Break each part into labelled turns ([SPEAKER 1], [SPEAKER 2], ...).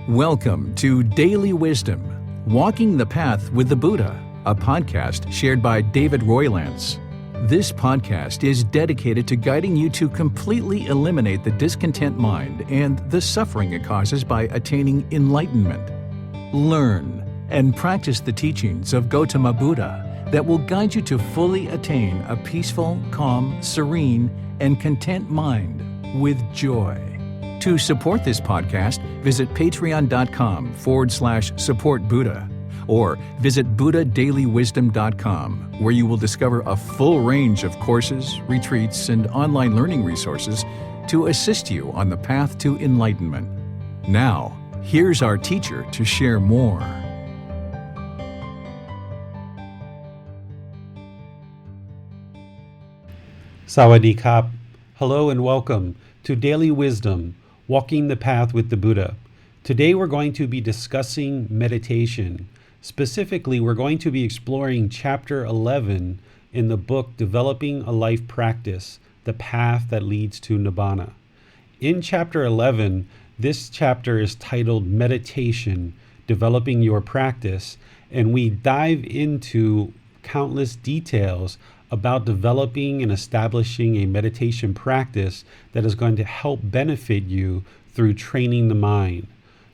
[SPEAKER 1] Welcome to Daily Wisdom, Walking the Path with the Buddha, a podcast shared by David Roylance. This podcast is dedicated to guiding you to completely eliminate the discontent mind and the suffering it causes by attaining enlightenment. Learn and practice the teachings of Gotama Buddha that will guide you to fully attain a peaceful, calm, serene, and content mind with joy. To support this podcast, visit patreon.com/support Buddha or visit buddhadailywisdom.com, where you will discover a full range of courses, retreats, and online learning resources to assist you on the path to enlightenment. Now, here's our teacher to share more.
[SPEAKER 2] Sawadee Kap. Hello and welcome to Daily Wisdom, Walking the Path with the Buddha. Today we're going to be discussing meditation. Specifically, we're going to be exploring Chapter 11 in the book Developing a Life Practice, The Path That Leads to Nibbana. In Chapter 11, this chapter is titled Meditation, Developing Your Practice, and we dive into countless details about developing and establishing a meditation practice that is going to help benefit you through training the mind.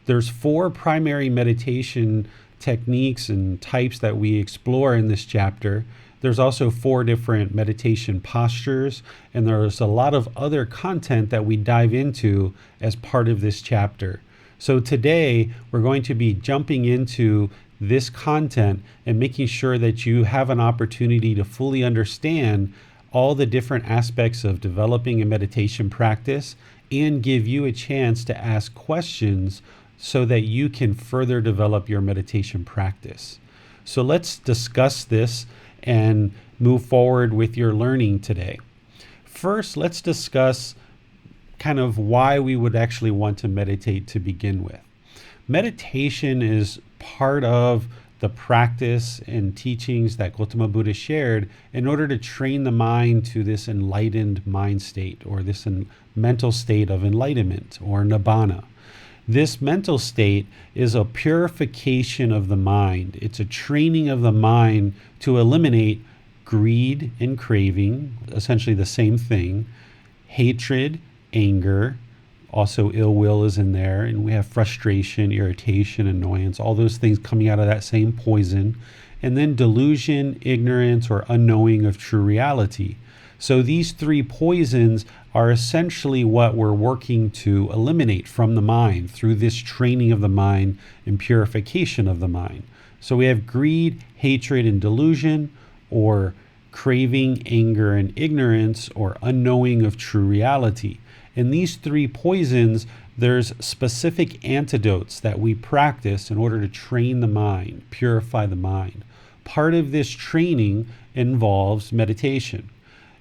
[SPEAKER 2] There's 4 primary meditation techniques and types that we explore in this chapter. There's also 4 different meditation postures, and there's a lot of other content that we dive into as part of this chapter. So today we're going to be jumping into this content and making sure that you have an opportunity to fully understand all the different aspects of developing a meditation practice and give you a chance to ask questions so that you can further develop your meditation practice. So let's discuss this and move forward with your learning today. First, let's discuss kind of why we would actually want to meditate to begin with. Meditation is part of the practice and teachings that Gotama Buddha shared in order to train the mind to this enlightened mind state, or this mental state of enlightenment or nibbana. This mental state is a purification of the mind. It's a training of the mind to eliminate greed and craving, essentially the same thing, hatred, anger, also ill will is in there, and we have frustration, irritation, annoyance, all those things coming out of that same poison. And then delusion, ignorance, or unknowing of true reality. So these 3 poisons are essentially what we're working to eliminate from the mind through this training of the mind and purification of the mind. So we have greed, hatred, and delusion, or craving, anger, and ignorance, or unknowing of true reality. In these 3 poisons, there's specific antidotes that we practice in order to train the mind, purify the mind. Part of this training involves meditation.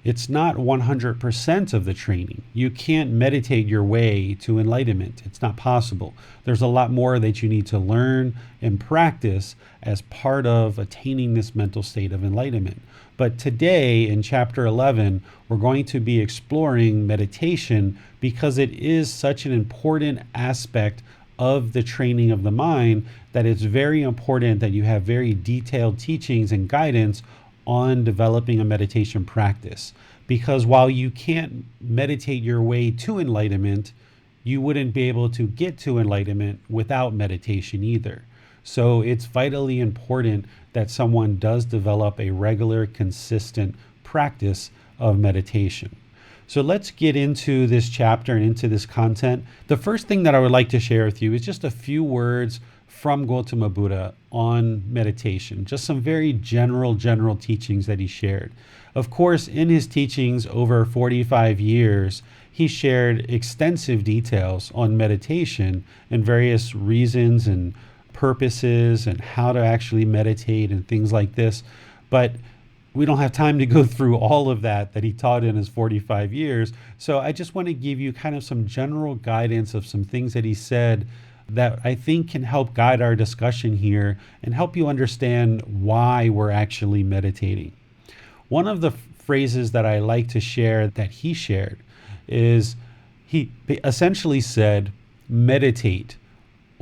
[SPEAKER 2] It's not 100% of the training. You can't meditate your way to enlightenment. It's not possible. There's a lot more that you need to learn and practice as part of attaining this mental state of enlightenment. But today in Chapter 11, we're going to be exploring meditation because it is such an important aspect of the training of the mind that it's very important that you have very detailed teachings and guidance on developing a meditation practice. Because while you can't meditate your way to enlightenment, you wouldn't be able to get to enlightenment without meditation either. So it's vitally important that someone does develop a regular, consistent practice of meditation. So let's get into this chapter and into this content. The first thing that I would like to share with you is just a few words from Gotama Buddha on meditation, just some very general teachings that he shared. Of course, in his teachings over 45 years, he shared extensive details on meditation and various reasons and purposes and how to actually meditate and things like this. But we don't have time to go through all of that he taught in his 45 years. So I just want to give you kind of some general guidance of some things that he said that I think can help guide our discussion here and help you understand why we're actually meditating. One of the phrases that I like to share that he shared is he essentially said, meditate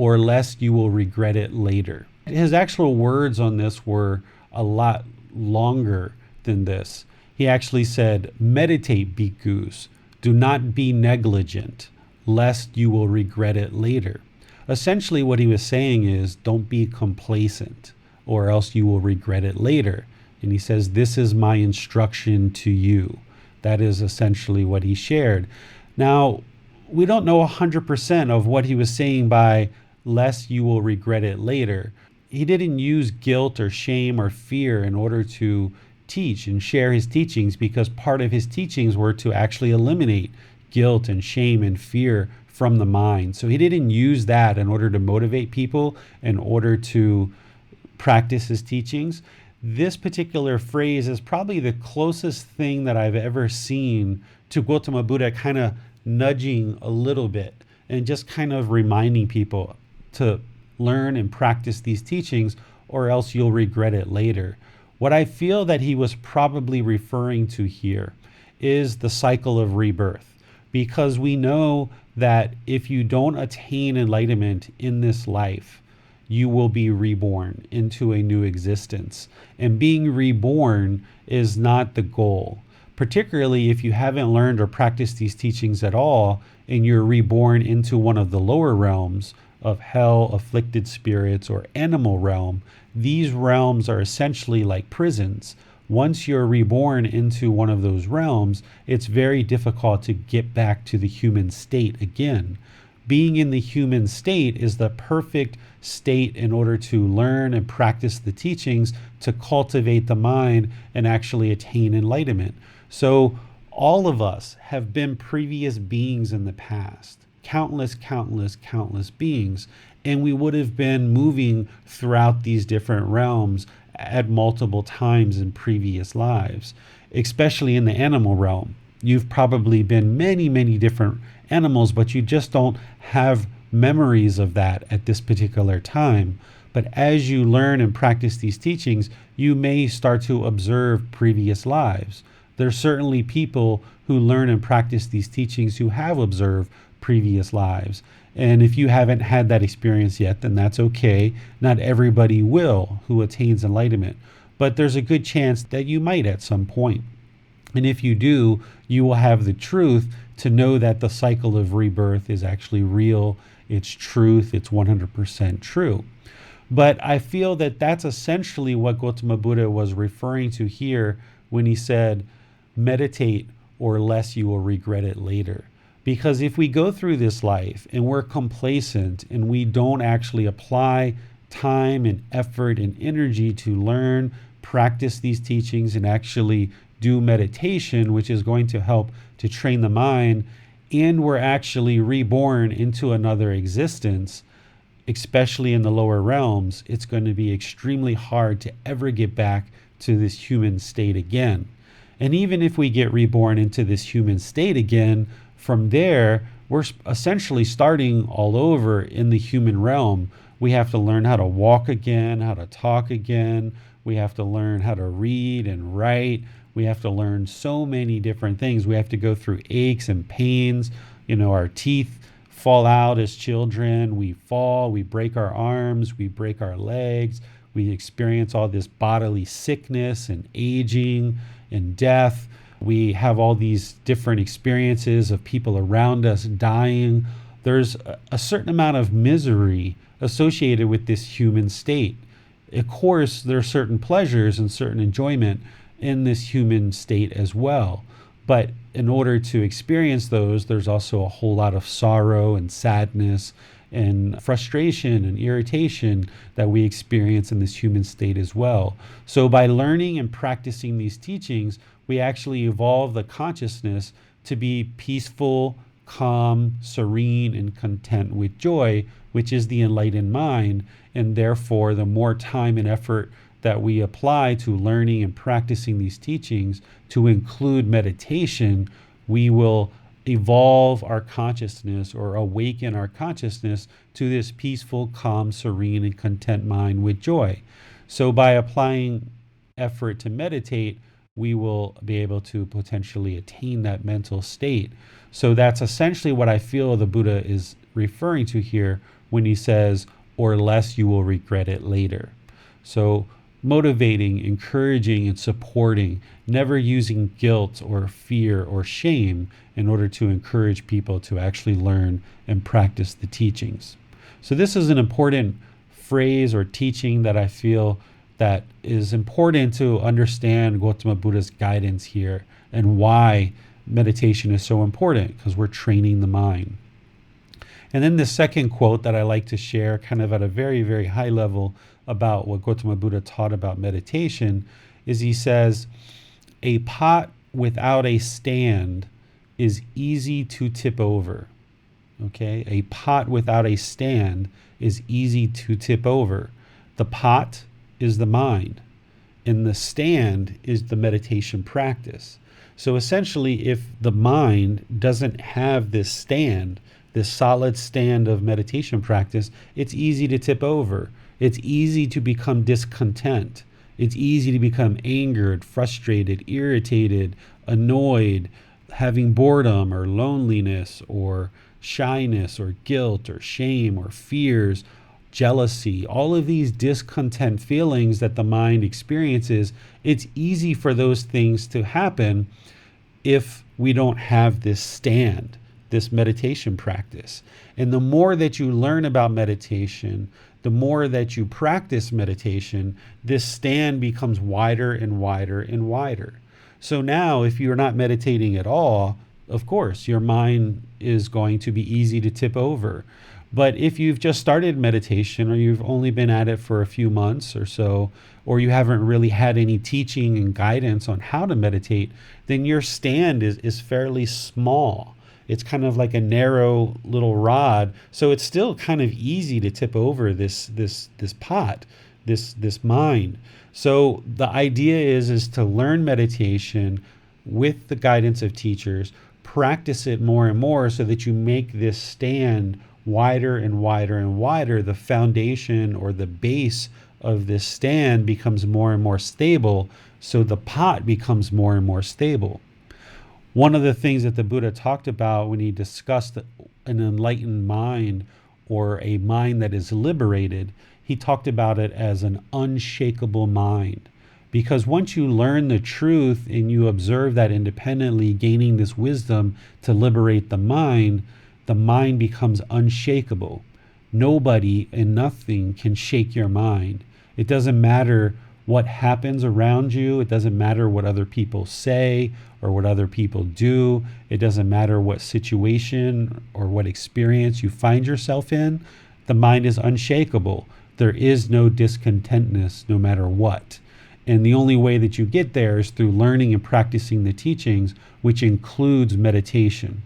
[SPEAKER 2] or lest you will regret it later. His actual words on this were a lot longer than this. He actually said, meditate, bhikkhus. Do not be negligent, lest you will regret it later. Essentially, what he was saying is, don't be complacent, or else you will regret it later. And he says, this is my instruction to you. That is essentially what he shared. Now, we don't know 100% of what he was saying by lest you will regret it later. He didn't use guilt or shame or fear in order to teach and share his teachings, because part of his teachings were to actually eliminate guilt and shame and fear from the mind. So he didn't use that in order to motivate people, in order to practice his teachings. This particular phrase is probably the closest thing that I've ever seen to Gotama Buddha kind of nudging a little bit and just kind of reminding people to learn and practice these teachings, or else you'll regret it later. What I feel that he was probably referring to here is the cycle of rebirth, because we know that if you don't attain enlightenment in this life, you will be reborn into a new existence. And being reborn is not the goal, particularly if you haven't learned or practiced these teachings at all, and you're reborn into one of the lower realms of hell, afflicted spirits, or animal realm. These realms are essentially like prisons. Once you're reborn into one of those realms, it's very difficult to get back to the human state again. Being in the human state is the perfect state in order to learn and practice the teachings, to cultivate the mind and actually attain enlightenment. So all of us have been previous beings in the past. Countless beings, and we would have been moving throughout these different realms at multiple times in previous lives, especially in the animal realm. You've probably been many different animals, but you just don't have memories of that at this particular time. But as you learn and practice these teachings, you may start to observe previous lives. There's certainly people who learn and practice these teachings who have observed previous lives. And if you haven't had that experience yet, then that's okay. Not everybody will who attains enlightenment, but there's a good chance that you might at some point. And if you do, you will have the truth to know that the cycle of rebirth is actually real. It's truth. It's 100% true. But I feel that that's essentially what Gotama Buddha was referring to here when he said, meditate, or lest you will regret it later. Because if we go through this life and we're complacent and we don't actually apply time and effort and energy to learn, practice these teachings, and actually do meditation, which is going to help to train the mind, and we're actually reborn into another existence, especially in the lower realms, it's going to be extremely hard to ever get back to this human state again. And even if we get reborn into this human state again, from there, we're essentially starting all over in the human realm. We have to learn how to walk again, how to talk again. We have to learn how to read and write. We have to learn so many different things. We have to go through aches and pains. Our teeth fall out as children. We fall, we break our arms, we break our legs. We experience all this bodily sickness and aging and death. We have all these different experiences of people around us dying. There's a certain amount of misery associated with this human state. Of course, there are certain pleasures and certain enjoyment in this human state as well. But in order to experience those, there's also a whole lot of sorrow and sadness and frustration and irritation that we experience in this human state as well. So by learning and practicing these teachings, we actually evolve the consciousness to be peaceful, calm, serene, and content with joy, which is the enlightened mind. And therefore, the more time and effort that we apply to learning and practicing these teachings, to include meditation, we will evolve our consciousness or awaken our consciousness to this peaceful, calm, serene, and content mind with joy. So by applying effort to meditate, we will be able to potentially attain that mental state. So that's essentially what I feel the Buddha is referring to here when he says, or less you will regret it later. So motivating, encouraging, and supporting, never using guilt or fear or shame in order to encourage people to actually learn and practice the teachings. So this is an important phrase or teaching that I feel that is important to understand Gotama Buddha's guidance here and why meditation is so important, because we're training the mind. And then the second quote that I like to share kind of at a very, very high level about what Gotama Buddha taught about meditation is he says, a pot without a stand is easy to tip over. Okay, a pot without a stand is easy to tip over. The pot is the mind, and the stand is the meditation practice. So essentially, if the mind doesn't have this stand, this solid stand of meditation practice, it's easy to tip over. It's easy to become discontent. It's easy to become angered, frustrated, irritated, annoyed, having boredom or loneliness or shyness or guilt or shame or fears, jealousy, all of these discontent feelings that the mind experiences. It's easy for those things to happen if we don't have this stand, this meditation practice. And the more that you learn about meditation, the more that you practice meditation, this stand becomes wider and wider and wider. So now if you're not meditating at all, of course, your mind is going to be easy to tip over. But if you've just started meditation, or you've only been at it for a few months or so, or you haven't really had any teaching and guidance on how to meditate, then your stand is fairly small. It's kind of like a narrow little rod. So it's still kind of easy to tip over this pot, this mind. So the idea is to learn meditation with the guidance of teachers, practice it more and more so that you make this stand wider and wider and wider. The foundation or the base of this stand becomes more and more stable, so the pot becomes more and more stable. One of the things that the Buddha talked about when he discussed an enlightened mind, or a mind that is liberated, he talked about it as an unshakable mind. Because once you learn the truth and you observe that independently, gaining this wisdom to liberate the mind becomes unshakable. Nobody and nothing can shake your mind. It doesn't matter what happens around you. It doesn't matter what other people say or what other people do. It doesn't matter what situation or what experience you find yourself in. The mind is unshakable. There is no discontentness no matter what. And the only way that you get there is through learning and practicing the teachings, which includes meditation.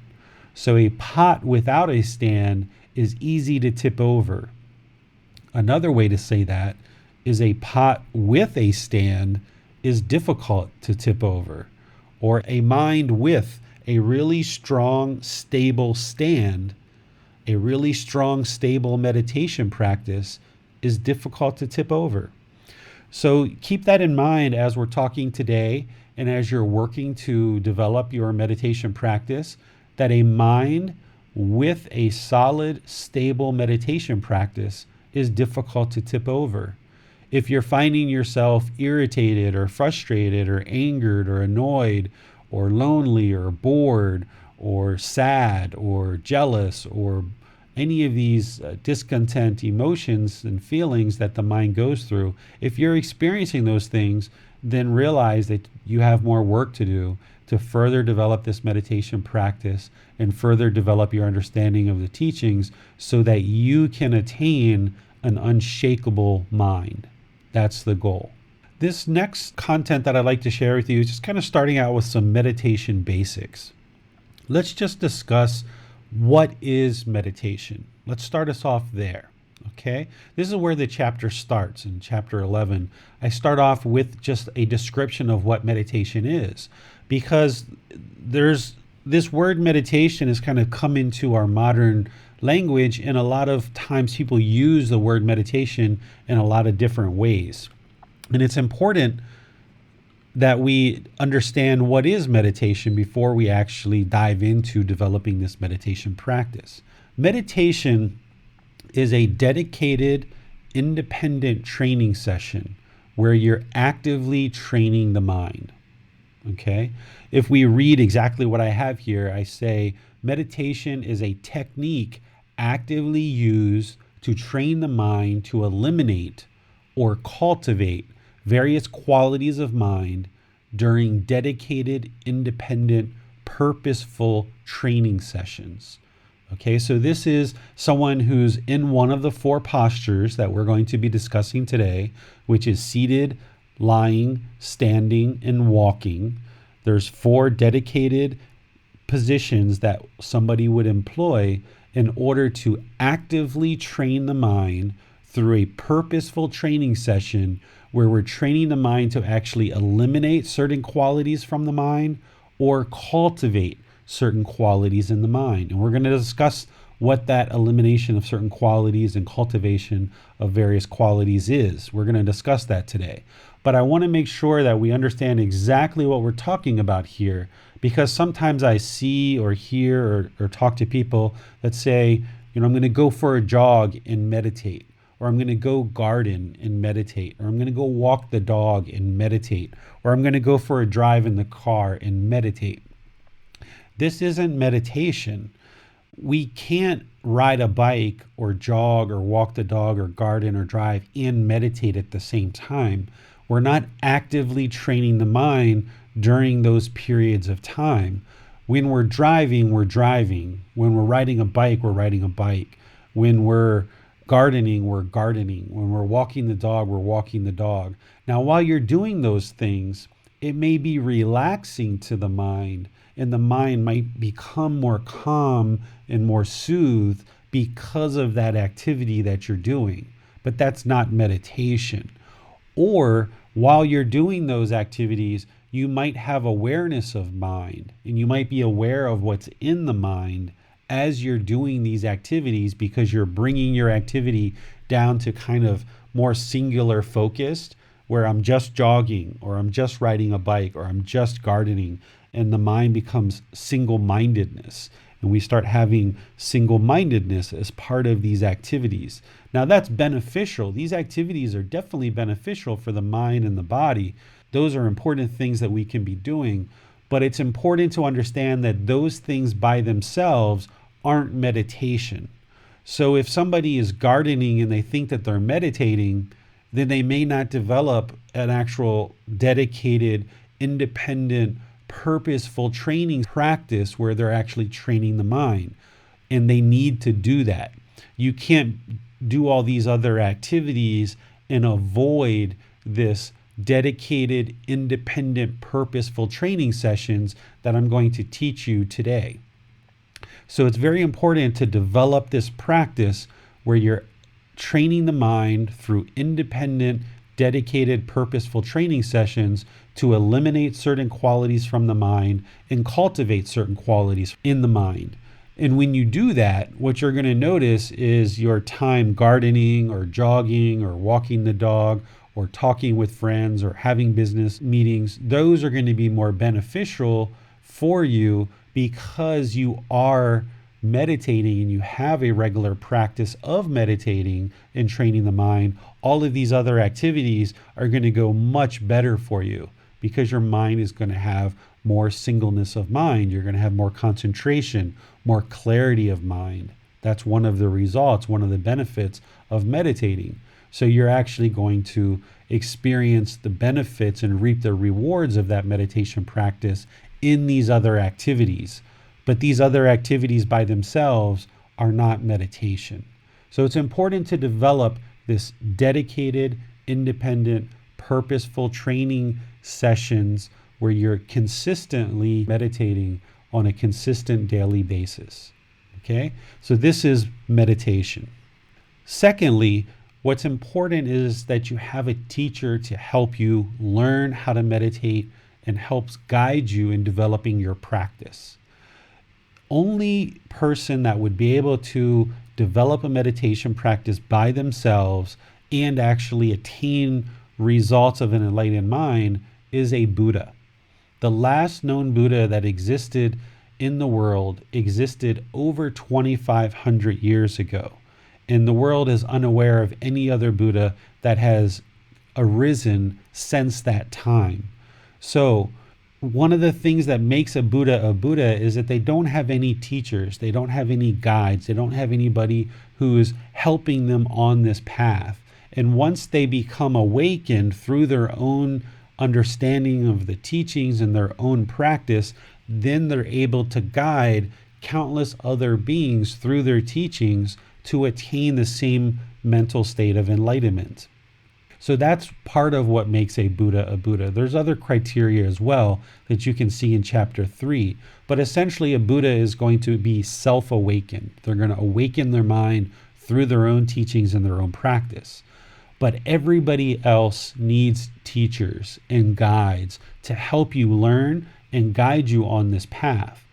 [SPEAKER 2] So a pot without a stand is easy to tip over. Another way to say that is a pot with a stand is difficult to tip over. Or a mind with a really strong, stable stand, a really strong, stable meditation practice is difficult to tip over. So keep that in mind as we're talking today and as you're working to develop your meditation practice, that a mind with a solid, stable meditation practice is difficult to tip over. If you're finding yourself irritated or frustrated or angered or annoyed or lonely or bored or sad or jealous or any of these discontent emotions and feelings that the mind goes through, if you're experiencing those things, then realize that you have more work to do to further develop this meditation practice and further develop your understanding of the teachings so that you can attain an unshakable mind. That's the goal. This next content that I'd like to share with you is just kind of starting out with some meditation basics. Let's just discuss what is meditation. Let's start us off there. Okay, this is where the chapter starts. In chapter 11, I start off with just a description of what meditation is, because there's this word meditation has kind of come into our modern language, and a lot of times people use the word meditation in a lot of different ways. And it's important that we understand what is meditation before we actually dive into developing this meditation practice. Meditation is a dedicated, independent training session where you're actively training the mind. Okay? If we read exactly what I have here, I say meditation is a technique actively used to train the mind to eliminate or cultivate various qualities of mind during dedicated, independent, purposeful training sessions. Okay, so this is someone who's in one of the four postures that we're going to be discussing today, which is seated, lying, standing, and walking. There's four dedicated positions that somebody would employ in order to actively train the mind through a purposeful training session where we're training the mind to actually eliminate certain qualities from the mind or cultivate certain qualities in the mind. And we're going to discuss what that elimination of certain qualities and cultivation of various qualities is. We're going to discuss that today. But I want to make sure that we understand exactly what we're talking about here, because sometimes I see or hear or talk to people that say, I'm going to go for a jog and meditate, or I'm going to go garden and meditate, or I'm going to go walk the dog and meditate, or I'm going to go for a drive in the car and meditate. This isn't meditation. We can't ride a bike or jog or walk the dog or garden or drive and meditate at the same time. We're not actively training the mind during those periods of time. When we're driving, we're driving. When we're riding a bike, we're riding a bike. When we're gardening, we're gardening. When we're walking the dog, we're walking the dog. Now, while you're doing those things, it may be relaxing to the mind, and the mind might become more calm and more soothed because of that activity that you're doing. But that's not meditation. Or while you're doing those activities, you might have awareness of mind, and you might be aware of what's in the mind as you're doing these activities, because you're bringing your activity down to kind of more singular focused, where I'm just jogging, or I'm just riding a bike, or I'm just gardening, and the mind becomes single-mindedness. And we start having single-mindedness as part of these activities. Now that's beneficial. These activities are definitely beneficial for the mind and the body. Those are important things that we can be doing, but it's important to understand that those things by themselves aren't meditation. So if somebody is gardening and they think that they're meditating, then they may not develop an actual dedicated, independent, purposeful training practice where they're actually training the mind. And they need to do that. You can't do all these other activities and avoid this dedicated, independent, purposeful training sessions that I'm going to teach you today. So it's very important to develop this practice where you're training the mind through independent, dedicated, purposeful training sessions to eliminate certain qualities from the mind and cultivate certain qualities in the mind. And when you do that, what you're going to notice is your time gardening or jogging or walking the dog or talking with friends or having business meetings, those are going to be more beneficial for you because you are meditating and you have a regular practice of meditating and training the mind. All of these other activities are going to go much better for you because your mind is going to have more singleness of mind. You're going to have more concentration, more clarity of mind. That's one of the results, one of the benefits of meditating. So you're actually going to experience the benefits and reap the rewards of that meditation practice in these other activities. But these other activities by themselves are not meditation. So it's important to develop this dedicated, independent, purposeful training sessions where you're consistently meditating on a consistent daily basis. Okay? So this is meditation. Secondly, what's important is that you have a teacher to help you learn how to meditate and helps guide you in developing your practice. Only person that would be able to develop a meditation practice by themselves and actually attain results of an enlightened mind is a Buddha. The last known Buddha that existed in the world existed over 2,500 years ago. And the world is unaware of any other Buddha that has arisen since that time. So one of the things that makes a Buddha is that they don't have any teachers, they don't have any guides, they don't have anybody who is helping them on this path. And once they become awakened through their own understanding of the teachings and their own practice, then they're able to guide countless other beings through their teachings to attain the same mental state of enlightenment. So that's part of what makes a Buddha. There's other criteria as well that you can see in chapter 3. But essentially, a Buddha is going to be self-awakened. They're going to awaken their mind through their own teachings and their own practice. But everybody else needs teachers and guides to help you learn and guide you on this path.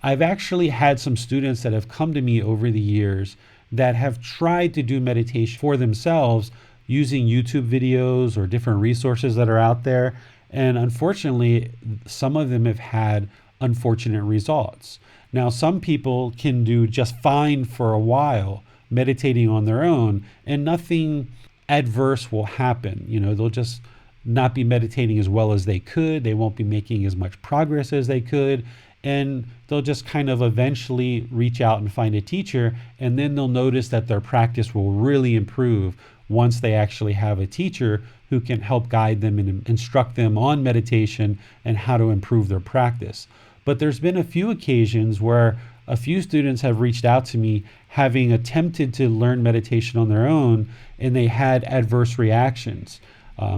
[SPEAKER 2] I've actually had some students that have come to me over the years that have tried to do meditation for themselves using YouTube videos or different resources that are out there. And unfortunately, some of them have had unfortunate results. Now, some people can do just fine for a while meditating on their own, and nothing adverse will happen. They'll just not be meditating as well as they could. They won't be making as much progress as they could. And they'll just kind of eventually reach out and find a teacher. And then they'll notice that their practice will really improve once they actually have a teacher who can help guide them and instruct them on meditation and how to improve their practice. But there's been a few occasions where a few students have reached out to me having attempted to learn meditation on their own, and they had adverse reactions.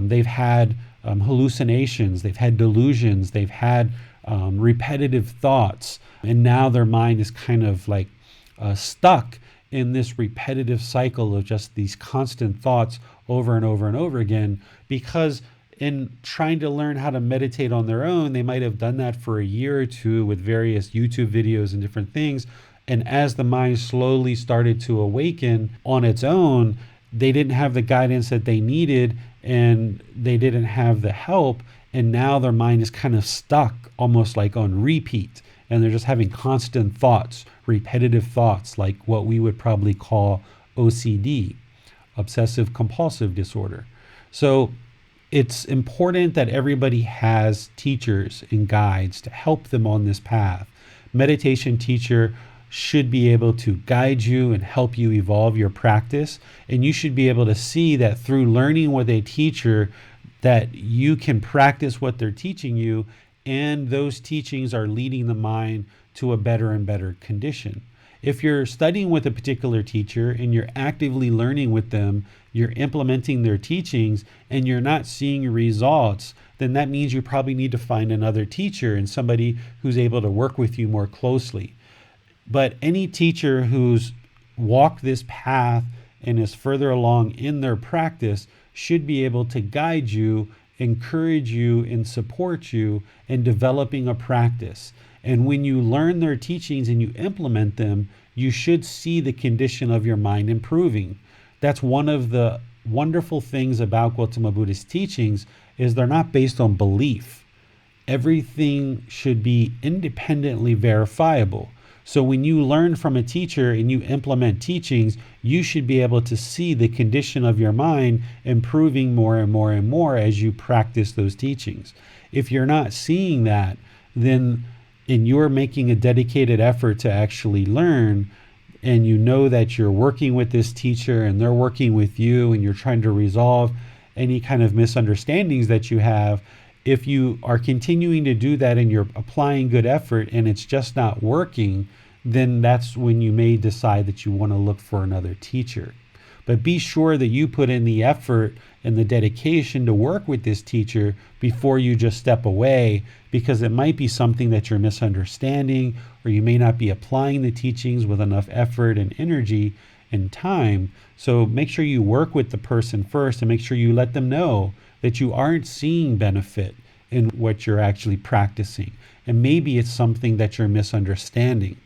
[SPEAKER 2] They've had hallucinations, they've had delusions, they've had repetitive thoughts, and now their mind is kind of like stuck in this repetitive cycle of just these constant thoughts over and over and over again, because in trying to learn how to meditate on their own, they might have done that for a year or two with various YouTube videos and different things. And as the mind slowly started to awaken on its own, they didn't have the guidance that they needed, and they didn't have the help. And now their mind is kind of stuck almost like on repeat. And they're just having constant thoughts, repetitive thoughts, like what we would probably call OCD, obsessive compulsive disorder. So it's important that everybody has teachers and guides to help them on this path. Meditation teacher should be able to guide you and help you evolve your practice. And you should be able to see that through learning with a teacher that you can practice what they're teaching you, and those teachings are leading the mind to a better and better condition. If you're studying with a particular teacher and you're actively learning with them, you're implementing their teachings, and you're not seeing results, then that means you probably need to find another teacher and somebody who's able to work with you more closely. But any teacher who's walked this path and is further along in their practice should be able to guide you, encourage you, and support you in developing a practice. And when you learn their teachings and you implement them, you should see the condition of your mind improving. That's one of the wonderful things about Gotama Buddha's teachings, is they're not based on belief. Everything should be independently verifiable. So when you learn from a teacher and you implement teachings, you should be able to see the condition of your mind improving more and more and more as you practice those teachings. If you're not seeing that, then and you're making a dedicated effort to actually learn, and you know that you're working with this teacher and they're working with you, and you're trying to resolve any kind of misunderstandings that you have, if you are continuing to do that and you're applying good effort and it's just not working, then that's when you may decide that you want to look for another teacher. But be sure that you put in the effort and the dedication to work with this teacher before you just step away, because it might be something that you're misunderstanding, or you may not be applying the teachings with enough effort and energy and time. So make sure you work with the person first, and make sure you let them know that you aren't seeing benefit in what you're actually practicing. And maybe it's something that you're misunderstanding.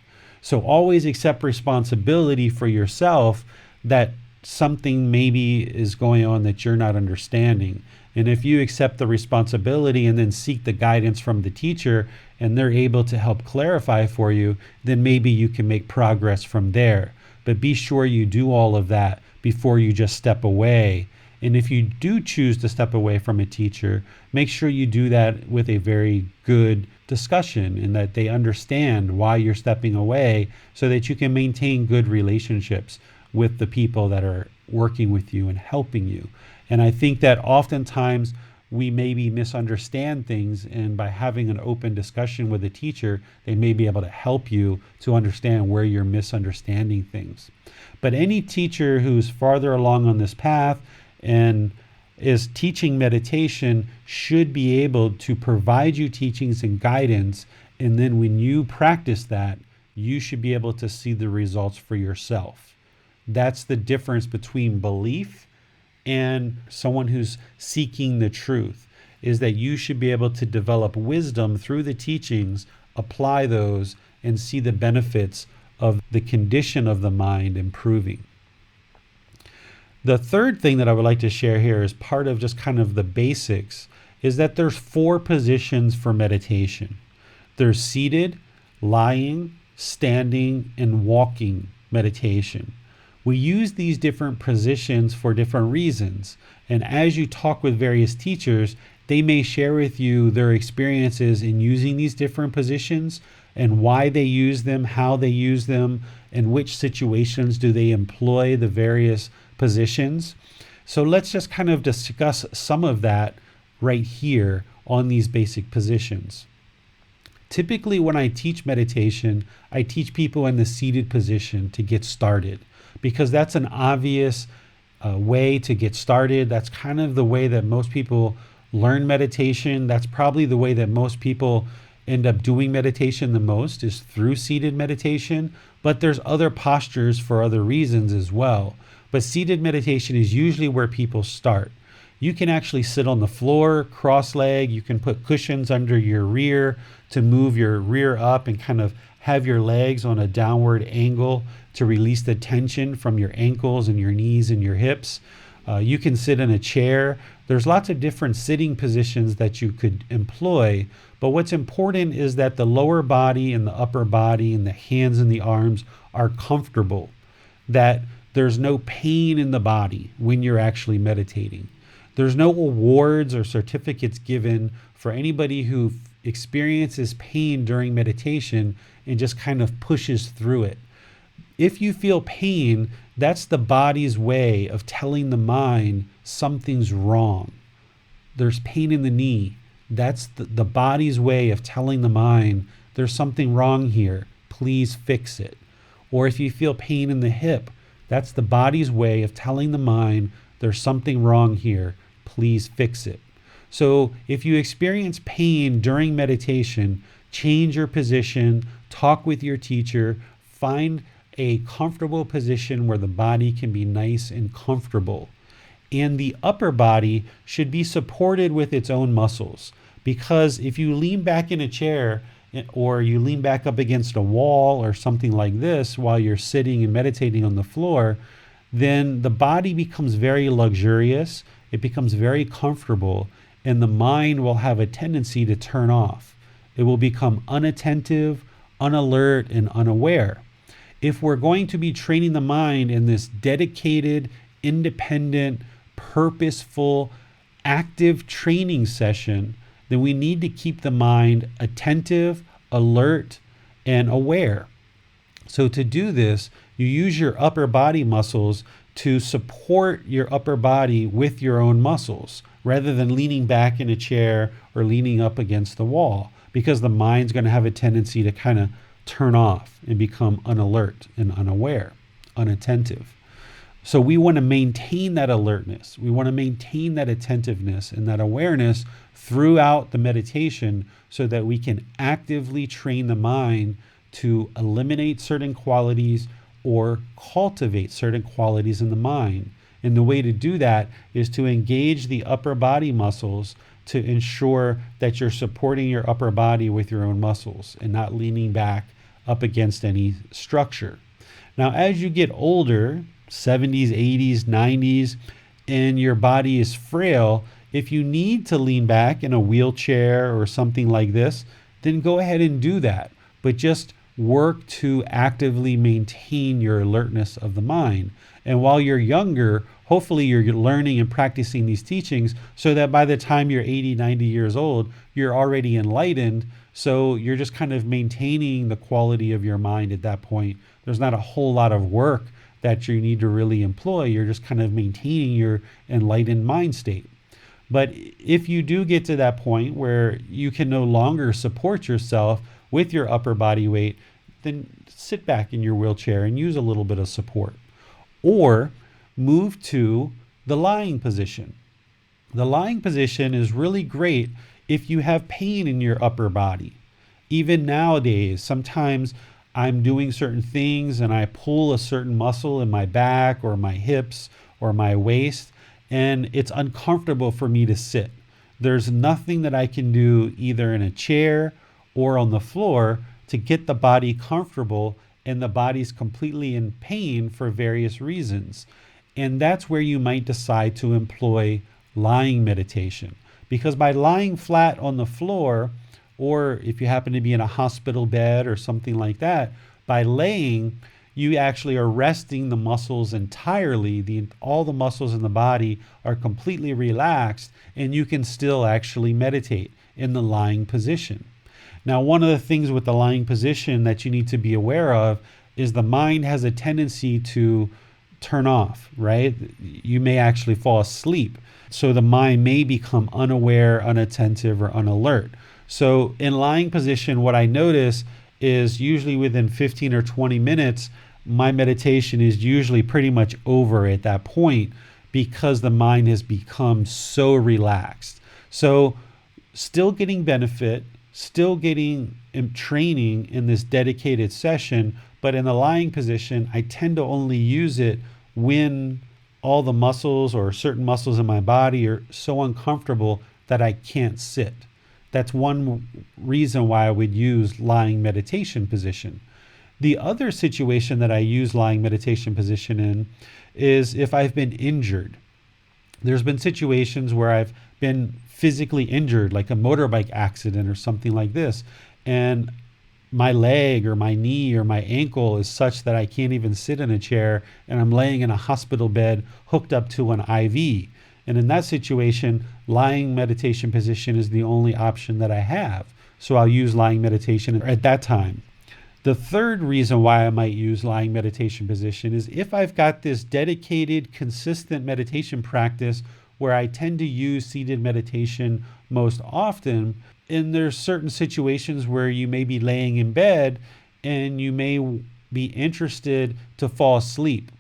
[SPEAKER 2] So always accept responsibility for yourself that something maybe is going on that you're not understanding. And if you accept the responsibility and then seek the guidance from the teacher and they're able to help clarify for you, then maybe you can make progress from there. But be sure you do all of that before you just step away. And if you do choose to step away from a teacher, make sure you do that with a very good discussion and that they understand why you're stepping away so that you can maintain good relationships with the people that are working with you and helping you. And I think that oftentimes we maybe misunderstand things, and by having an open discussion with a teacher, they may be able to help you to understand where you're misunderstanding things. But any teacher who's farther along on this path and is teaching meditation should be able to provide you teachings and guidance, and then when you practice that, you should be able to see the results for yourself. That's the difference between belief and someone who's seeking the truth, is that you should be able to develop wisdom through the teachings, apply those, and see the benefits of the condition of the mind improving. The third thing that I would like to share here is part of just kind of the basics, is that there's 4 positions for meditation. There's seated, lying, standing, and walking meditation. We use these different positions for different reasons. And as you talk with various teachers, they may share with you their experiences in using these different positions and why they use them, how they use them, and which situations do they employ the various positions. So let's just kind of discuss some of that right here on these basic positions. Typically, when I teach meditation, I teach people in the seated position to get started, because that's an obvious way to get started. That's kind of the way that most people learn meditation. That's probably the way that most people end up doing meditation the most, is through seated meditation. But there's other postures for other reasons as well. But seated meditation is usually where people start. You can actually sit on the floor, cross-legged. You can put cushions under your rear to move your rear up and kind of have your legs on a downward angle to release the tension from your ankles and your knees and your hips. You can sit in a chair. There's lots of different sitting positions that you could employ. But what's important is that the lower body and the upper body and the hands and the arms are comfortable, that there's no pain in the body when you're actually meditating. There's no awards or certificates given for anybody who experiences pain during meditation and just kind of pushes through it. If you feel pain, that's the body's way of telling the mind something's wrong. There's pain in the knee. That's the body's way of telling the mind there's something wrong here. Please fix it. Or if you feel pain in the hip, that's the body's way of telling the mind there's something wrong here. Please fix it. So if you experience pain during meditation, change your position, talk with your teacher, find a comfortable position where the body can be nice and comfortable. And the upper body should be supported with its own muscles, because if you lean back in a chair or you lean back up against a wall or something like this while you're sitting and meditating on the floor, then the body becomes very luxurious, it becomes very comfortable, and the mind will have a tendency to turn off. It will become unattentive, unalert, and unaware. If we're going to be training the mind in this dedicated, independent, purposeful, active training session, then we need to keep the mind attentive, alert, and aware. So to do this, you use your upper body muscles to support your upper body with your own muscles, rather than leaning back in a chair or leaning up against the wall, because the mind's going to have a tendency to kind of turn off and become unalert and unaware, unattentive. So we want to maintain that alertness. We want to maintain that attentiveness and that awareness throughout the meditation so that we can actively train the mind to eliminate certain qualities or cultivate certain qualities in the mind. And the way to do that is to engage the upper body muscles to ensure that you're supporting your upper body with your own muscles and not leaning back up against any structure. Now, as you get older, 70s, 80s, 90s, and your body is frail, if you need to lean back in a wheelchair or something like this, then go ahead and do that. But just work to actively maintain your alertness of the mind. And while you're younger, hopefully you're learning and practicing these teachings so that by the time you're 80, 90 years old, you're already enlightened. So you're just kind of maintaining the quality of your mind at that point. There's not a whole lot of work that you need to really employ. You're just kind of maintaining your enlightened mind state. But if you do get to that point where you can no longer support yourself with your upper body weight, then sit back in your wheelchair and use a little bit of support. Or move to the lying position. The lying position is really great if you have pain in your upper body. Even nowadays, sometimes I'm doing certain things and I pull a certain muscle in my back or my hips or my waist, and it's uncomfortable for me to sit. There's nothing that I can do either in a chair or on the floor to get the body comfortable, and the body's completely in pain for various reasons. And that's where you might decide to employ lying meditation. Because by lying flat on the floor, or if you happen to be in a hospital bed or something like that, by laying, you actually are resting the muscles entirely. All the muscles in the body are completely relaxed, and you can still actually meditate in the lying position. Now, one of the things with the lying position that you need to be aware of is the mind has a tendency to turn off, right? You may actually fall asleep. So the mind may become unaware, unattentive, or unalert. So in lying position, what I notice is usually within 15 or 20 minutes, my meditation is usually pretty much over at that point because the mind has become so relaxed. So still getting benefit, still getting training in this dedicated session, but in the lying position, I tend to only use it when all the muscles or certain muscles in my body are so uncomfortable that I can't sit. That's one reason why I would use lying meditation position. The other situation that I use lying meditation position in is if I've been injured. There's been situations where I've been physically injured, like a motorbike accident or something like this, and my leg or my knee or my ankle is such that I can't even sit in a chair, and I'm laying in a hospital bed hooked up to an IV. And in that situation, lying meditation position is the only option that I have. So I'll use lying meditation at that time. The third reason why I might use lying meditation position is if I've got this dedicated, consistent meditation practice where I tend to use seated meditation most often, and there's certain situations where you may be laying in bed and you may be interested to fall asleep.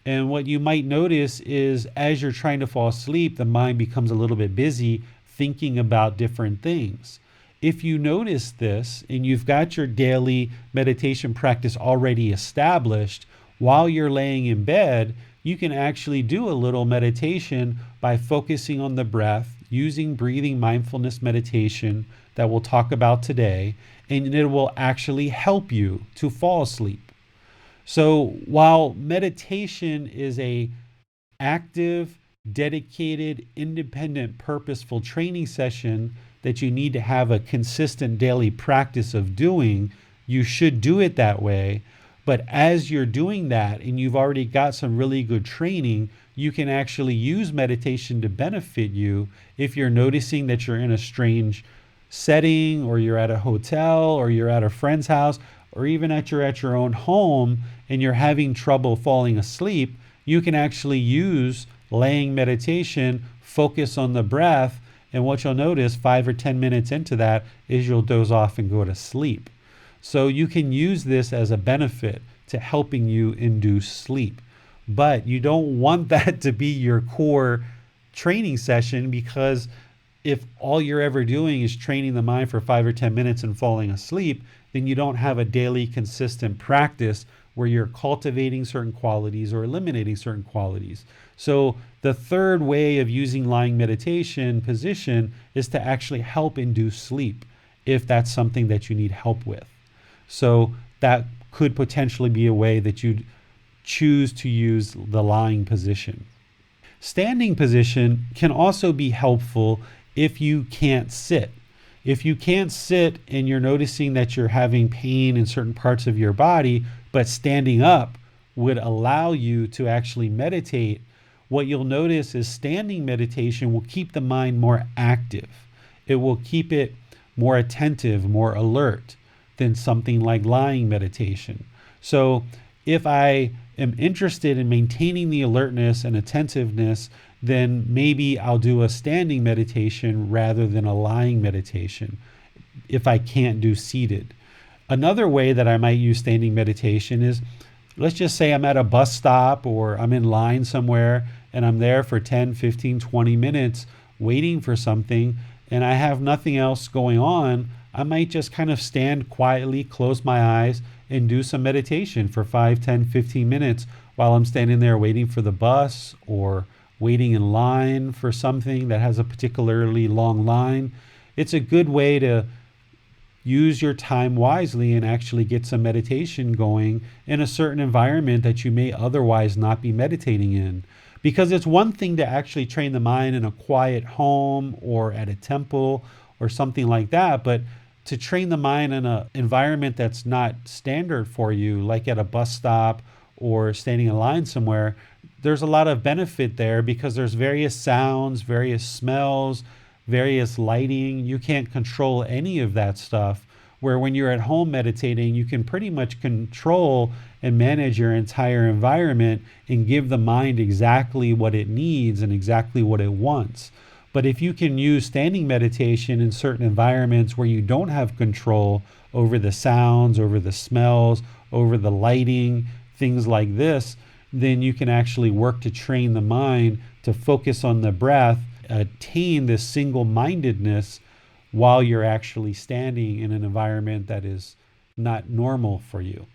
[SPEAKER 2] And what you might notice is as you're trying to fall asleep, the mind becomes a little bit busy thinking about different things. If you notice this and you've got your daily meditation practice already established, while you're laying in bed, you can actually do a little meditation by focusing on the breath, using breathing mindfulness meditation that we'll talk about today, and it will actually help you to fall asleep. So while meditation is a active, dedicated, independent, purposeful training session that you need to have a consistent daily practice of doing, you should do it that way. But as you're doing that and you've already got some really good training, you can actually use meditation to benefit you if you're noticing that you're in a strange setting, or you're at a hotel, or you're at a friend's house, or even you're at your own home and you're having trouble falling asleep. You can actually use laying meditation, focus on the breath, and what you'll notice 5 or 10 minutes into that is you'll doze off and go to sleep. So you can use this as a benefit to helping you induce sleep. But you don't want that to be your core training session, because if all you're ever doing is training the mind for 5 or 10 minutes and falling asleep, then you don't have a daily consistent practice where you're cultivating certain qualities or eliminating certain qualities. So the third way of using lying meditation position is to actually help induce sleep, if that's something that you need help with. So that could potentially be a way that you'd choose to use the lying position. Standing position can also be helpful if you can't sit. If you can't sit and you're noticing that you're having pain in certain parts of your body, but standing up would allow you to actually meditate, what you'll notice is standing meditation will keep the mind more active. It will keep it more attentive, more alert than something like lying meditation. So if I am interested in maintaining the alertness and attentiveness, then maybe I'll do a standing meditation rather than a lying meditation if I can't do seated. Another way that I might use standing meditation is, let's just say I'm at a bus stop or I'm in line somewhere and I'm there for 10, 15, 20 minutes waiting for something and I have nothing else going on. I might just kind of stand quietly, close my eyes, and do some meditation for 5, 10, 15 minutes while I'm standing there waiting for the bus or waiting in line for something that has a particularly long line. It's a good way to use your time wisely and actually get some meditation going in a certain environment that you may otherwise not be meditating in. Because it's one thing to actually train the mind in a quiet home or at a temple or something like that, but to train the mind in an environment that's not standard for you, like at a bus stop or standing in line somewhere, there's a lot of benefit there because there's various sounds, various smells, various lighting. You can't control any of that stuff. Where when you're at home meditating, you can pretty much control and manage your entire environment and give the mind exactly what it needs and exactly what it wants. But if you can use standing meditation in certain environments where you don't have control over the sounds, over the smells, over the lighting, things like this, then you can actually work to train the mind to focus on the breath, attain this single-mindedness while you're actually standing in an environment that is not normal for you.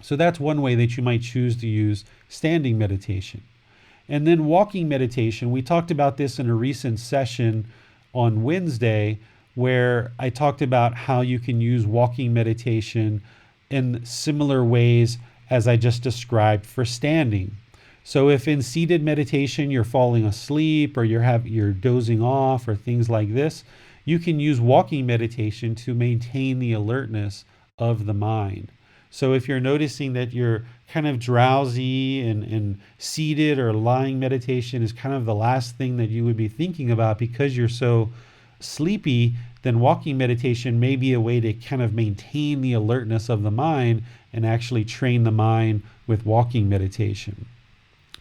[SPEAKER 2] So that's one way that you might choose to use standing meditation. And then walking meditation, we talked about this in a recent session on Wednesday, where I talked about how you can use walking meditation in similar ways as I just described for standing. So if in seated meditation you're falling asleep or you're dozing off or things like this, you can use walking meditation to maintain the alertness of the mind. So if you're noticing that you're kind of drowsy and seated or lying meditation is kind of the last thing that you would be thinking about because you're so sleepy, then walking meditation may be a way to kind of maintain the alertness of the mind and actually train the mind with walking meditation.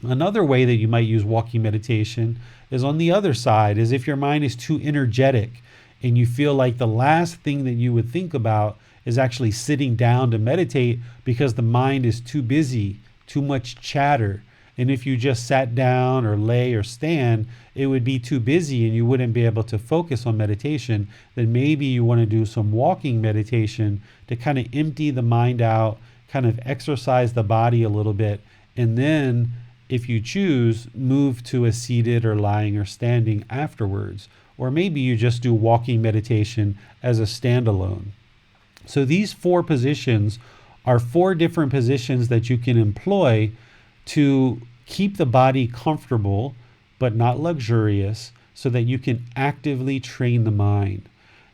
[SPEAKER 2] Another way that you might use walking meditation is on the other side, is if your mind is too energetic and you feel like the last thing that you would think about is actually sitting down to meditate because the mind is too busy, too much chatter. And if you just sat down or lay or stand, it would be too busy and you wouldn't be able to focus on meditation. Then maybe you want to do some walking meditation to kind of empty the mind out, kind of exercise the body a little bit, and then if you choose, move to a seated or lying or standing afterwards. Or maybe you just do walking meditation as a standalone. So these 4 positions are 4 different positions that you can employ to keep the body comfortable but not luxurious so that you can actively train the mind.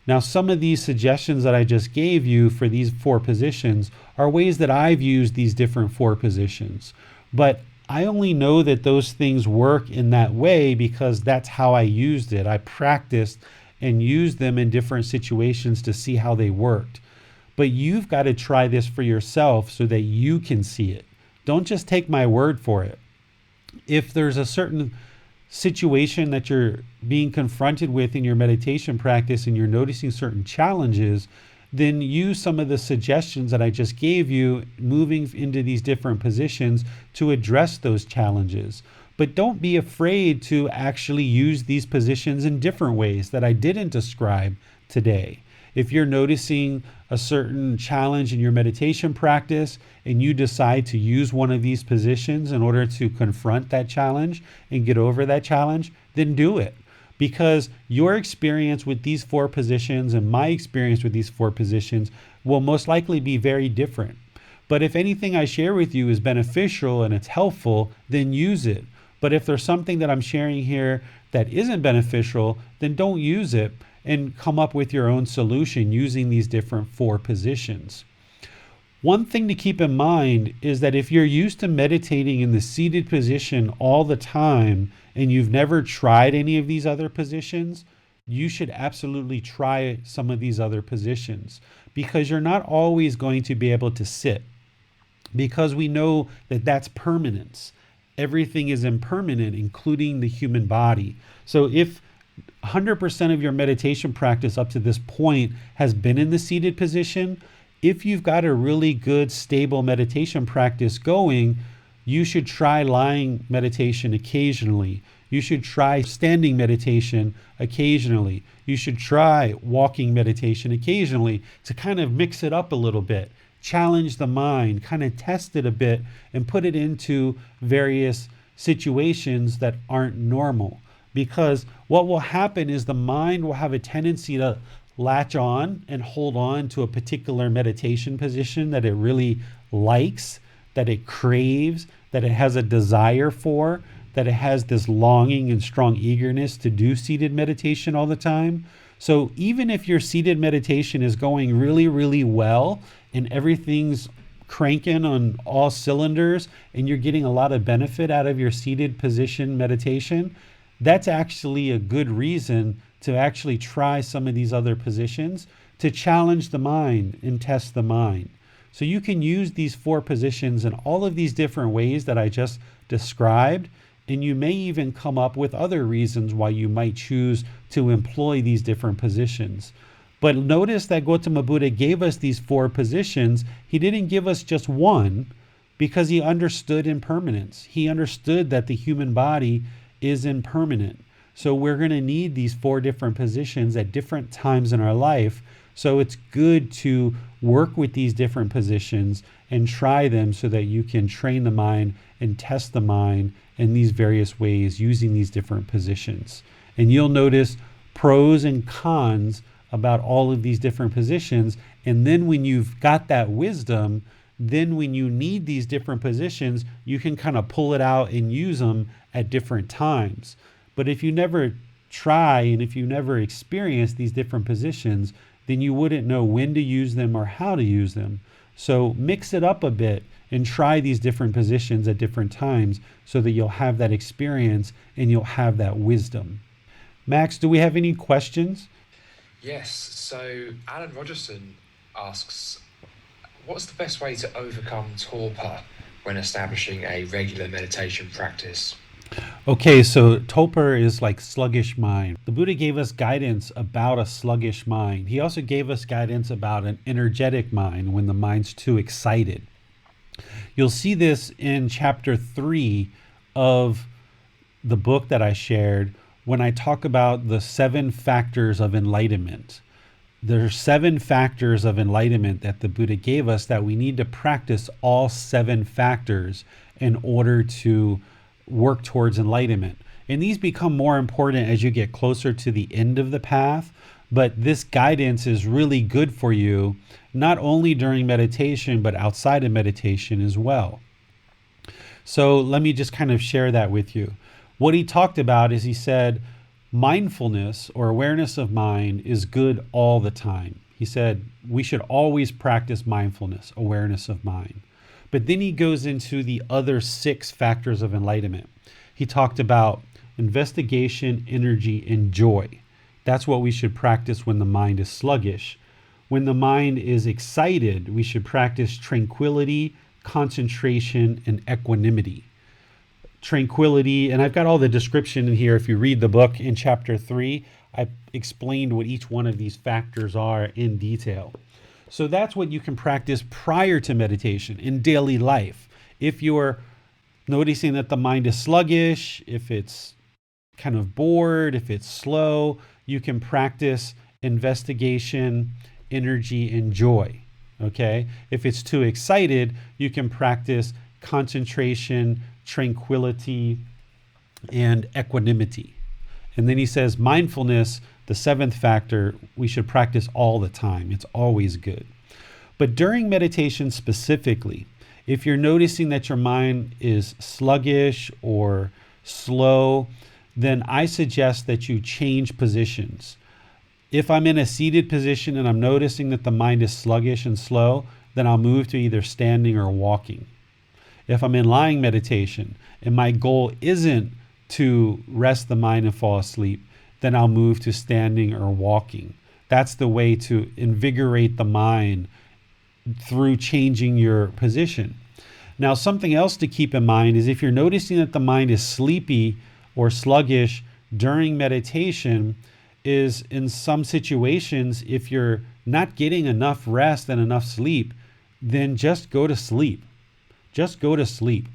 [SPEAKER 2] Now, some of these suggestions that I just gave you for these 4 positions are ways that I've used these different 4 positions. But I only know that those things work in that way because that's how I used it. I practiced and used them in different situations to see how they worked. But you've got to try this for yourself so that you can see it. Don't just take my word for it. If there's a certain situation that you're being confronted with in your meditation practice and you're noticing certain challenges, then use some of the suggestions that I just gave you, moving into these different positions to address those challenges. But don't be afraid to actually use these positions in different ways that I didn't describe today. If you're noticing a certain challenge in your meditation practice and you decide to use one of these positions in order to confront that challenge and get over that challenge, then do it. Because your experience with these 4 positions and my experience with these 4 positions will most likely be very different. But if anything I share with you is beneficial and it's helpful, then use it. But if there's something that I'm sharing here that isn't beneficial, then don't use it. and come up with your own solution using these different 4 positions. One thing to keep in mind is that if you're used to meditating in the seated position all the time and you've never tried any of these other positions, you should absolutely try some of these other positions, because you're not always going to be able to sit, because we know that that's permanence. Everything is impermanent, including the human body. So if 100% of your meditation practice up to this point has been in the seated position, if you've got a really good, stable meditation practice going, you should try lying meditation occasionally. You should try standing meditation occasionally. You should try walking meditation occasionally to kind of mix it up a little bit, challenge the mind, kind of test it a bit, and put it into various situations that aren't normal. Because what will happen is the mind will have a tendency to latch on and hold on to a particular meditation position that it really likes, that it craves, that it has a desire for, that it has this longing and strong eagerness to do seated meditation all the time. So even if your seated meditation is going really, really well and everything's cranking on all cylinders and you're getting a lot of benefit out of your seated position meditation, that's actually a good reason to actually try some of these other positions to challenge the mind and test the mind. So you can use these 4 positions in all of these different ways that I just described, and you may even come up with other reasons why you might choose to employ these different positions. But notice that Gotama Buddha gave us these 4 positions. He didn't give us just one, because he understood impermanence. He understood that the human body is impermanent. So we're going to need these 4 different positions at different times in our life. So it's good to work with these different positions and try them so that you can train the mind and test the mind in these various ways using these different positions. And you'll notice pros and cons about all of these different positions. And then when you've got that wisdom, then when you need these different positions, you can kind of pull it out and use them at different times. But if you never try and if you never experience these different positions, then you wouldn't know when to use them or how to use them. So mix it up a bit and try these different positions at different times so that you'll have that experience and you'll have that wisdom. Max, do we have any questions?
[SPEAKER 3] Yes, so Alan Rogerson asks, what's the best way to overcome torpor when establishing a regular meditation practice?
[SPEAKER 2] Okay, so torpor is like sluggish mind. The Buddha gave us guidance about a sluggish mind. He also gave us guidance about an energetic mind when the mind's too excited. You'll see this in chapter 3 of the book that I shared when I talk about the 7 factors of enlightenment. There are 7 factors of enlightenment that the Buddha gave us that we need to practice all 7 factors in order to work towards enlightenment. And these become more important as you get closer to the end of the path, but this guidance is really good for you, not only during meditation, but outside of meditation as well. So let me just kind of share that with you. What he talked about is he said, mindfulness or awareness of mind is good all the time. He said, we should always practice mindfulness, awareness of mind. But then he goes into the other 6 factors of enlightenment. He talked about investigation, energy, and joy. That's what we should practice when the mind is sluggish. When the mind is excited, we should practice tranquility, concentration, and equanimity. Tranquility, and I've got all the description in here. If you read the book in chapter 3, I explained what each one of these factors are in detail. So that's what you can practice prior to meditation in daily life. If you're noticing that the mind is sluggish, if it's kind of bored, if it's slow, you can practice investigation, energy, and joy. Okay? If it's too excited, you can practice concentration, tranquility, and equanimity. And then he says mindfulness, the 7th factor, we should practice all the time. It's always good. But during meditation specifically, if you're noticing that your mind is sluggish or slow, then I suggest that you change positions. If I'm in a seated position and I'm noticing that the mind is sluggish and slow, then I'll move to either standing or walking. If I'm in lying meditation and my goal isn't to rest the mind and fall asleep, then I'll move to standing or walking. That's the way to invigorate the mind through changing your position. Now, something else to keep in mind is if you're noticing that the mind is sleepy or sluggish during meditation, is in some situations, if you're not getting enough rest and enough sleep, then just go to sleep. Just go to sleep.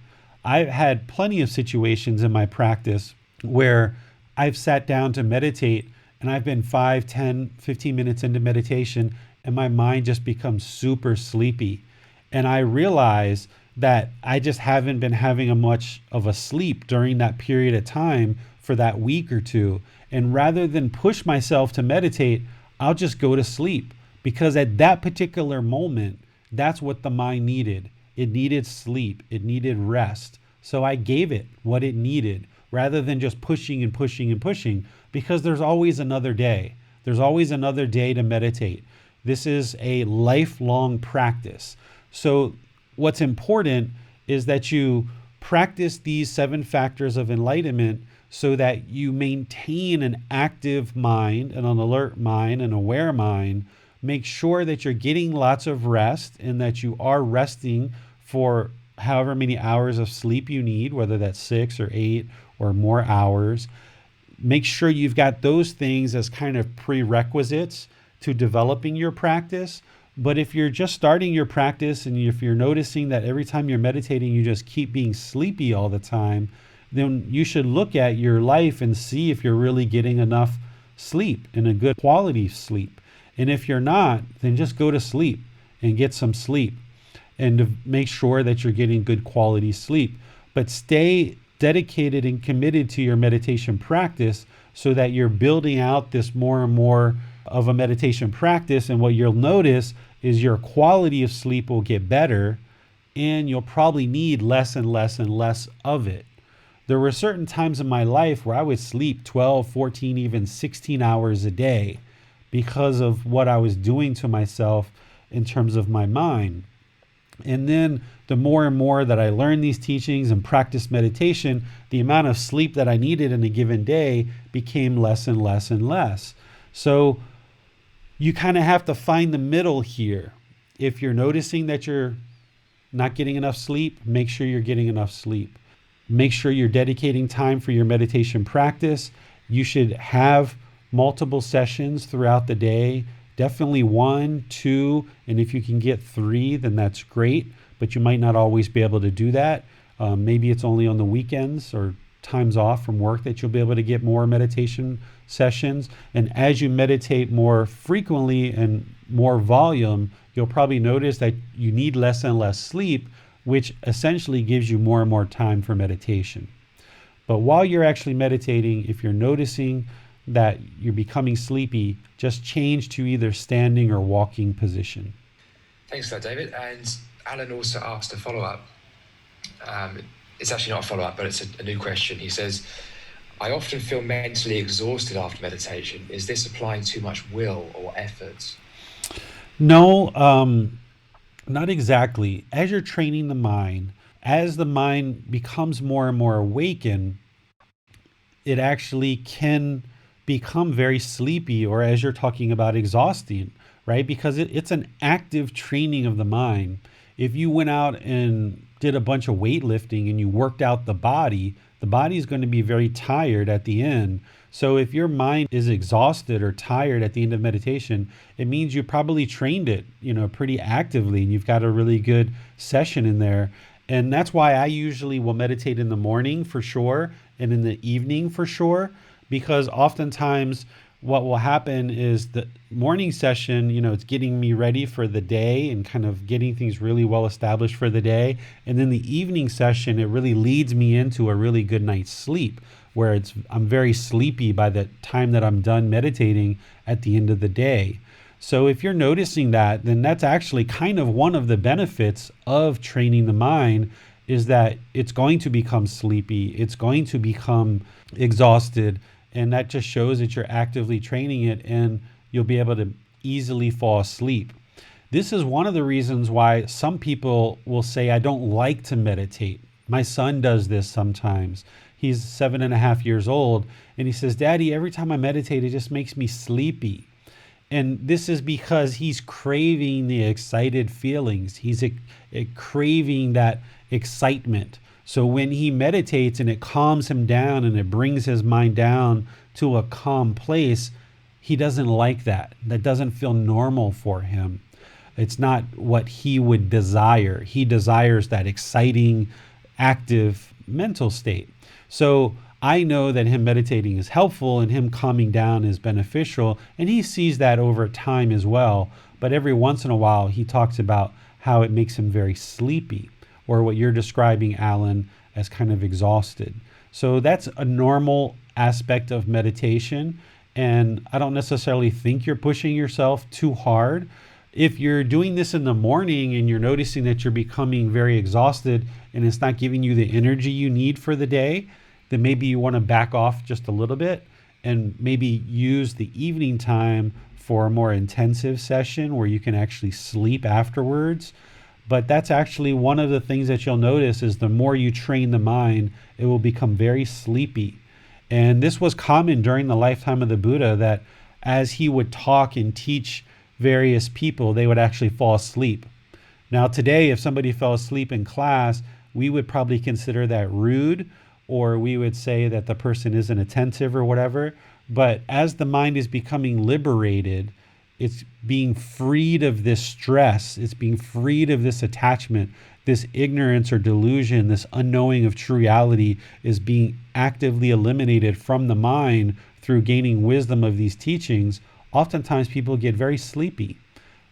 [SPEAKER 2] I've had plenty of situations in my practice where I've sat down to meditate and I've been 5, 10, 15 minutes into meditation and my mind just becomes super sleepy. And I realize that I just haven't been having a much of a sleep during that period of time for that week or two. And rather than push myself to meditate, I'll just go to sleep because at that particular moment, that's what the mind needed. It needed sleep. It needed rest. So I gave it what it needed rather than just pushing and pushing and pushing because there's always another day. There's always another day to meditate. This is a lifelong practice. So what's important is that you practice these 7 factors of enlightenment so that you maintain an active mind, an alert mind, an aware mind. Make sure that you're getting lots of rest and that you are resting for however many hours of sleep you need, whether that's 6 or 8 or more hours. Make sure you've got those things as kind of prerequisites to developing your practice. But if you're just starting your practice and if you're noticing that every time you're meditating, you just keep being sleepy all the time, then you should look at your life and see if you're really getting enough sleep and a good quality sleep. And if you're not, then just go to sleep and get some sleep and to make sure that you're getting good quality sleep. But stay dedicated and committed to your meditation practice so that you're building out this more and more of a meditation practice. And what you'll notice is your quality of sleep will get better and you'll probably need less and less and less of it. There were certain times in my life where I would sleep 12, 14, even 16 hours a day because of what I was doing to myself in terms of my mind. And then the more and more that I learned these teachings and practiced meditation, the amount of sleep that I needed in a given day became less and less and less. So you kind of have to find the middle here. If you're noticing that you're not getting enough sleep, make sure you're getting enough sleep. Make sure you're dedicating time for your meditation practice. You should have multiple sessions throughout the day. Definitely 1, 2, and if you can get 3, then that's great, but you might not always be able to do that. Maybe it's only on the weekends or times off from work that you'll be able to get more meditation sessions. And as you meditate more frequently and more volume, you'll probably notice that you need less and less sleep, which essentially gives you more and more time for meditation. But while you're actually meditating, if you're noticing that you're becoming sleepy, just change to either standing or walking position.
[SPEAKER 3] Thanks for that, David. And Alan also asked a follow-up. It's actually not a follow-up, but it's a new question. He says, I often feel mentally exhausted after meditation. Is this applying too much will or effort?
[SPEAKER 2] No, not exactly. As you're training the mind, as the mind becomes more and more awakened, it actually can become very sleepy, or as you're talking about, exhausting, right? Because it's an active training of the mind. If you went out and did a bunch of weightlifting and you worked out the body is going to be very tired at the end. So if your mind is exhausted or tired at the end of meditation, it means you probably trained it, pretty actively, and you've got a really good session in there. And that's why I usually will meditate in the morning for sure, and in the evening for sure, because oftentimes what will happen is the morning session, it's getting me ready for the day and kind of getting things really well established for the day. And then the evening session, it really leads me into a really good night's sleep, where I'm very sleepy by the time that I'm done meditating at the end of the day. So if you're noticing that, then that's actually kind of one of the benefits of training the mind, is that it's going to become sleepy, it's going to become exhausted, and that just shows that you're actively training it. And you'll be able to easily fall asleep. This is one of the reasons why some people will say, I don't like to meditate. My son does this sometimes. He's 7.5 years old, and he says, Daddy, every time I meditate, it just makes me sleepy. And this is because he's craving the excited feelings. He's craving that excitement. So when he meditates and it calms him down and it brings his mind down to a calm place, he doesn't like that. That doesn't feel normal for him. It's not what he would desire. He desires that exciting, active mental state. So I know that him meditating is helpful and him calming down is beneficial, and he sees that over time as well. But every once in a while, he talks about how it makes him very sleepy, or what you're describing, Alan, as kind of exhausted. So that's a normal aspect of meditation, and I don't necessarily think you're pushing yourself too hard. If you're doing this in the morning and you're noticing that you're becoming very exhausted and it's not giving you the energy you need for the day, then maybe you want to back off just a little bit and maybe use the evening time for a more intensive session where you can actually sleep afterwards. But that's actually one of the things that you'll notice is the more you train the mind, it will become very sleepy. And this was common during the lifetime of the Buddha, that as he would talk and teach various people, they would actually fall asleep. Now today, if somebody fell asleep in class, we would probably consider that rude, or we would say that the person isn't attentive or whatever. But as the mind is becoming liberated, it's being freed of this stress, it's being freed of this attachment, this ignorance or delusion, this unknowing of true reality is being actively eliminated from the mind through gaining wisdom of these teachings. Oftentimes people get very sleepy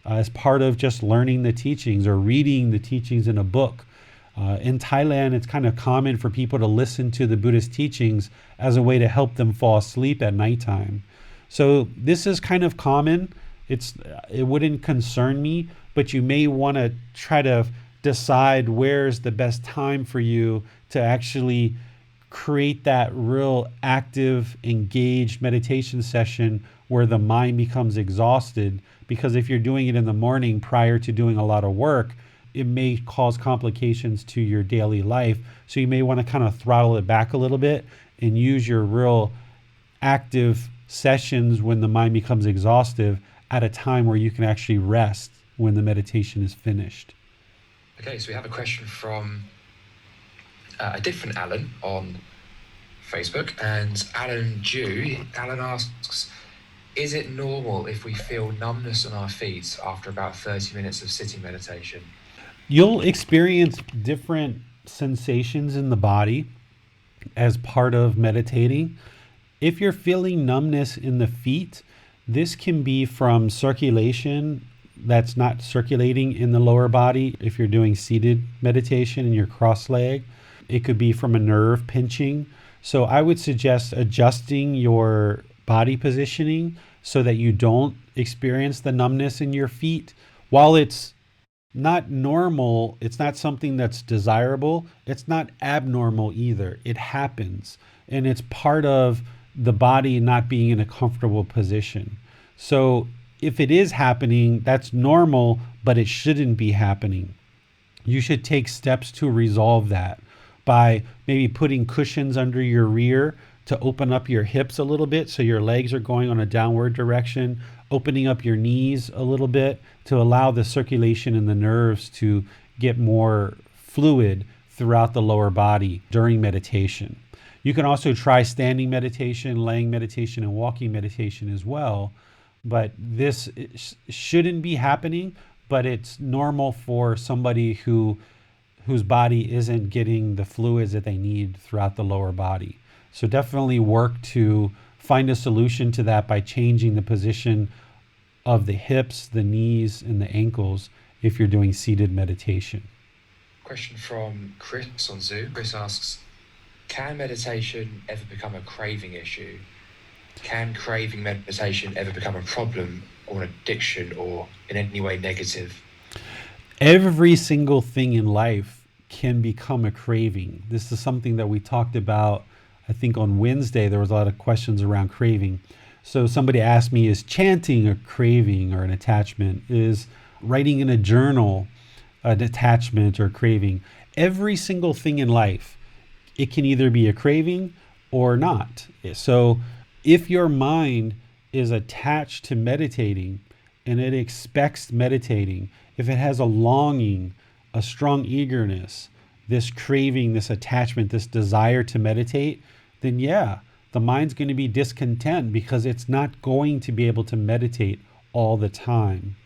[SPEAKER 2] as part of just learning the teachings or reading the teachings in a book. In Thailand, it's kind of common for people to listen to the Buddhist teachings as a way to help them fall asleep at nighttime. So this is kind of common. It wouldn't concern me, but you may want to try to decide where's the best time for you to actually create that real active, engaged meditation session where the mind becomes exhausted. Because if you're doing it in the morning prior to doing a lot of work, it may cause complications to your daily life. So you may want to kind of throttle it back a little bit and use your real active sessions when the mind becomes exhaustive at a time where you can actually rest when the meditation is finished.
[SPEAKER 3] Okay, so we have a question from a different Alan on Facebook, and Alan asks, is it normal if we feel numbness on our feet after about 30 minutes of sitting meditation?
[SPEAKER 2] You'll experience different sensations in the body as part of meditating. If you're feeling numbness in the feet, this can be from circulation that's not circulating in the lower body. If you're doing seated meditation and you're cross-legged, it could be from a nerve pinching. So I would suggest adjusting your body positioning so that you don't experience the numbness in your feet. While it's not normal, it's not something that's desirable, it's not abnormal either. It happens, and it's part of the body not being in a comfortable position. So if it is happening, that's normal, but it shouldn't be happening. You should take steps to resolve that by maybe putting cushions under your rear to open up your hips a little bit so your legs are going on a downward direction, opening up your knees a little bit to allow the circulation in the nerves to get more fluid throughout the lower body during meditation. You can also try standing meditation, laying meditation, and walking meditation as well. But this shouldn't be happening, but it's normal for somebody whose body isn't getting the fluids that they need throughout the lower body. So definitely work to find a solution to that by changing the position of the hips, the knees, and the ankles if you're doing seated meditation.
[SPEAKER 3] Question from Chris on Zoom. Chris asks, can meditation ever become a craving issue? Can craving meditation ever become a problem or an addiction or in any way negative?
[SPEAKER 2] Every single thing in life can become a craving. This is something that we talked about, I think on Wednesday. There was a lot of questions around craving. So somebody asked me, is chanting a craving or an attachment? Is writing in a journal an attachment or craving? Every single thing in life, it can either be a craving or not. So if your mind is attached to meditating and it expects meditating, if it has a longing, a strong eagerness, this craving, this attachment, this desire to meditate, then yeah, the mind's going to be discontent because it's not going to be able to meditate all the time.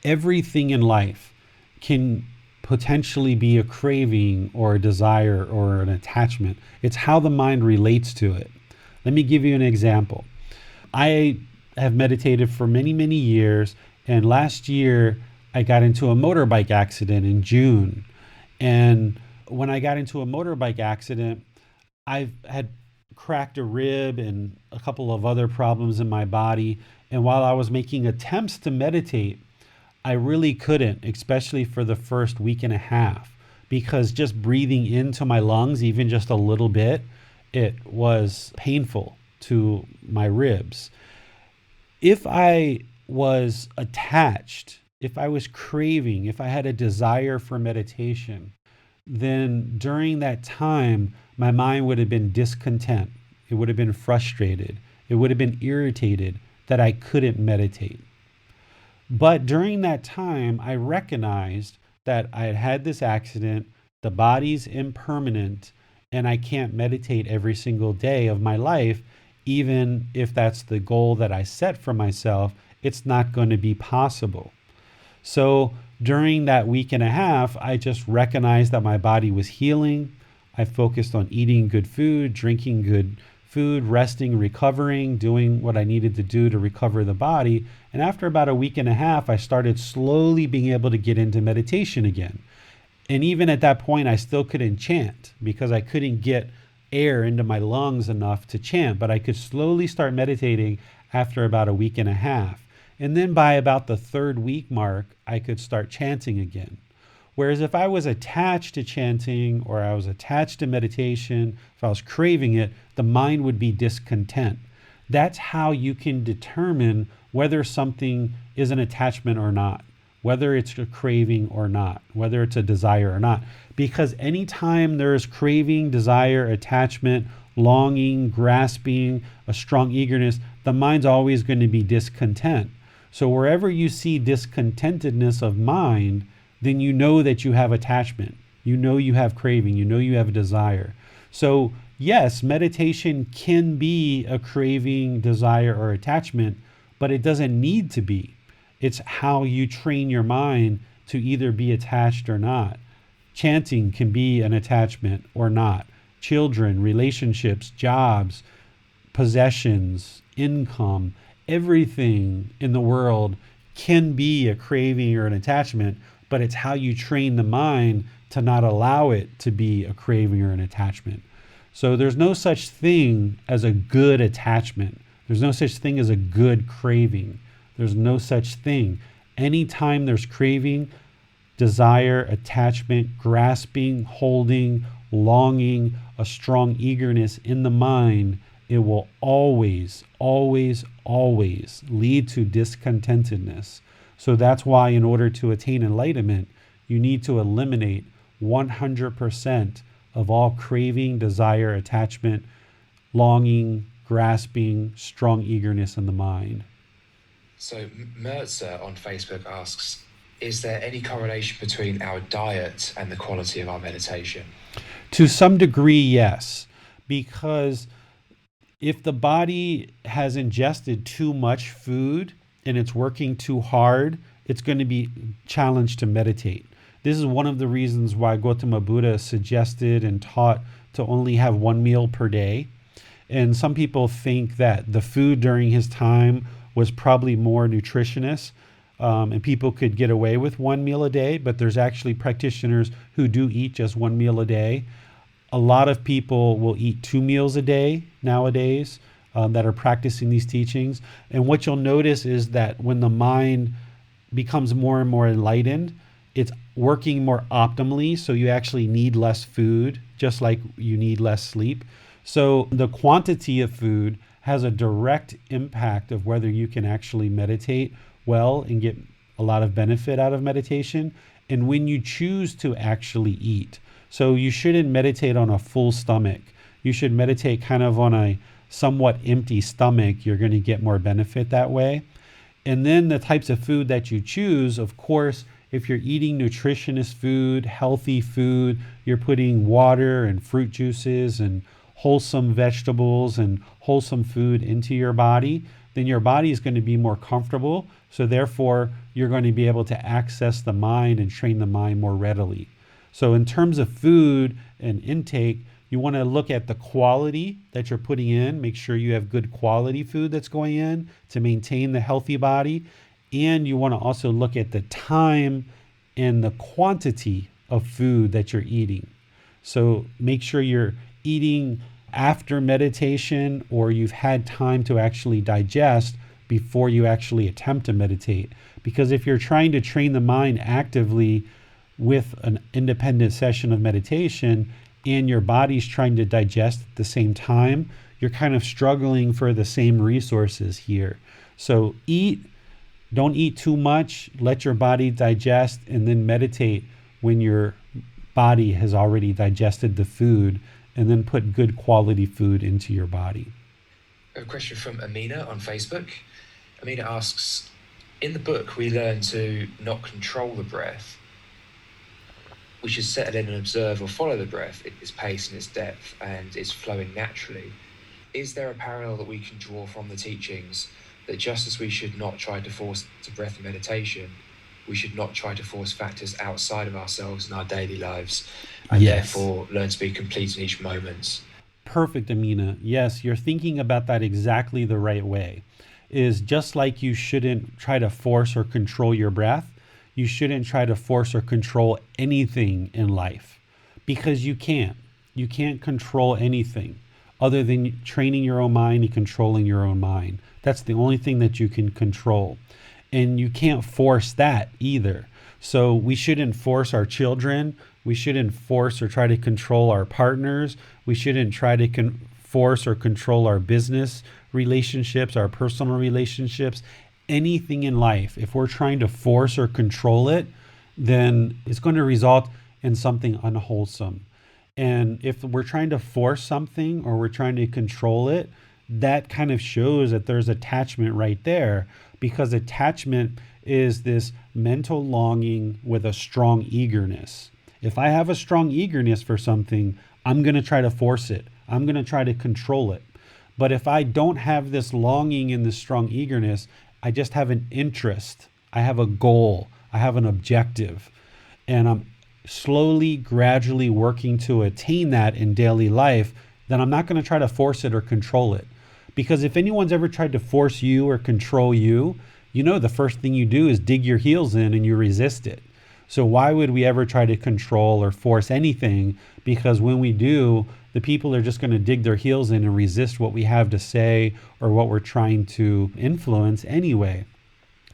[SPEAKER 2] Everything in life can potentially be a craving or a desire or an attachment. It's how the mind relates to it. Let me give you an example. I have meditated for many, many years, and last year I got into a motorbike accident in June. And when I got into a motorbike accident, I had cracked a rib and a couple of other problems in my body. And while I was making attempts to meditate, I really couldn't, especially for the first week and a half, because just breathing into my lungs, even just a little bit, it was painful to my ribs. If I was attached, if I was craving, if I had a desire for meditation, then during that time, my mind would have been discontent. It would have been frustrated. It would have been irritated that I couldn't meditate. But during that time, I recognized that I had had this accident, the body's impermanent, and I can't meditate every single day of my life. Even if that's the goal that I set for myself, it's not going to be possible. So during that week and a half, I just recognized that my body was healing. I focused on eating good food, drinking good food, resting, recovering, doing what I needed to do to recover the body. And after about a week and a half, I started slowly being able to get into meditation again. And even at that point, I still couldn't chant because I couldn't get air into my lungs enough to chant, but I could slowly start meditating after about a week and a half. And then by about the third week mark, I could start chanting again. Whereas if I was attached to chanting or I was attached to meditation, if I was craving it, the mind would be discontent. That's how you can determine whether something is an attachment or not, whether it's a craving or not, whether it's a desire or not. Because anytime there's craving, desire, attachment, longing, grasping, a strong eagerness, the mind's always going to be discontent. So wherever you see discontentedness of mind, then you know that you have attachment. You know you have craving. You know you have a desire. So yes, meditation can be a craving, desire, or attachment, but it doesn't need to be. It's how you train your mind to either be attached or not. Chanting can be an attachment or not. Children, relationships, jobs, possessions, income, everything in the world can be a craving or an attachment, but it's how you train the mind to not allow it to be a craving or an attachment. So there's no such thing as a good attachment. There's no such thing as a good craving. There's no such thing. Anytime there's craving, desire, attachment, grasping, holding, longing, a strong eagerness in the mind, it will always, always, always lead to discontentedness. So that's why in order to attain enlightenment, you need to eliminate 100% of all craving, desire, attachment, longing, grasping, strong eagerness in the mind.
[SPEAKER 3] So Mertzer on Facebook asks, is there any correlation between our diet and the quality of our meditation?
[SPEAKER 2] To some degree, yes, because if the body has ingested too much food and it's working too hard, it's going to be challenged to meditate. This is one of the reasons why Gotama Buddha suggested and taught to only have one meal per day. And some people think that the food during his time was probably more nutritious, and people could get away with one meal a day, but there's actually practitioners who do eat just one meal a day. A lot of people will eat 2 meals a day nowadays that are practicing these teachings. And what you'll notice is that when the mind becomes more and more enlightened, it's working more optimally. So you actually need less food, just like you need less sleep. So the quantity of food has a direct impact of whether you can actually meditate well and get a lot of benefit out of meditation, and when you choose to actually eat. So you shouldn't meditate on a full stomach. You should meditate kind of on a somewhat empty stomach. You're going to get more benefit that way. And then the types of food that you choose, of course, if you're eating nutritious food, healthy food, you're putting water and fruit juices and wholesome vegetables and wholesome food into your body, then your body is going to be more comfortable. So therefore, you're going to be able to access the mind and train the mind more readily. So in terms of food and intake, you want to look at the quality that you're putting in. Make sure you have good quality food that's going in to maintain the healthy body. And you want to also look at the time and the quantity of food that you're eating. So make sure you're eating after meditation, or you've had time to actually digest before you actually attempt to meditate. Because if you're trying to train the mind actively with an independent session of meditation, and your body's trying to digest at the same time, you're kind of struggling for the same resources here. So don't eat too much, let your body digest, and then meditate when your body has already digested the food, and then put good quality food into your body.
[SPEAKER 3] A question from Amina on Facebook. Amina asks, in the book, we learn to not control the breath. We should settle in and observe or follow the breath, its pace and its depth, and its flowing naturally. Is there a parallel that we can draw from the teachings that just as we should not try to force the breath in meditation, we should not try to force factors outside of ourselves in our daily lives, and therefore learn to be complete in each moment?
[SPEAKER 2] Perfect, Amina. Yes, you're thinking about that exactly the right way. Is just like you shouldn't try to force or control your breath, you shouldn't try to force or control anything in life, because you can't. You can't control anything other than training your own mind and controlling your own mind. That's the only thing that you can control. And you can't force that either. So we shouldn't force our children. We shouldn't force or try to control our partners. We shouldn't try to force or control our business relationships, our personal relationships, anything in life. If we're trying to force or control it, then it's going to result in something unwholesome. And if we're trying to force something or we're trying to control it, that kind of shows that there's attachment right there, because attachment is this mental longing with a strong eagerness. If I have a strong eagerness for something, I'm going to try to force it. I'm going to try to control it. But if I don't have this longing and this strong eagerness, I just have an interest. I have a goal. I have an objective. And I'm slowly, gradually working to attain that in daily life, then I'm not going to try to force it or control it. Because if anyone's ever tried to force you or control you, you know the first thing you do is dig your heels in and you resist it. So why would we ever try to control or force anything? Because when we do, the people are just going to dig their heels in and resist what we have to say or what we're trying to influence anyway.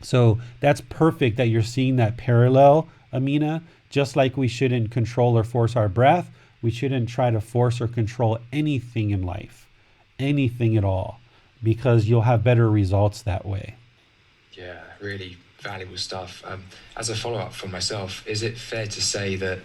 [SPEAKER 2] So that's perfect that you're seeing that parallel, Amina. Just like we shouldn't control or force our breath, we shouldn't try to force or control anything in life, anything at all, because you'll have better results that way.
[SPEAKER 3] Yeah, really valuable stuff. As a follow-up for myself, is it fair to say that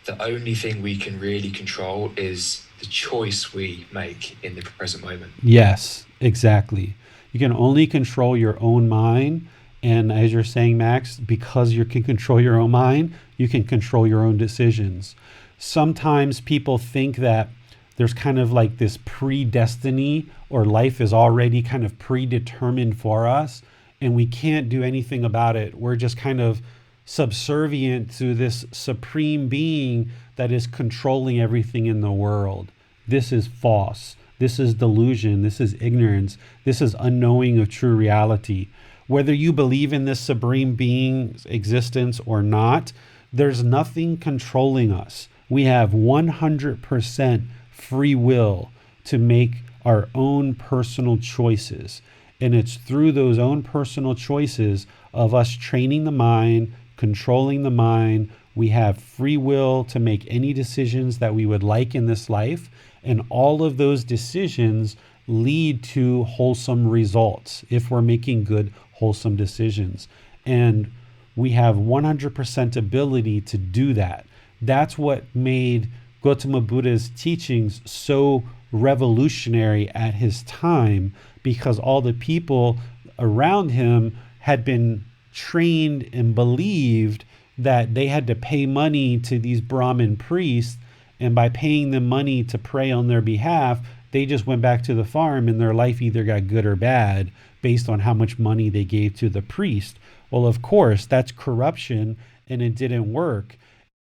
[SPEAKER 3] the only thing we can really control is the choice we make in the present moment?
[SPEAKER 2] Yes, exactly. You can only control your own mind. And as you're saying, Max, because you can control your own mind, you can control your own decisions. Sometimes people think that there's kind of like this predestiny, or life is already kind of predetermined for us, and we can't do anything about it. We're just kind of subservient to this supreme being that is controlling everything in the world. This is false. This is delusion. This is ignorance. This is unknowing of true reality. Whether you believe in this supreme being's existence or not, there's nothing controlling us. We have 100% free will to make our own personal choices. And it's through those own personal choices of us training the mind, controlling the mind. We have free will to make any decisions that we would like in this life. And all of those decisions lead to wholesome results if we're making good, wholesome decisions. And we have 100% ability to do that. That's what made Gotama Buddha's teachings so revolutionary at his time, because all the people around him had been trained and believed that they had to pay money to these Brahmin priests, and by paying them money to pray on their behalf, they just went back to the farm and their life either got good or bad based on how much money they gave to the priest. Well, of course, that's corruption, and it didn't work.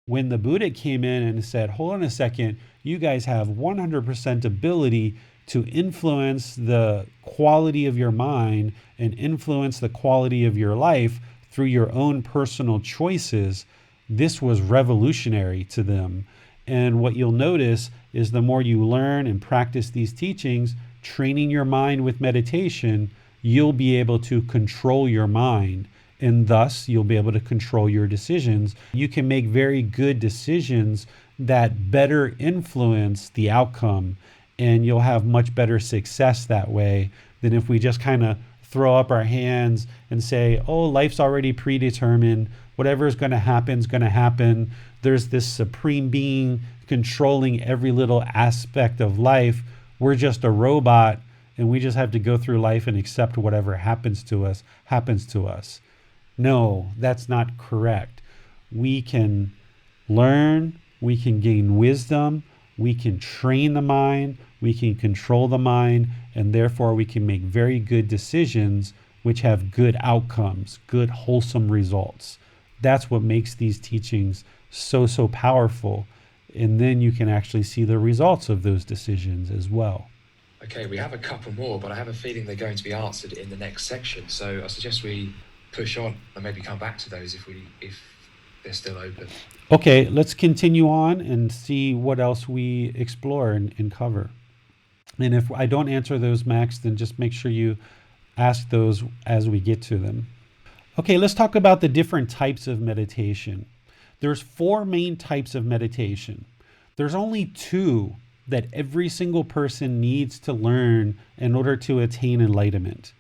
[SPEAKER 2] When the Buddha came in and said, hold on a second, you guys have 100% ability to influence the quality of your mind and influence the quality of your life through your own personal choices, this was revolutionary to them. And what you'll notice is the more you learn and practice these teachings, training your mind with meditation, you'll be able to control your mind. And thus, you'll be able to control your decisions. You can make very good decisions that better influence the outcome. And you'll have much better success that way than if we just kind of throw up our hands and say, oh, life's already predetermined. Whatever is going to happen is going to happen. There's this supreme being controlling every little aspect of life. We're just a robot, and we just have to go through life and accept whatever happens to us. No, that's not correct. We can learn, we can gain wisdom, we can train the mind, we can control the mind, and therefore we can make very good decisions which have good outcomes, good wholesome results. That's what makes these teachings so powerful. And then you can actually see the results of those decisions as well.
[SPEAKER 3] Okay, we have a couple more, but I have a feeling they're going to be answered in the next section. So I suggest we push on and maybe come back to those if they're still open.
[SPEAKER 2] Okay, let's continue on and see what else we explore and cover. And if I don't answer those, Max, then just make sure you ask those as we get to them. Okay, let's talk about the different types of meditation. There's 4 main types of meditation. There's only 2 that every single person needs to learn in order to attain enlightenment.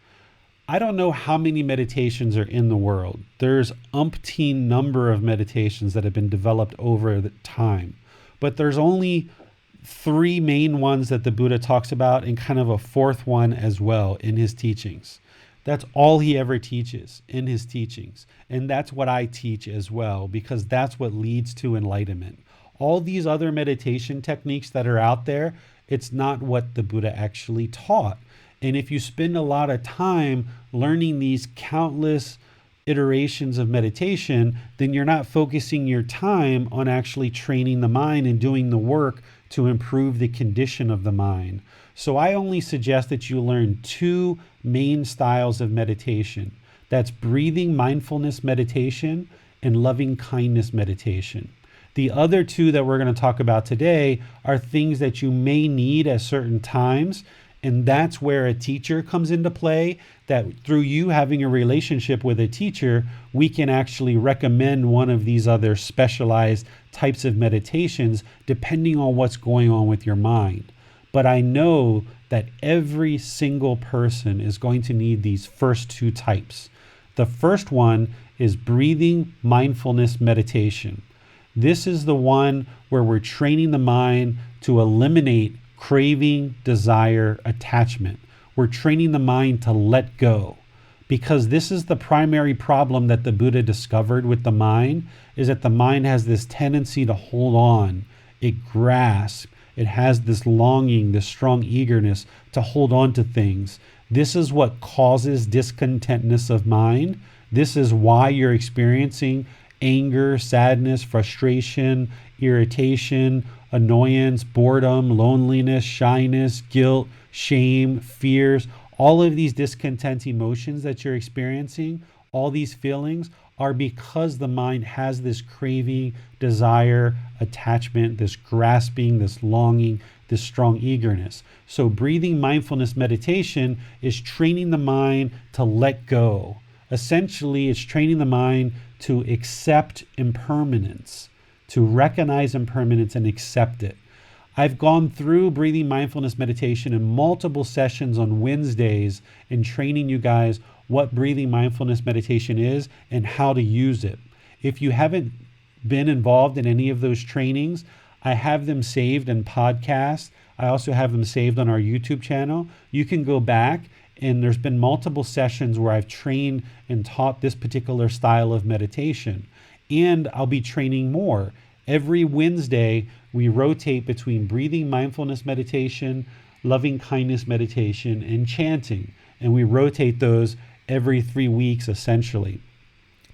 [SPEAKER 2] I don't know how many meditations are in the world. There's umpteen number of meditations that have been developed over the time, but there's only 3 main ones that the Buddha talks about, and kind of a 4th one as well in his teachings. That's all he ever teaches in his teachings. And that's what I teach as well, because that's what leads to enlightenment. All these other meditation techniques that are out there, it's not what the Buddha actually taught. And if you spend a lot of time learning these countless iterations of meditation, then you're not focusing your time on actually training the mind and doing the work to improve the condition of the mind. So I only suggest that you learn 2 main styles of meditation. That's breathing mindfulness meditation and loving kindness meditation. The other 2 that we're going to talk about today are things that you may need at certain times. And that's where a teacher comes into play, that through you having a relationship with a teacher, we can actually recommend one of these other specialized types of meditations depending on what's going on with your mind. But I know that every single person is going to need these first 2 types. The first one is breathing mindfulness meditation. This is the one where we're training the mind to eliminate craving, desire, attachment. We're training the mind to let go, because this is the primary problem that the Buddha discovered with the mind, is that the mind has this tendency to hold on. It grasps. It has this longing, this strong eagerness to hold on to things. This is what causes discontentness of mind. This is why you're experiencing anger, sadness, frustration, irritation, annoyance, boredom, loneliness, shyness, guilt, shame, fears. All of these discontent emotions that you're experiencing, all these feelings, are because the mind has this craving, desire, attachment, this grasping, this longing, this strong eagerness. So breathing mindfulness meditation is training the mind to let go. Essentially, it's training the mind to accept impermanence, to recognize impermanence and accept it. I've gone through breathing mindfulness meditation in multiple sessions on Wednesdays and training you guys what breathing mindfulness meditation is and how to use it. If you haven't been involved in any of those trainings, I have them saved in podcasts. I also have them saved on our YouTube channel. You can go back, and there's been multiple sessions where I've trained and taught this particular style of meditation. And I'll be training more. Every Wednesday, we rotate between breathing mindfulness meditation, loving kindness meditation, and chanting. And we rotate those every 3 weeks, essentially.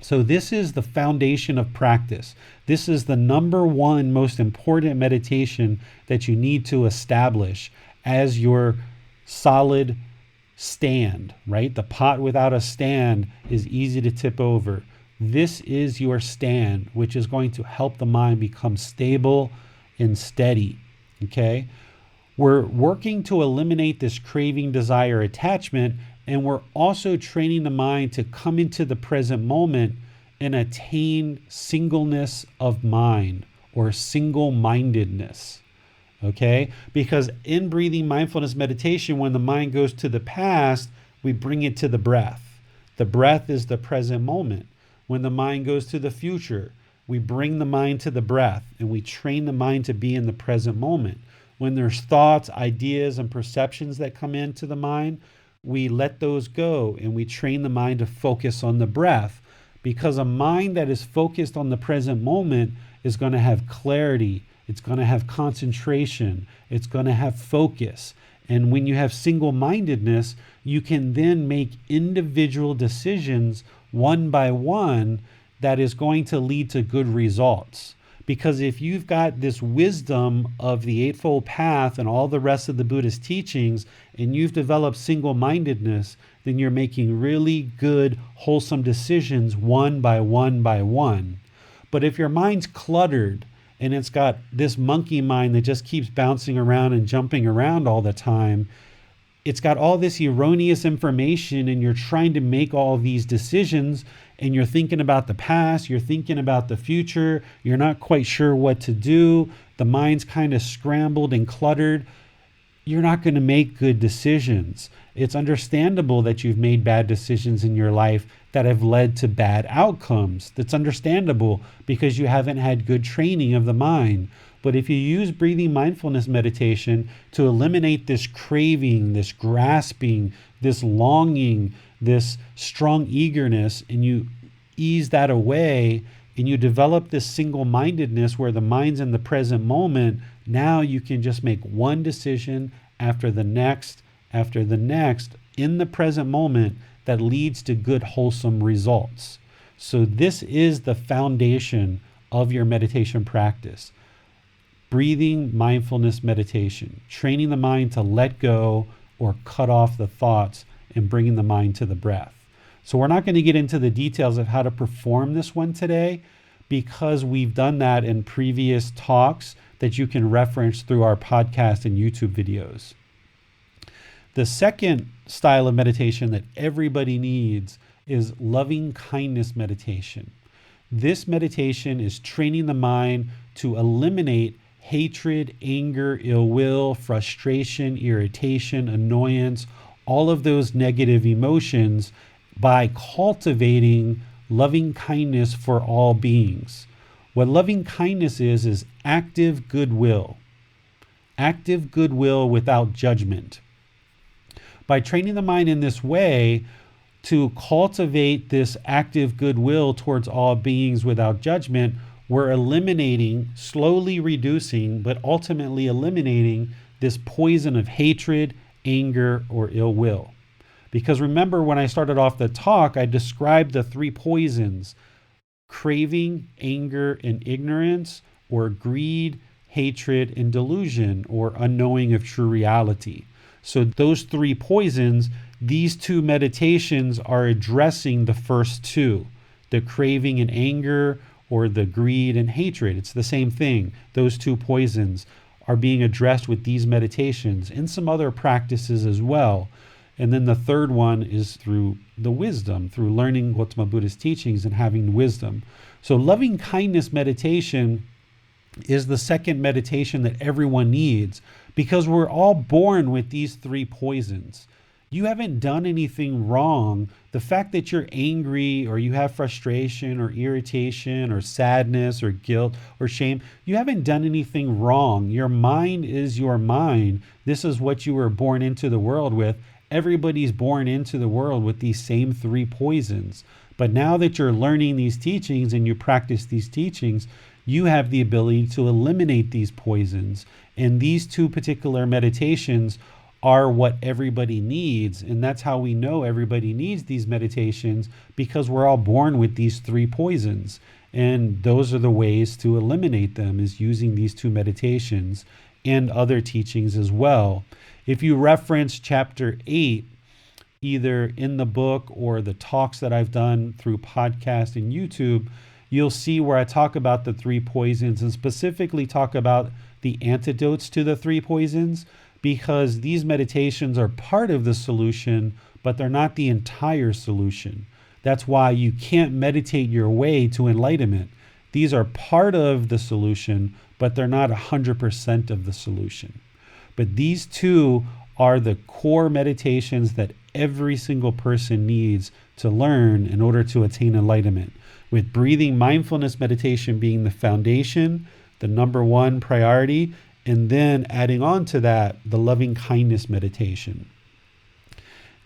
[SPEAKER 2] So this is the foundation of practice. This is the number one most important meditation that you need to establish as your solid stand, right? The pot without a stand is easy to tip over. This is your stand, which is going to help the mind become stable and steady, okay? We're working to eliminate this craving, desire, attachment, and we're also training the mind to come into the present moment and attain singleness of mind or single-mindedness, okay? Because in breathing mindfulness meditation, when the mind goes to the past, we bring it to the breath. The breath is the present moment. When the mind goes to the future, we bring the mind to the breath and we train the mind to be in the present moment. When there's thoughts, ideas, and perceptions that come into the mind, we let those go and we train the mind to focus on the breath, because a mind that is focused on the present moment is going to have clarity, it's going to have concentration, it's going to have focus. And when you have single-mindedness, you can then make individual decisions one by one that is going to lead to good results. Because if you've got this wisdom of the Eightfold Path and all the rest of the Buddhist teachings, and you've developed single-mindedness, then you're making really good, wholesome decisions one by one by one. But if your mind's cluttered and it's got this monkey mind that just keeps bouncing around and jumping around all the time, it's got all this erroneous information, and you're trying to make all these decisions, and you're thinking about the past, you're thinking about the future, you're not quite sure what to do, the mind's kind of scrambled and cluttered, you're not going to make good decisions. It's understandable that you've made bad decisions in your life that have led to bad outcomes. That's understandable because you haven't had good training of the mind. But if you use breathing mindfulness meditation to eliminate this craving, this grasping, this longing, this strong eagerness, and you ease that away, and you develop this single-mindedness where the mind's in the present moment, now you can just make one decision after the next in the present moment that leads to good, wholesome results. So this is the foundation of your meditation practice. Breathing mindfulness meditation, training the mind to let go or cut off the thoughts and bringing the mind to the breath. So we're not going to get into the details of how to perform this one today, because we've done that in previous talks that you can reference through our podcast and YouTube videos. The second style of meditation that everybody needs is loving kindness meditation. This meditation is training the mind to eliminate hatred, anger, ill will, frustration, irritation, annoyance, all of those negative emotions by cultivating loving kindness for all beings. What loving kindness is active goodwill without judgment. By training the mind in this way to cultivate this active goodwill towards all beings without judgment, we're eliminating, slowly reducing, but ultimately eliminating this poison of hatred, anger, or ill will. Because remember, when I started off the talk, I described the three poisons: craving, anger, and ignorance, or greed, hatred, and delusion, or unknowing of true reality. So those three poisons, these two meditations are addressing the first two, the craving and anger, or the greed and hatred. It's the same thing. Those two poisons are being addressed with these meditations and some other practices as well. And then the third one is through the wisdom, through learning Gotama Buddha's teachings and having wisdom. So loving kindness meditation is the second meditation that everyone needs, because we're all born with these three poisons. You haven't done anything wrong. The fact that you're angry or you have frustration or irritation or sadness or guilt or shame, you haven't done anything wrong. Your mind is your mind. This is what you were born into the world with. Everybody's born into the world with these same three poisons. But now that you're learning these teachings and you practice these teachings, you have the ability to eliminate these poisons. And these two particular meditations are what everybody needs. And that's how we know everybody needs these meditations, because we're all born with these three poisons. And those are the ways to eliminate them, is using these two meditations and other teachings as well. If you reference chapter 8, either in the book or the talks that I've done through podcast and YouTube, you'll see where I talk about the three poisons and specifically talk about the antidotes to the three poisons, because these meditations are part of the solution, but they're not the entire solution. That's why you can't meditate your way to enlightenment. These are part of the solution, but they're not 100% of the solution. But these two are the core meditations that every single person needs to learn in order to attain enlightenment, with breathing mindfulness meditation being the foundation, the number one priority, and then adding on to that, the loving kindness meditation.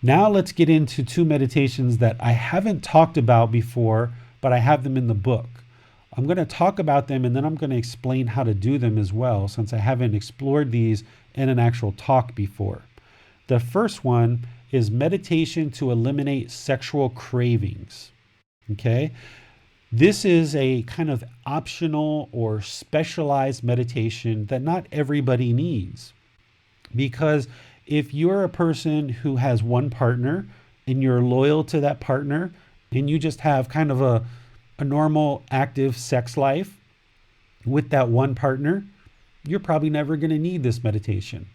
[SPEAKER 2] Now let's get into two meditations that I haven't talked about before, but I have them in the book. I'm going to talk about them and then I'm going to explain how to do them as well, since I haven't explored these in an actual talk before. The first one is meditation to eliminate sexual cravings. Okay? This is a kind of optional or specialized meditation that not everybody needs. Because if you're a person who has one partner and you're loyal to that partner and you just have kind of a normal active sex life with that one partner, you're probably never going to need this meditation.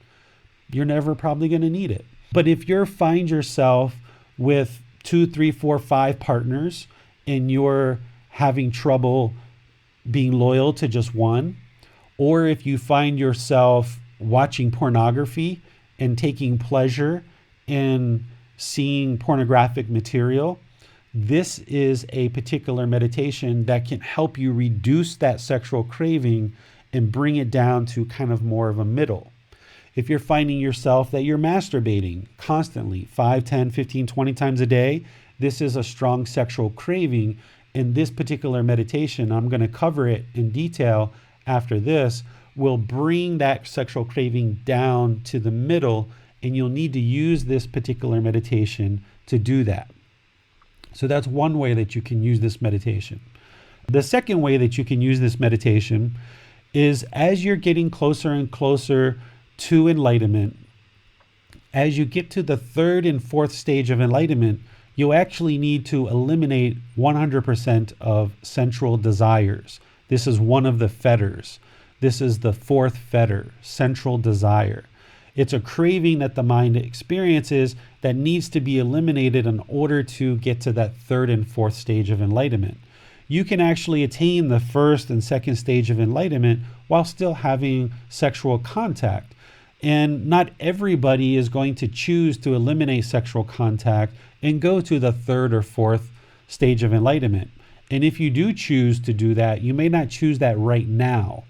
[SPEAKER 2] You're never probably going to need it. But if you find yourself with 2, 3, 4, 5 partners and you're having trouble being loyal to just one, or if you find yourself watching pornography and taking pleasure in seeing pornographic material, this is a particular meditation that can help you reduce that sexual craving and bring it down to kind of more of a middle. If you're finding yourself that you're masturbating constantly, 5, 10, 15, 20 times a day, this is a strong sexual craving. In this particular meditation, I'm going to cover it in detail after this, will bring that sexual craving down to the middle, and you'll need to use this particular meditation to do that. So that's one way that you can use this meditation. The second way that you can use this meditation is as you're getting closer and closer to enlightenment, as you get to the third and fourth stage of enlightenment, you actually need to eliminate 100% of sensual desires. This is one of the fetters. This is the fourth fetter, sensual desire. It's a craving that the mind experiences that needs to be eliminated in order to get to that third and fourth stage of enlightenment. You can actually attain the first and second stage of enlightenment while still having sexual contact. And not everybody is going to choose to eliminate sexual contact and go to the third or fourth stage of enlightenment. And if you do choose to do that, you may not choose that right now.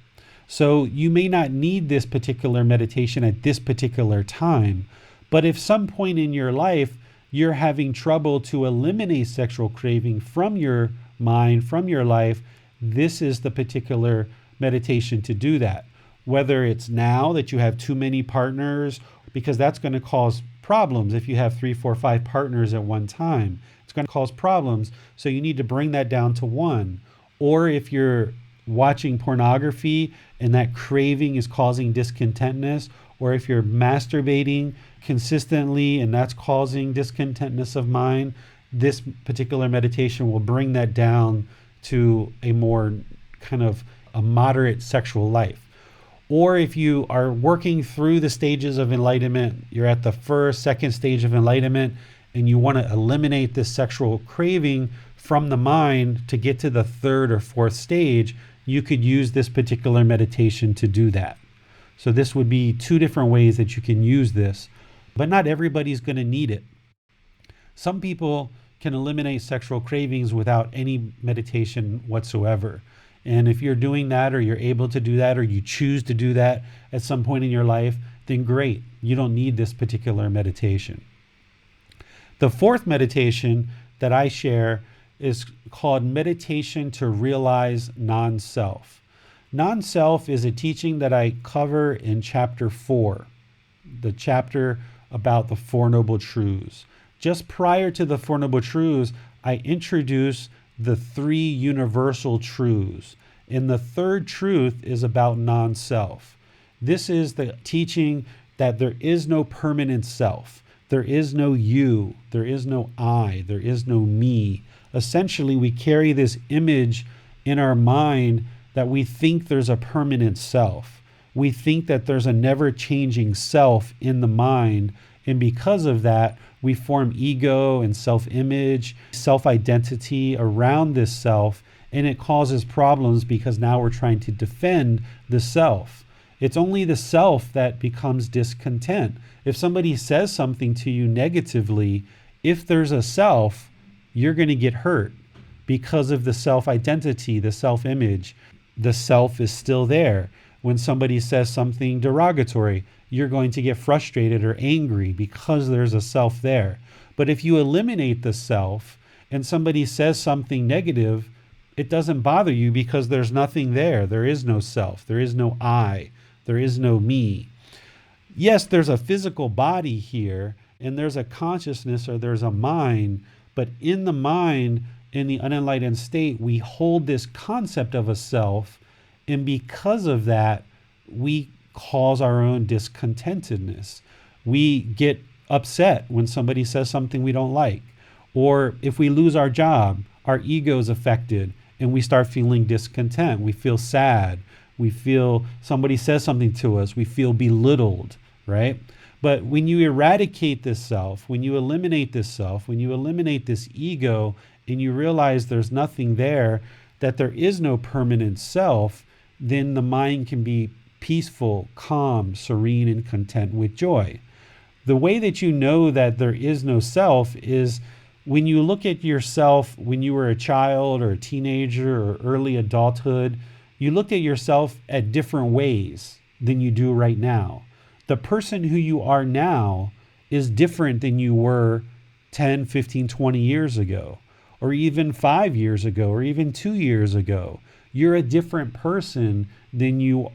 [SPEAKER 2] So you may not need this particular meditation at this particular time. But if some point in your life you're having trouble to eliminate sexual craving from your mind, from your life, this is the particular meditation to do that. Whether it's now that you have too many partners, because that's going to cause problems if you have 3, 4, 5 partners at one time. It's going to cause problems. So you need to bring that down to one. Or if you're watching pornography and that craving is causing discontentness, or if you're masturbating consistently and that's causing discontentness of mind, this particular meditation will bring that down to a more kind of a moderate sexual life. Or if you are working through the stages of enlightenment, you're at the first, second stage of enlightenment, and you want to eliminate this sexual craving from the mind to get to the third or fourth stage, you could use this particular meditation to do that. So this would be two different ways that you can use this, but not everybody's going to need it. Some people can eliminate sexual cravings without any meditation whatsoever. And if you're doing that, or you're able to do that, or you choose to do that at some point in your life, then great. You don't need this particular meditation. The fourth meditation that I share is called meditation to realize non-self. Non-self is a teaching that I cover in chapter 4, the chapter about the Four Noble Truths. Just prior to the Four Noble Truths, I introduce the three universal truths. And the third truth is about non-self. This is the teaching that there is no permanent self. There is no you. There is no I. There is no me. Essentially, we carry this image in our mind that we think there's a permanent self. We think that there's a never-changing self in the mind. And because of that, we form ego and self-image, self-identity around this self, and it causes problems because now we're trying to defend the self. It's only the self that becomes discontent. If somebody says something to you negatively, if there's a self, you're going to get hurt because of the self-identity, the self-image. The self is still there. When somebody says something derogatory, you're going to get frustrated or angry because there's a self there. But if you eliminate the self and somebody says something negative, it doesn't bother you because there's nothing there. There is no self. There is no I. There is no me. Yes, there's a physical body here, and there's a consciousness, or there's a mind, but in the mind, in the unenlightened state, we hold this concept of a self, and because of that, we cause our own discontentedness. We get upset when somebody says something we don't like. Or if we lose our job, our ego is affected and we start feeling discontent. We feel sad. We feel somebody says something to us. We feel belittled, right? But when you eradicate this self, when you eliminate this self, when you eliminate this ego and you realize there's nothing there, that there is no permanent self, then the mind can be peaceful, calm, serene, and content with joy. The way that you know that there is no self is when you look at yourself when you were a child or a teenager or early adulthood, you looked at yourself at different ways than you do right now. The person who you are now is different than you were 10, 15, 20 years ago, or even 5 years ago, or even 2 years ago. You're a different person than you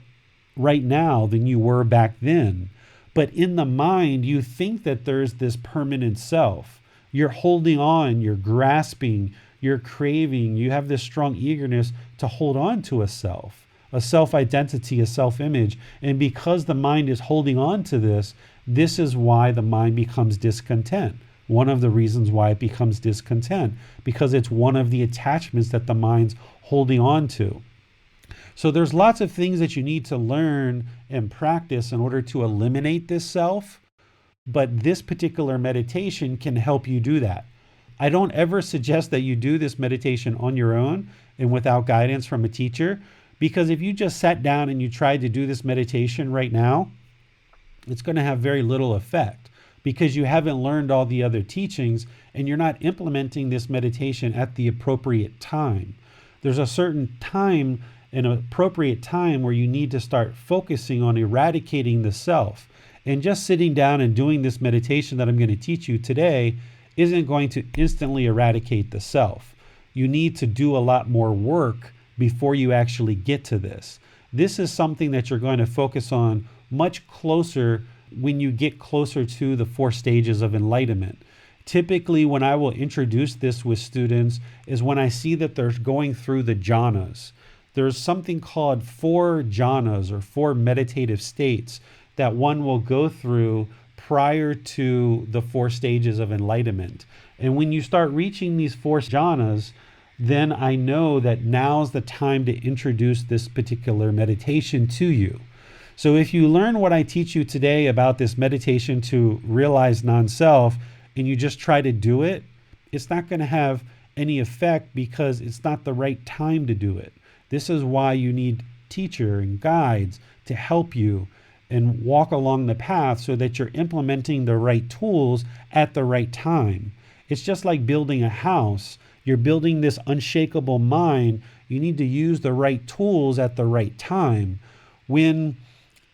[SPEAKER 2] right now than you were back then. But in the mind, you think that there's this permanent self. You're holding on, you're grasping, you're craving, you have this strong eagerness to hold on to a self-identity, a self-image. And because the mind is holding on to this, this is why the mind becomes discontent. One of the reasons why it becomes discontent, because it's one of the attachments that the mind's holding on to. So there's lots of things that you need to learn and practice in order to eliminate this self, but this particular meditation can help you do that. I don't ever suggest that you do this meditation on your own and without guidance from a teacher, because if you just sat down and you tried to do this meditation right now, it's going to have very little effect because you haven't learned all the other teachings and you're not implementing this meditation at the appropriate time. There's a certain time, an appropriate time where you need to start focusing on eradicating the self. And just sitting down and doing this meditation that I'm going to teach you today isn't going to instantly eradicate the self. You need to do a lot more work before you actually get to this. This is something that you're going to focus on much closer when you get closer to the 4 stages of enlightenment. Typically, when I will introduce this with students is when I see that they're going through the jhanas. There's something called 4 jhanas or 4 meditative states that one will go through prior to the 4 stages of enlightenment. And when you start reaching these 4 jhanas, then I know that now's the time to introduce this particular meditation to you. So if you learn what I teach you today about this meditation to realize non-self, and you just try to do it, it's not going to have any effect because it's not the right time to do it. This is why you need teacher and guides to help you and walk along the path so that you're implementing the right tools at the right time. It's just like building a house. You're building this unshakable mind. You need to use the right tools at the right time. When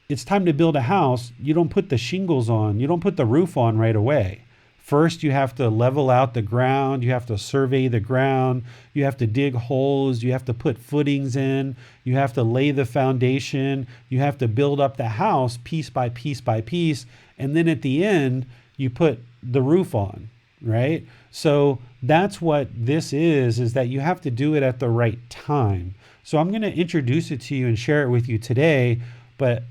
[SPEAKER 2] it's time to build a house, you don't put the shingles on, you don't put the roof on right away. First, you have to level out the ground, you have to survey the ground, you have to dig holes, you have to put footings in, you have to lay the foundation, you have to build up the house piece by piece by piece, and then at the end, you put the roof on, right? So that's what this is that you have to do it at the right time. So I'm going to introduce it to you and share it with you today, but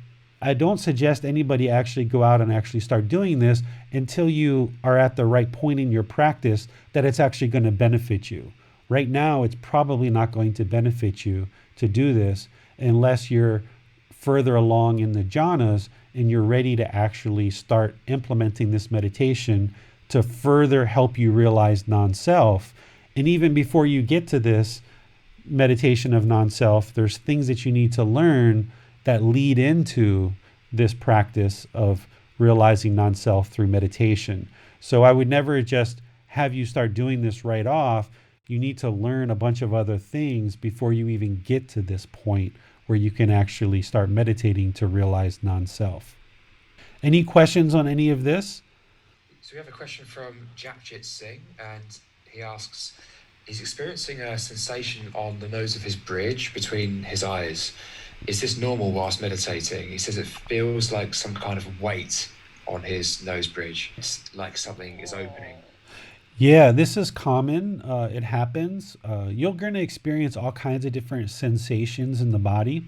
[SPEAKER 2] I don't suggest anybody actually go out and actually start doing this until you are at the right point in your practice that it's actually going to benefit you. Right now, it's probably not going to benefit you to do this unless you're further along in the jhanas and you're ready to actually start implementing this meditation to further help you realize non-self. And even before you get to this meditation of non-self, there's things that you need to learn that lead into this practice of realizing non-self through meditation. So I would never just have you start doing this right off. You need to learn a bunch of other things before you even get to this point where you can actually start meditating to realize non-self. Any questions on any of this?
[SPEAKER 3] So we have a question from Japjit Singh, and he asks, he's experiencing a sensation on the nose of his bridge between his eyes. Is this normal whilst meditating? He says it feels like some kind of weight on his nose bridge. It's like something is opening.
[SPEAKER 2] Yeah, this is common. It happens. You're going to experience all kinds of different sensations in the body.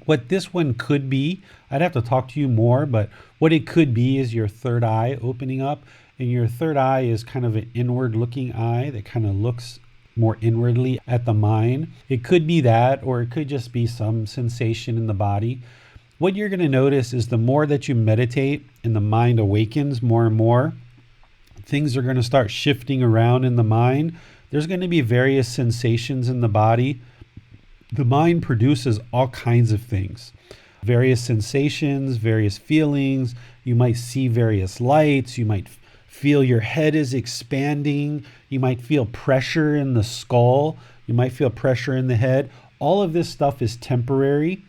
[SPEAKER 2] What this one could be, I'd have to talk to you more, but what it could be is your third eye opening up. And your third eye is kind of an inward looking eye that kind of looks more inwardly at the mind. It could be that, or it could just be some sensation in the body. What you're going to notice is the more that you meditate and the mind awakens more and more, things are going to start shifting around in the mind. There's going to be various sensations in the body. The mind produces all kinds of things, various sensations, various feelings. You might see various lights. You might feel your head is expanding. You might feel pressure in the skull. You might feel pressure in the head. All of this stuff is temporary.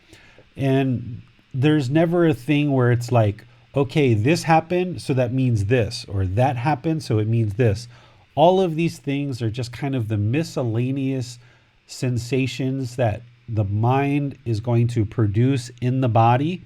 [SPEAKER 2] And there's never a thing where it's like, okay, this happened, so that means this, or that happened, so it means this. All of these things are just kind of the miscellaneous sensations that the mind is going to produce in the body.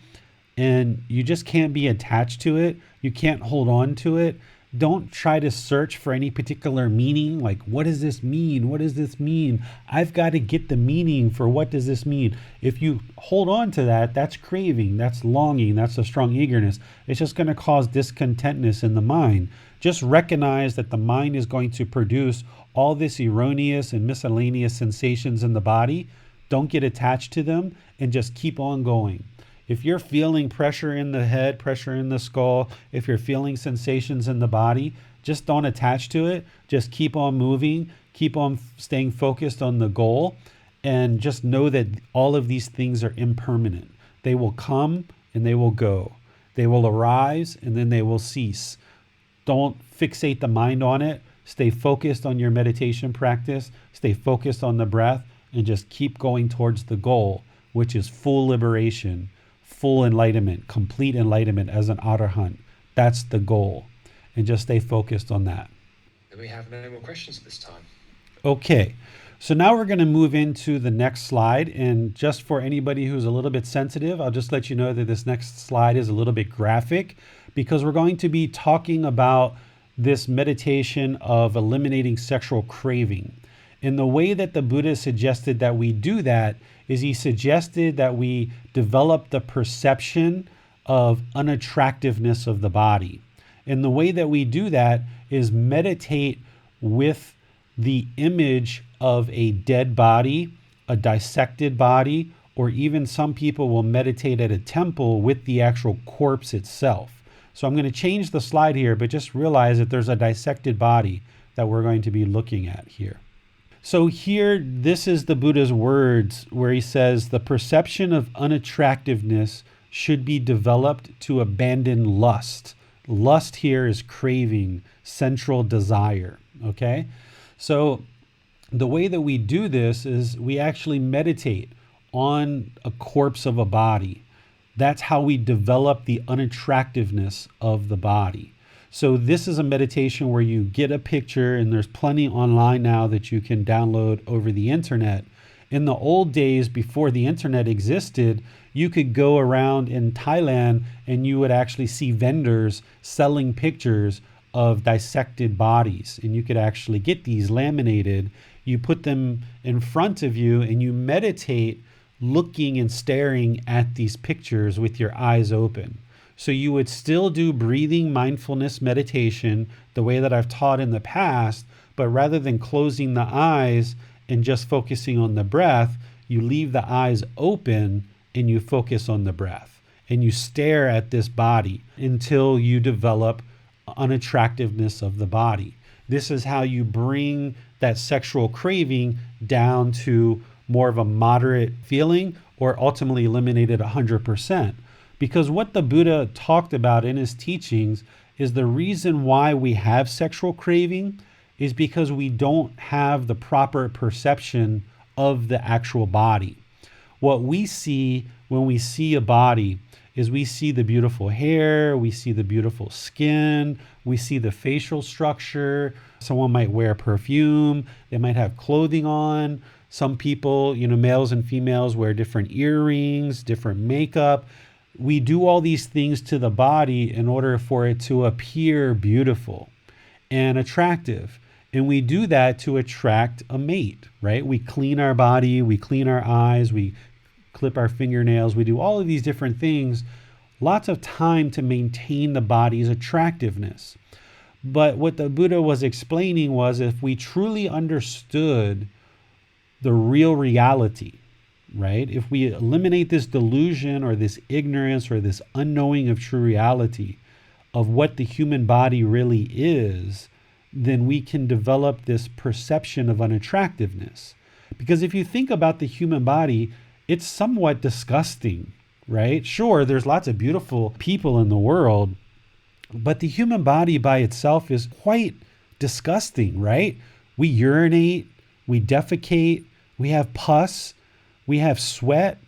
[SPEAKER 2] And you just can't be attached to it. You can't hold on to it. Don't try to search for any particular meaning. Like, what does this mean? What does this mean? I've got to get the meaning for what does this mean. If you hold on to that, that's craving, that's longing, that's a strong eagerness. It's just going to cause discontentness in the mind. Just recognize that the mind is going to produce all this erroneous and miscellaneous sensations in the body. Don't get attached to them and just keep on going. If you're feeling pressure in the head, pressure in the skull, if you're feeling sensations in the body, just don't attach to it. Just keep on moving, keep on staying focused on the goal, and just know that all of these things are impermanent. They will come and they will go. They will arise and then they will cease. Don't fixate the mind on it. Stay focused on your meditation practice. Stay focused on the breath and just keep going towards the goal, which is full liberation, full enlightenment, complete enlightenment as an arahant. That's the goal. And just stay focused on that.
[SPEAKER 3] And we have no more questions at this time.
[SPEAKER 2] Okay. So now we're going to move into the next slide. And just for anybody who's a little bit sensitive, I'll just let you know that this next slide is a little bit graphic because we're going to be talking about this meditation of eliminating sexual craving. And the way that the Buddha suggested that we do that is he suggested that we develop the perception of unattractiveness of the body. And the way that we do that is meditate with the image of a dead body, a dissected body, or even some people will meditate at a temple with the actual corpse itself. So I'm going to change the slide here, but just realize that there's a dissected body that we're going to be looking at here. So here, this is the Buddha's words where he says the perception of unattractiveness should be developed to abandon lust. Lust here is craving, central desire. Okay? So the way that we do this is we actually meditate on a corpse of a body. That's how we develop the unattractiveness of the body. So this is a meditation where you get a picture, and there's plenty online now that you can download over the internet. In the old days, before the internet existed, you could go around in Thailand and you would actually see vendors selling pictures of dissected bodies. And you could actually get these laminated. You put them in front of you and you meditate looking and staring at these pictures with your eyes open. So you would still do breathing mindfulness meditation the way that I've taught in the past, but rather than closing the eyes and just focusing on the breath, you leave the eyes open and you focus on the breath. And you stare at this body until you develop unattractiveness of the body. This is how you bring that sexual craving down to more of a moderate feeling, or ultimately eliminate it 100%. Because what the Buddha talked about in his teachings is the reason why we have sexual craving is because we don't have the proper perception of the actual body. What we see when we see a body is we see the beautiful hair, we see the beautiful skin, we see the facial structure. Someone might wear perfume, they might have clothing on. Some people, males and females, wear different earrings, different makeup. We do all these things to the body in order for it to appear beautiful and attractive. And we do that to attract a mate, right? We clean our body, we clean our eyes, we clip our fingernails, we do all of these different things. Lots of time to maintain the body's attractiveness. But what the Buddha was explaining was if we truly understood the real reality, right? If we eliminate this delusion or this ignorance or this unknowing of true reality of what the human body really is, then we can develop this perception of unattractiveness. Because if you think about the human body, it's somewhat disgusting, right? Sure, there's lots of beautiful people in the world, but the human body by itself is quite disgusting, right? We urinate, we defecate, we have pus, we have sweat,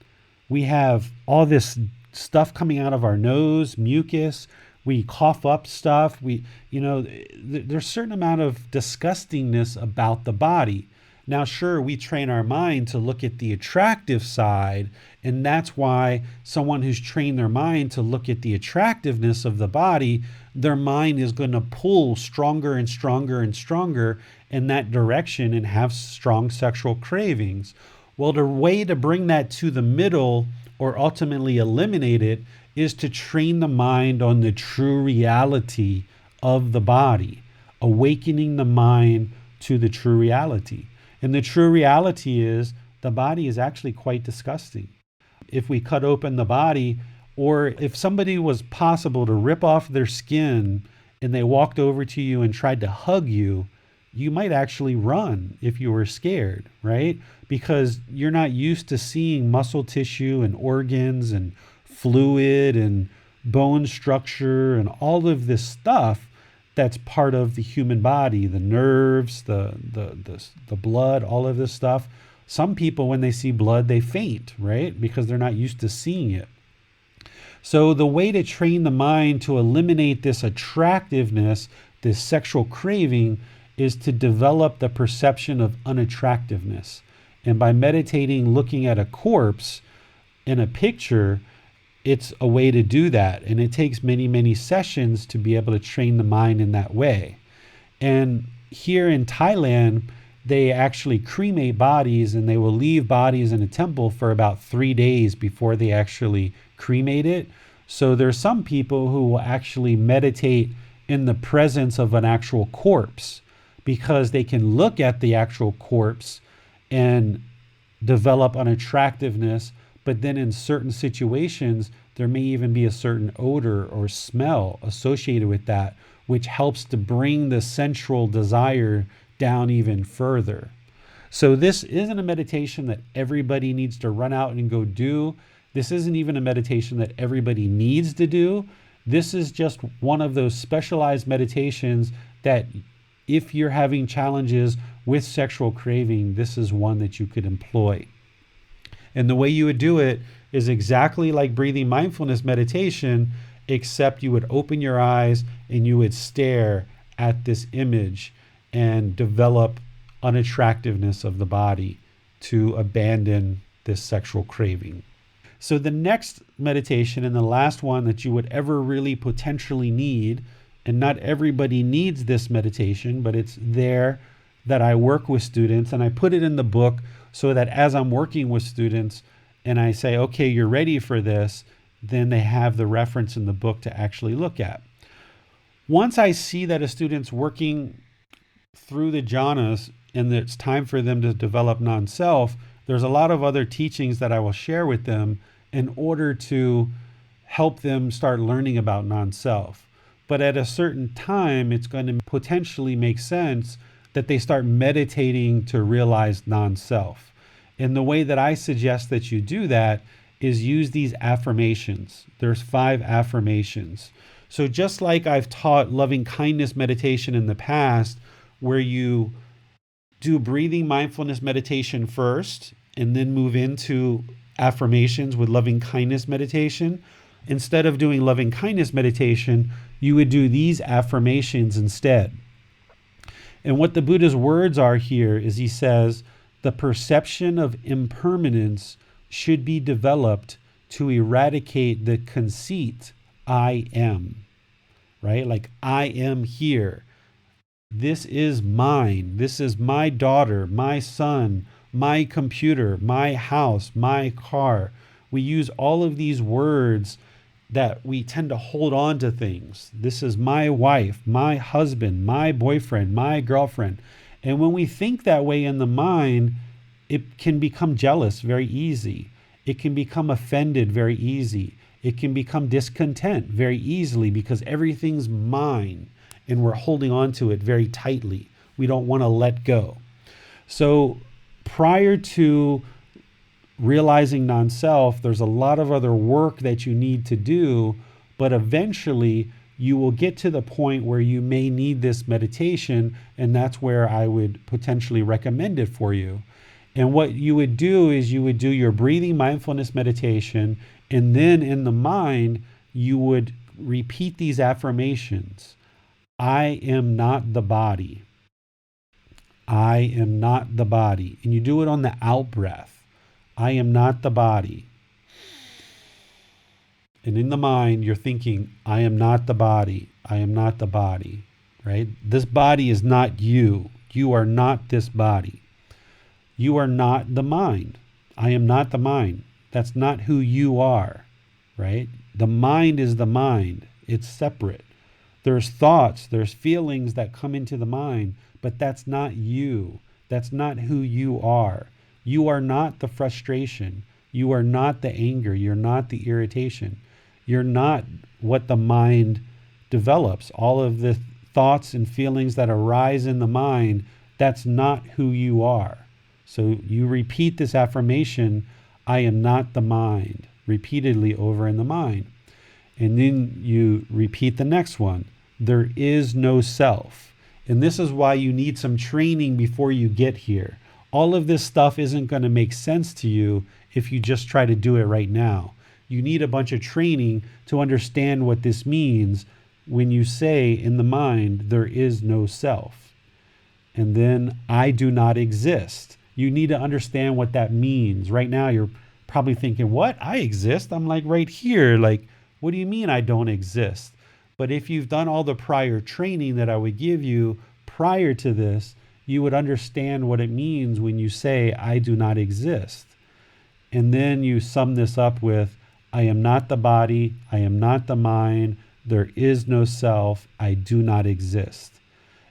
[SPEAKER 2] we have all this stuff coming out of our nose, mucus, we cough up stuff. There's a certain amount of disgustingness about the body. Now, sure, we train our mind to look at the attractive side, and that's why someone who's trained their mind to look at the attractiveness of the body, their mind is going to pull stronger and stronger and stronger in that direction and have strong sexual cravings. Well, the way to bring that to the middle or ultimately eliminate it is to train the mind on the true reality of the body, awakening the mind to the true reality. And the true reality is the body is actually quite disgusting. If we cut open the body, or if somebody was possible to rip off their skin and they walked over to you and tried to hug you, you might actually run if you were scared, right? Because you're not used to seeing muscle tissue and organs and fluid and bone structure and all of this stuff that's part of the human body, the nerves, the blood, all of this stuff. Some people, when they see blood, they faint, right? Because they're not used to seeing it. So the way to train the mind to eliminate this attractiveness, this sexual craving, is to develop the perception of unattractiveness. And by meditating, looking at a corpse in a picture, it's a way to do that. And it takes many, many sessions to be able to train the mind in that way. And here in Thailand, they actually cremate bodies, and they will leave bodies in a temple for about 3 days before they actually cremate it. So there's some people who will actually meditate in the presence of an actual corpse, because they can look at the actual corpse and develop an attractiveness, but then in certain situations, there may even be a certain odor or smell associated with that, which helps to bring the sensual desire down even further. So this isn't a meditation that everybody needs to run out and go do. This isn't even a meditation that everybody needs to do. This is just one of those specialized meditations that if you're having challenges with sexual craving, this is one that you could employ. And the way you would do it is exactly like breathing mindfulness meditation, except you would open your eyes and you would stare at this image and develop unattractiveness of the body to abandon this sexual craving. So the next meditation, and the last one that you would ever really potentially need, and not everybody needs this meditation, but it's there that I work with students, and I put it in the book so that as I'm working with students and I say, okay, you're ready for this, then they have the reference in the book to actually look at. Once I see that a student's working through the jhanas and it's time for them to develop non-self, there's a lot of other teachings that I will share with them in order to help them start learning about non-self. But at a certain time, it's going to potentially make sense that they start meditating to realize non-self. And the way that I suggest that you do that is use these affirmations. There's 5 affirmations. So just like I've taught loving kindness meditation in the past, where you do breathing mindfulness meditation first and then move into affirmations with loving kindness meditation, instead of doing loving kindness meditation, you would do these affirmations instead. And what the Buddha's words are here is he says, the perception of impermanence should be developed to eradicate the conceit, I am, right? Like, I am here. This is mine. This is my daughter, my son, my computer, my house, my car. We use all of these words that we tend to hold on to things. This is my wife, my husband, my boyfriend, my girlfriend. And when we think that way in the mind, it can become jealous very easy. It can become offended very easy. It can become discontent very easily because everything's mine and we're holding on to it very tightly. We don't want to let go. So prior to realizing non-self, there's a lot of other work that you need to do, but eventually you will get to the point where you may need this meditation, and that's where I would potentially recommend it for you. And what you would do is you would do your breathing mindfulness meditation, and then in the mind, you would repeat these affirmations. I am not the body. I am not the body. And you do it on the out breath. I am not the body. And in the mind, you're thinking, I am not the body. I am not the body, right? This body is not you. You are not this body. You are not the mind. I am not the mind. That's not who you are, right? The mind is the mind. It's separate. There's thoughts, there's feelings that come into the mind, but that's not you. That's not who you are. You are not the frustration. You are not the anger. You're not the irritation. You're not what the mind develops. All of the thoughts and feelings that arise in the mind, that's not who you are. So you repeat this affirmation, I am not the mind, repeatedly over in the mind. And then you repeat the next one. There is no self. And this is why you need some training before you get here. All of this stuff isn't going to make sense to you if you just try to do it right now. You need a bunch of training to understand what this means when you say in the mind, there is no self. And then I do not exist. You need to understand what that means. Right now, you're probably thinking, what? I exist? I'm like right here. Like, what do you mean I don't exist? But if you've done all the prior training that I would give you prior to this, you would understand what it means when you say, I do not exist. And then you sum this up with, I am not the body, I am not the mind, there is no self, I do not exist.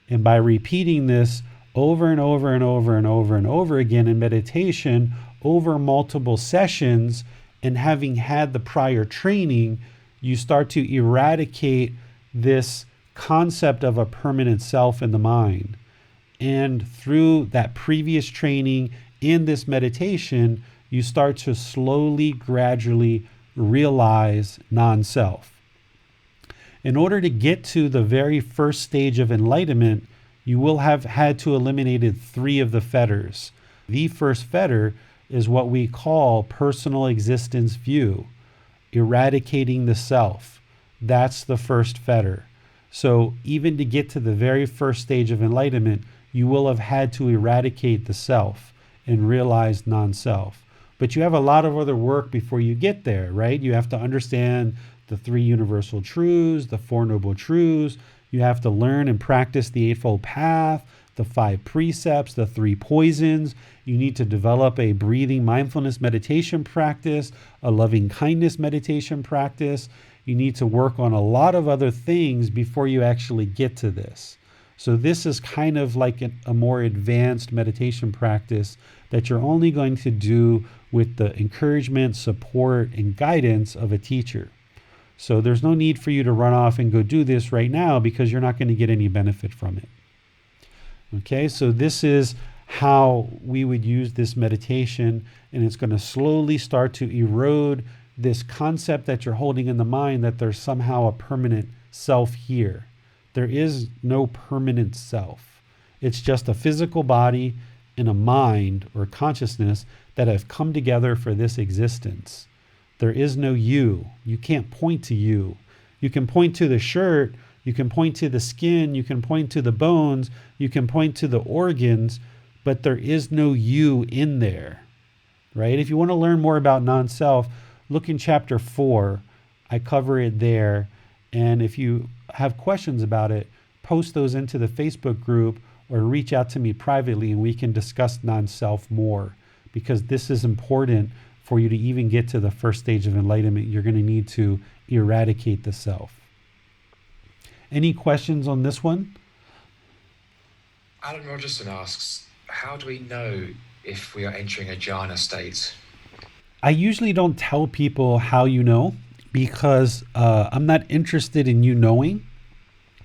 [SPEAKER 2] And by repeating this over and over and over and over and over again in meditation, over multiple sessions, and having had the prior training, you start to eradicate this concept of a permanent self in the mind. And through that previous training in this meditation, you start to slowly, gradually realize non-self. In order to get to the very first stage of enlightenment, you will have had to eliminate 3 of the fetters. The first fetter is what we call personal existence view, eradicating the self. That's the first fetter. So even to get to the very first stage of enlightenment, you will have had to eradicate the self and realize non-self. But you have a lot of other work before you get there, right? You have to understand the 3 universal truths, the 4 noble truths. You have to learn and practice the Eightfold Path, the 5 precepts, the 3 poisons. You need to develop a breathing mindfulness meditation practice, a loving kindness meditation practice. You need to work on a lot of other things before you actually get to this. So this is kind of like a more advanced meditation practice that you're only going to do with the encouragement, support, and guidance of a teacher. So there's no need for you to run off and go do this right now because you're not going to get any benefit from it. Okay, so this is how we would use this meditation, and it's going to slowly start to erode this concept that you're holding in the mind that there's somehow a permanent self here. There is no permanent self. It's just a physical body and a mind or consciousness that have come together for this existence. There is no you. You can't point to you. You can point to the shirt, you can point to the skin, you can point to the bones, you can point to the organs, but there is no you in there, right? If you want to learn more about non-self, look in chapter 4. I cover it there. And if you have questions about it, post those into the Facebook group or reach out to me privately and we can discuss non-self more, because this is important for you to even get to the first stage of enlightenment. You're going to need to eradicate the self. Any questions on this one?
[SPEAKER 3] Alan Rogerson asks, how do we know if we are entering a jhana state?
[SPEAKER 2] I usually don't tell people how you know, because I'm not interested in you knowing,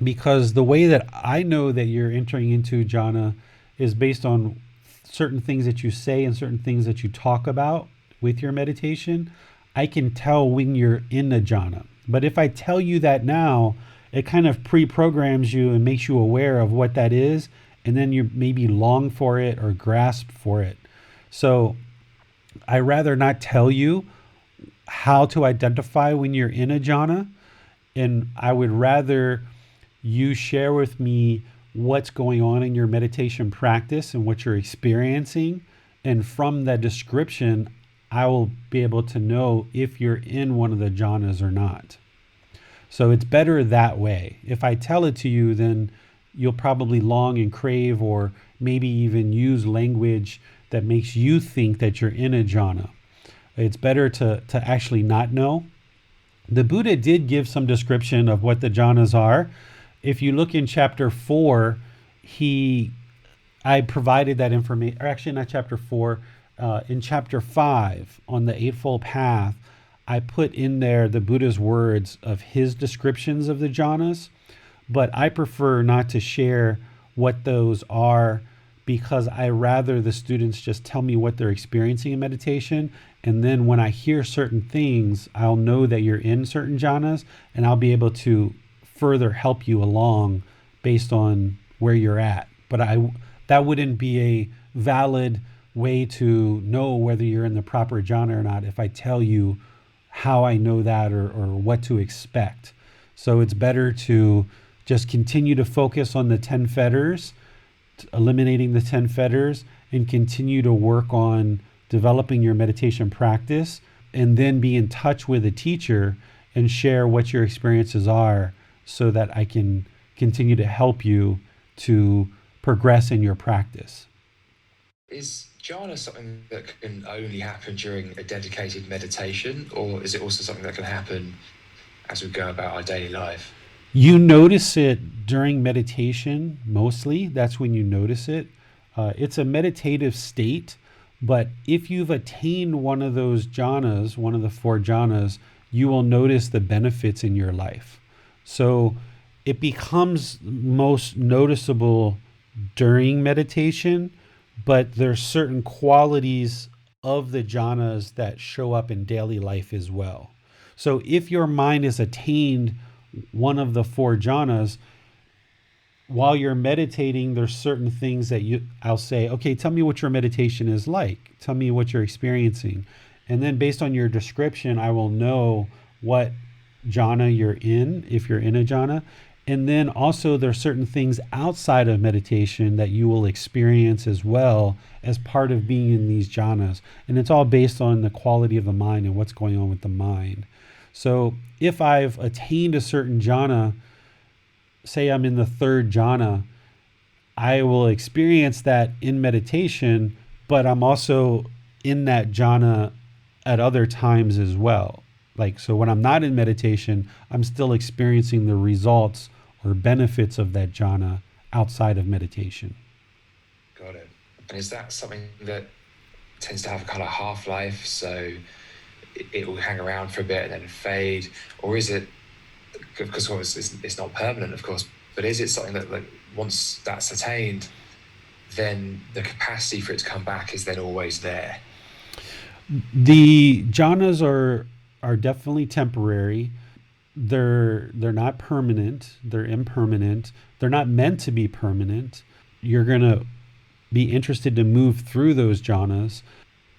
[SPEAKER 2] because the way that I know that you're entering into jhana is based on certain things that you say and certain things that you talk about with your meditation. I can tell when you're in a jhana. But if I tell you that now, it kind of pre-programs you and makes you aware of what that is, and then you maybe long for it or grasp for it. So I rather not tell you how to identify when you're in a jhana, and I would rather you share with me what's going on in your meditation practice and what you're experiencing, and from that description I will be able to know if you're in one of the jhanas or not. So it's better that way. If I tell it to you, then you'll probably long and crave, or maybe even use language that makes you think that you're in a jhana. It's better to actually not know. The Buddha did give some description of what the jhanas are. If you look in chapter 4, I provided that information, or actually not chapter 4, in chapter 5 on the Eightfold Path, I put in there the Buddha's words of his descriptions of the jhanas, but I prefer not to share what those are, because I rather the students just tell me what they're experiencing in meditation. And then when I hear certain things, I'll know that you're in certain jhanas, and I'll be able to further help you along based on where you're at. But that wouldn't be a valid way to know whether you're in the proper jhana or not if I tell you how I know that, or what to expect. So it's better to just continue to focus on the 10 fetters, eliminating the 10 fetters, and continue to work on developing your meditation practice, and then be in touch with a teacher and share what your experiences are, so that I can continue to help you to progress in your practice.
[SPEAKER 3] Is jhana something that can only happen during a dedicated meditation, or is it also something that can happen as we go about our daily life?
[SPEAKER 2] You notice it during meditation mostly. That's when you notice it. It's a meditative state, but if you've attained one of those jhanas, one of the 4 jhanas, you will notice the benefits in your life. So it becomes most noticeable during meditation, but there's certain qualities of the jhanas that show up in daily life as well. So if your mind has attained one of the four jhanas, while you're meditating, there's certain things that I'll say, okay, tell me what your meditation is like. Tell me what you're experiencing. And then based on your description, I will know what jhana you're in, if you're in a jhana. And then also there's certain things outside of meditation that you will experience as well as part of being in these jhanas. And it's all based on the quality of the mind and what's going on with the mind. So if I've attained a certain jhana, say I'm in the third jhana, I will experience that in meditation, but I'm also in that jhana at other times as well. Like, so when I'm not in meditation, I'm still experiencing the results or benefits of that jhana outside of meditation.
[SPEAKER 3] Got it. And is that something that tends to have a kind of half-life, so it will hang around for a bit and then fade? Or is it, because it's not permanent, of course, but is it something that, like, once that's attained, then the capacity for it to come back is then always there?
[SPEAKER 2] The jhanas are definitely temporary. They're not permanent. They're impermanent. They're not meant to be permanent. You're going to be interested to move through those jhanas.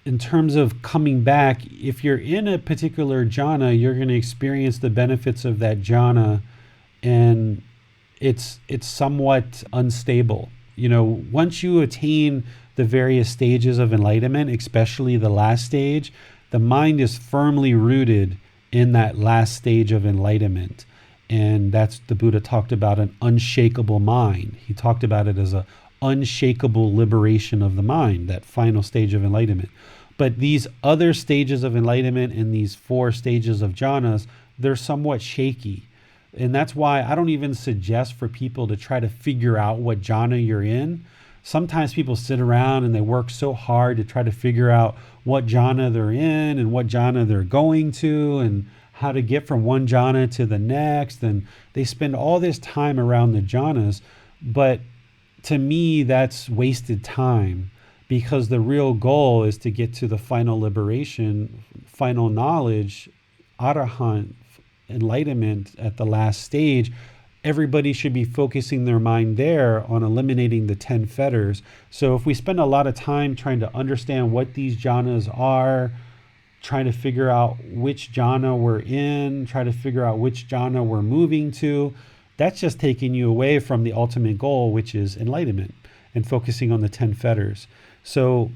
[SPEAKER 2] In terms of coming back, if you're in a particular jhana, you're going to experience the benefits of that jhana, and it's somewhat unstable. You know, once you attain the various stages of enlightenment, especially the last stage, the mind is firmly rooted in that last stage of enlightenment. And that's, the Buddha talked about an unshakable mind. He talked about it as a unshakable liberation of the mind, that final stage of enlightenment. But these other stages of enlightenment and these four stages of jhanas, they're somewhat shaky. And that's why I don't even suggest for people to try to figure out what jhana you're in. Sometimes people sit around and they work so hard to try to figure out what jhana they're in and what jhana they're going to and how to get from one jhana to the next. And they spend all this time around the jhanas. But to me, that's wasted time, because the real goal is to get to the final liberation, final knowledge, arahant, enlightenment at the last stage. Everybody should be focusing their mind there on eliminating the 10 fetters. So if we spend a lot of time trying to understand what these jhanas are, trying to figure out which jhana we're in, try to figure out which jhana we're moving to, that's just taking you away from the ultimate goal, which is enlightenment, and focusing on the 10 fetters. So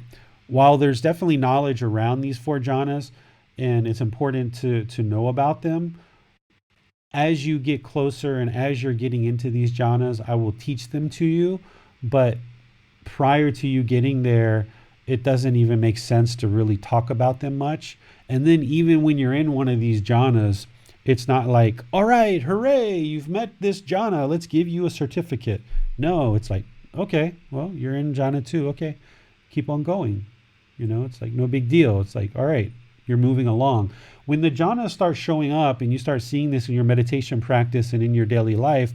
[SPEAKER 2] while there's definitely knowledge around these four jhanas, and it's important to know about them, as you get closer and as you're getting into these jhanas, I will teach them to you. But prior to you getting there, it doesn't even make sense to really talk about them much. And then even when you're in one of these jhanas, it's not like, all right, hooray, you've met this jhana, let's give you a certificate. No, it's like, okay, well, you're in jhana 2, okay, keep on going. You know, it's like no big deal. It's like, all right, you're moving along. When the jhanas start showing up and you start seeing this in your meditation practice and in your daily life,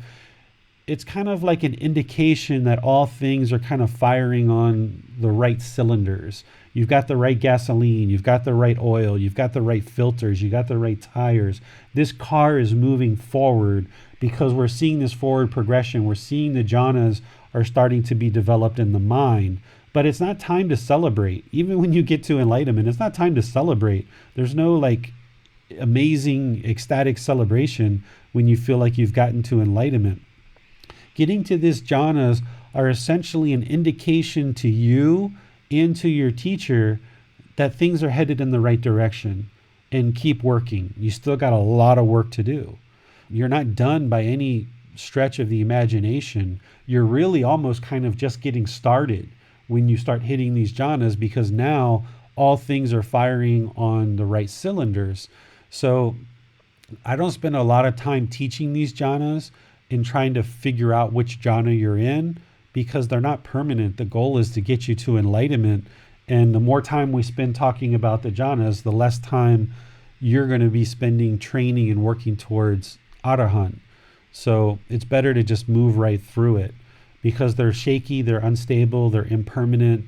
[SPEAKER 2] it's kind of like an indication that all things are kind of firing on the right cylinders. You've got the right gasoline, you've got the right oil, you've got the right filters, you got the right tires. This car is moving forward because we're seeing this forward progression. We're seeing the jhanas are starting to be developed in the mind. But it's not time to celebrate. Even when you get to enlightenment, it's not time to celebrate. There's no like amazing ecstatic celebration when you feel like you've gotten to enlightenment. Getting to these jhanas are essentially an indication to you and to your teacher that things are headed in the right direction, and keep working. You still got a lot of work to do. You're not done by any stretch of the imagination. You're really almost kind of just getting started when you start hitting these jhanas, because now all things are firing on the right cylinders. So I don't spend a lot of time teaching these jhanas and trying to figure out which jhana you're in, because they're not permanent. The goal is to get you to enlightenment. And the more time we spend talking about the jhanas, the less time you're going to be spending training and working towards arahant. So it's better to just move right through it. because they're shaky, they're unstable, they're impermanent.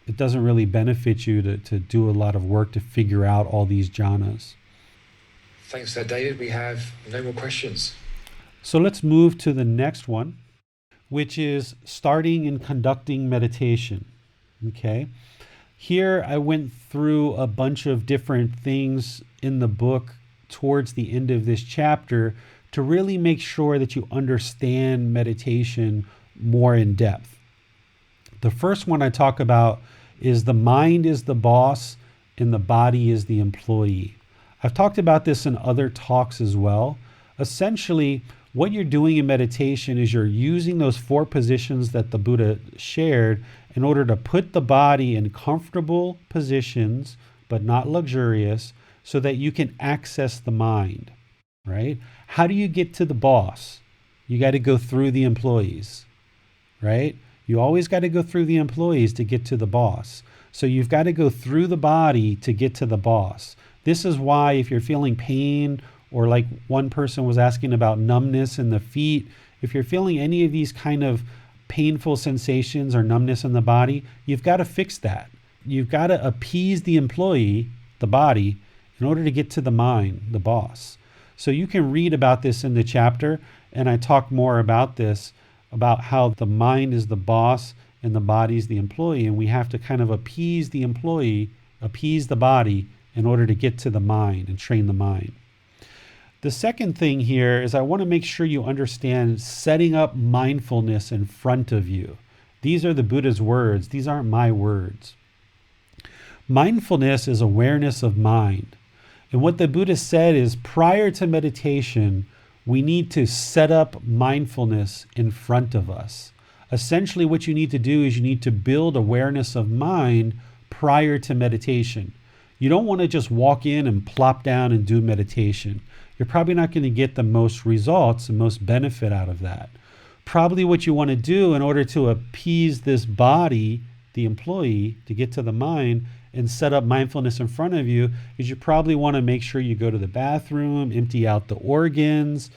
[SPEAKER 2] It doesn't really benefit you to do a lot of work to figure out all these jhanas.
[SPEAKER 3] Thanks for that, David. We have no more questions.
[SPEAKER 2] So let's move to the next one, which is starting and conducting meditation. Okay. Here I went through a bunch of different things in the book towards the end of this chapter to really make sure that you understand meditation more in depth. The first one I talk about is the mind is the boss and the body is the employee. I've talked about this in other talks as well. Essentially, what you're doing in meditation is you're using those 4 positions that the Buddha shared in order to put the body in comfortable positions, but not luxurious, so that you can access the mind, right? How do you get to the boss? You got to go through the employees, right? You always got to go through the employees to get to the boss. So you've got to go through the body to get to the boss. This is why if you're feeling pain, or like one person was asking about numbness in the feet, if you're feeling any of these kind of painful sensations or numbness in the body, you've got to fix that. You've got to appease the employee, the body, in order to get to the mind, the boss. So you can read about this in the chapter, and I talk more about this, about how the mind is the boss and the body is the employee, and we have to kind of appease the employee, appease the body in order to get to the mind and train the mind. The second thing here is I want to make sure you understand setting up mindfulness in front of you. These are the Buddha's words. These aren't my words. Mindfulness is awareness of mind. And what the Buddha said is prior to meditation, we need to set up mindfulness in front of us. Essentially, what you need to do is you need to build awareness of mind prior to meditation. You don't want to just walk in and plop down and do meditation. You're probably not going to get the most results and most benefit out of that. Probably what you want to do in order to appease this body, the employee, to get to the mind and set up mindfulness in front of you is you probably want to make sure you go to the bathroom, empty out the organs,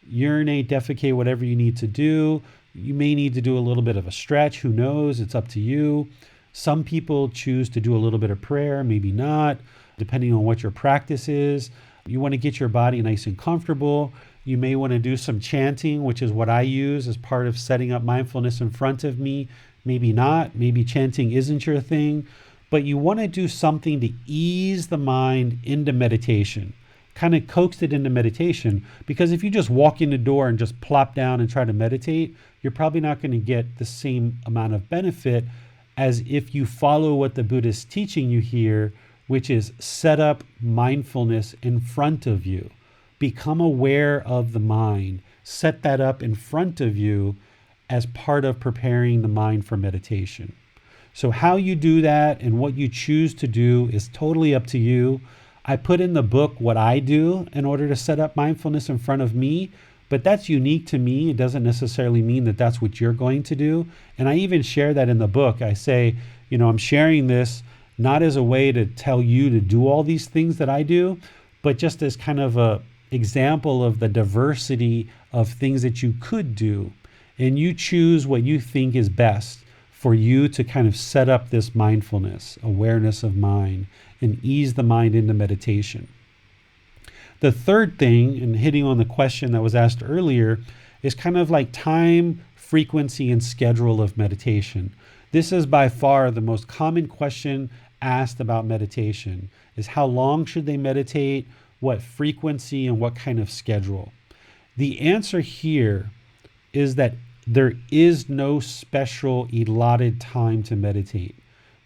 [SPEAKER 2] urinate, defecate, whatever you need to do. You may need to do a little bit of a stretch. Who knows? It's up to you. Some people choose to do a little bit of prayer, maybe not, depending on what your practice is. You want to get your body nice and comfortable. You may want to do some chanting, which is what I use as part of setting up mindfulness in front of me. Maybe not. Maybe chanting isn't your thing. But you want to do something to ease the mind into meditation, kind of coax it into meditation. Because if you just walk in the door and just plop down and try to meditate, you're probably not going to get the same amount of benefit as if you follow what the Buddha is teaching you here, which is set up mindfulness in front of you. Become aware of the mind. Set that up in front of you as part of preparing the mind for meditation. So how you do that and what you choose to do is totally up to you. I put in the book what I do in order to set up mindfulness in front of me, but that's unique to me. It doesn't necessarily mean that that's what you're going to do. And I even share that in the book. I say, I'm sharing this not as a way to tell you to do all these things that I do, but just as kind of a example of the diversity of things that you could do. And you choose what you think is best for you to kind of set up this mindfulness, awareness of mind, and ease the mind into meditation. The third thing, and hitting on the question that was asked earlier, is kind of like time, frequency, and schedule of meditation. This is by far the most common question asked about meditation, is how long should they meditate, what frequency, and what kind of schedule? The answer here is that there is no special allotted time to meditate.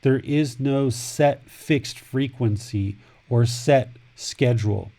[SPEAKER 2] There is no set fixed frequency or set schedule.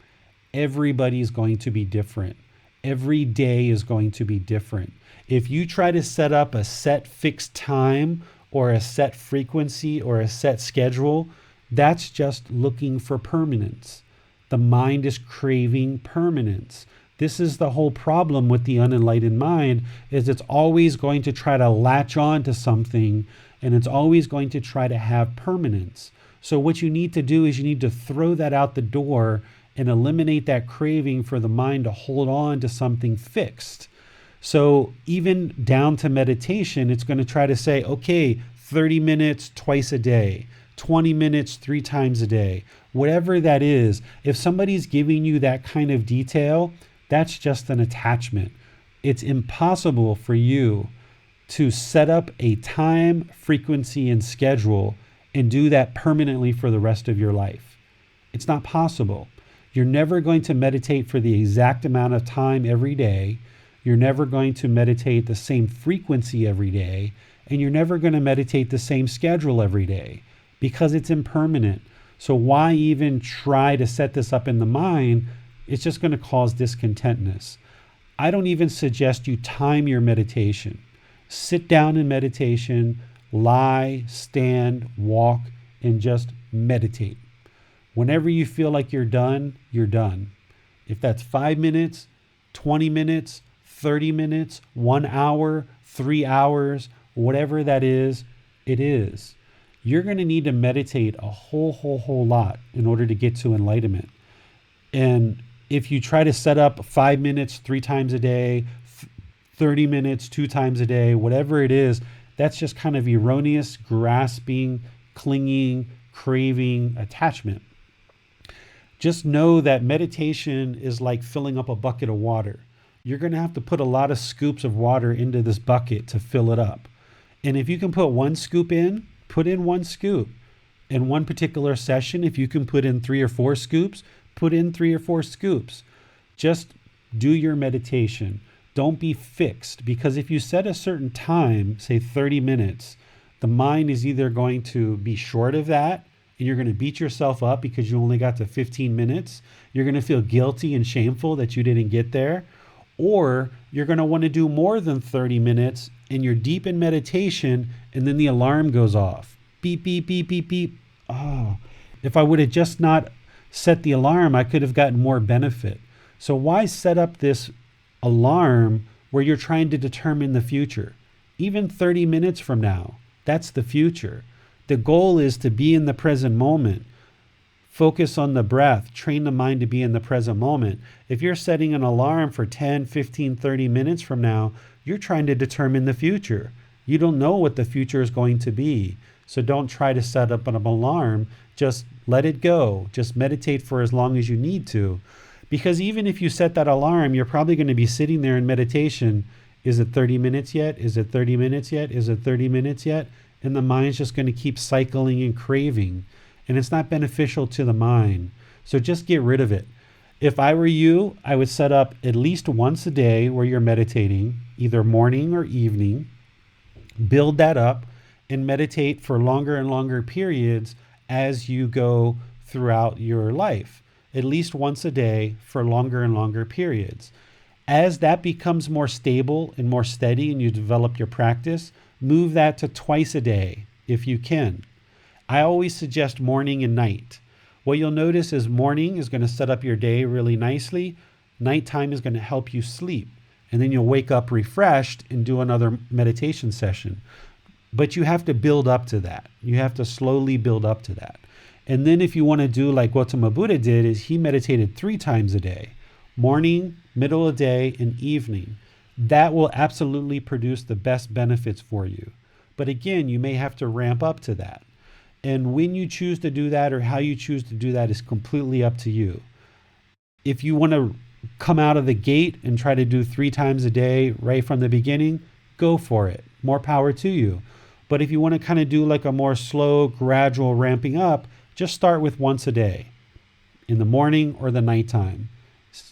[SPEAKER 2] Everybody's going to be different. Every day is going to be different. If you try to set up a set fixed time or a set frequency or a set schedule, that's just looking for permanence. The mind is craving permanence. This is the whole problem with the unenlightened mind, is it's always going to try to latch on to something, and it's always going to try to have permanence. So what you need to do is you need to throw that out the door and eliminate that craving for the mind to hold on to something fixed. So even down to meditation, it's going to try to say, okay, 30 minutes twice a day, 20 minutes 3 times a day, whatever that is. If somebody's giving you that kind of detail, that's just an attachment. It's impossible for you to set up a time, frequency, and schedule and do that permanently for the rest of your life. It's not possible. You're never going to meditate for the exact amount of time every day. You're never going to meditate the same frequency every day. And you're never going to meditate the same schedule every day because it's impermanent. So why even try to set this up in the mind? It's just going to cause discontentness. I don't even suggest you time your meditation. Sit down in meditation, lie, stand, walk, and just meditate. Whenever you feel like you're done, you're done. If that's 5 minutes, 20 minutes, 30 minutes, 1 hour, 3 hours, whatever that is, it is. You're going to need to meditate a whole lot in order to get to enlightenment. And if you try to set up 5 minutes 3 times a day, 30 minutes 2 times a day, whatever it is, that's just kind of erroneous, grasping, clinging, craving, attachment. Just know that meditation is like filling up a bucket of water. You're going to have to put a lot of scoops of water into this bucket to fill it up. And if you can put 1 scoop in, put in 1 scoop. In one particular session, if you can put in 3 or 4 scoops, put in 3 or 4 scoops. Just do your meditation. Don't be fixed, because if you set a certain time, say 30 minutes, the mind is either going to be short of that and you're going to beat yourself up because you only got to 15 minutes. You're going to feel guilty and shameful that you didn't get there. Or you're going to want to do more than 30 minutes and you're deep in meditation and then the alarm goes off. Beep, beep, beep, beep, beep. Oh, if I would have just not set the alarm, I could have gotten more benefit. So why set up this alarm where you're trying to determine the future? Even 30 minutes from now, that's the future. The goal is to be in the present moment. Focus on the breath. Train the mind to be in the present moment. If you're setting an alarm for 10, 15, 30 minutes from now, you're trying to determine the future. You don't know what the future is going to be. So don't try to set up an alarm. Just let it go. Just meditate for as long as you need to. Because even if you set that alarm, you're probably going to be sitting there in meditation. Is it 30 minutes yet? Is it 30 minutes yet? Is it 30 minutes yet? And the mind's just going to keep cycling and craving. And it's not beneficial to the mind. So just get rid of it. If I were you, I would set up at least once a day where you're meditating, either morning or evening. Build that up and meditate for longer and longer periods as you go throughout your life. At least once a day for longer and longer periods. As that becomes more stable and more steady and you develop your practice, move that to twice a day if you can. I always suggest morning and night. What you'll notice is morning is going to set up your day really nicely. Nighttime is going to help you sleep. And then you'll wake up refreshed and do another meditation session. But you have to build up to that. You have to slowly build up to that. And then if you want to do like Gotama Buddha did, is he meditated 3 times a day, morning, middle of the day, and evening. That will absolutely produce the best benefits for you. But again, you may have to ramp up to that. And when you choose to do that or how you choose to do that is completely up to you. If you want to come out of the gate and try to do 3 times a day right from the beginning, go for it. More power to you. But if you want to kind of do like a more slow, gradual ramping up, just start with once a day in the morning or the nighttime.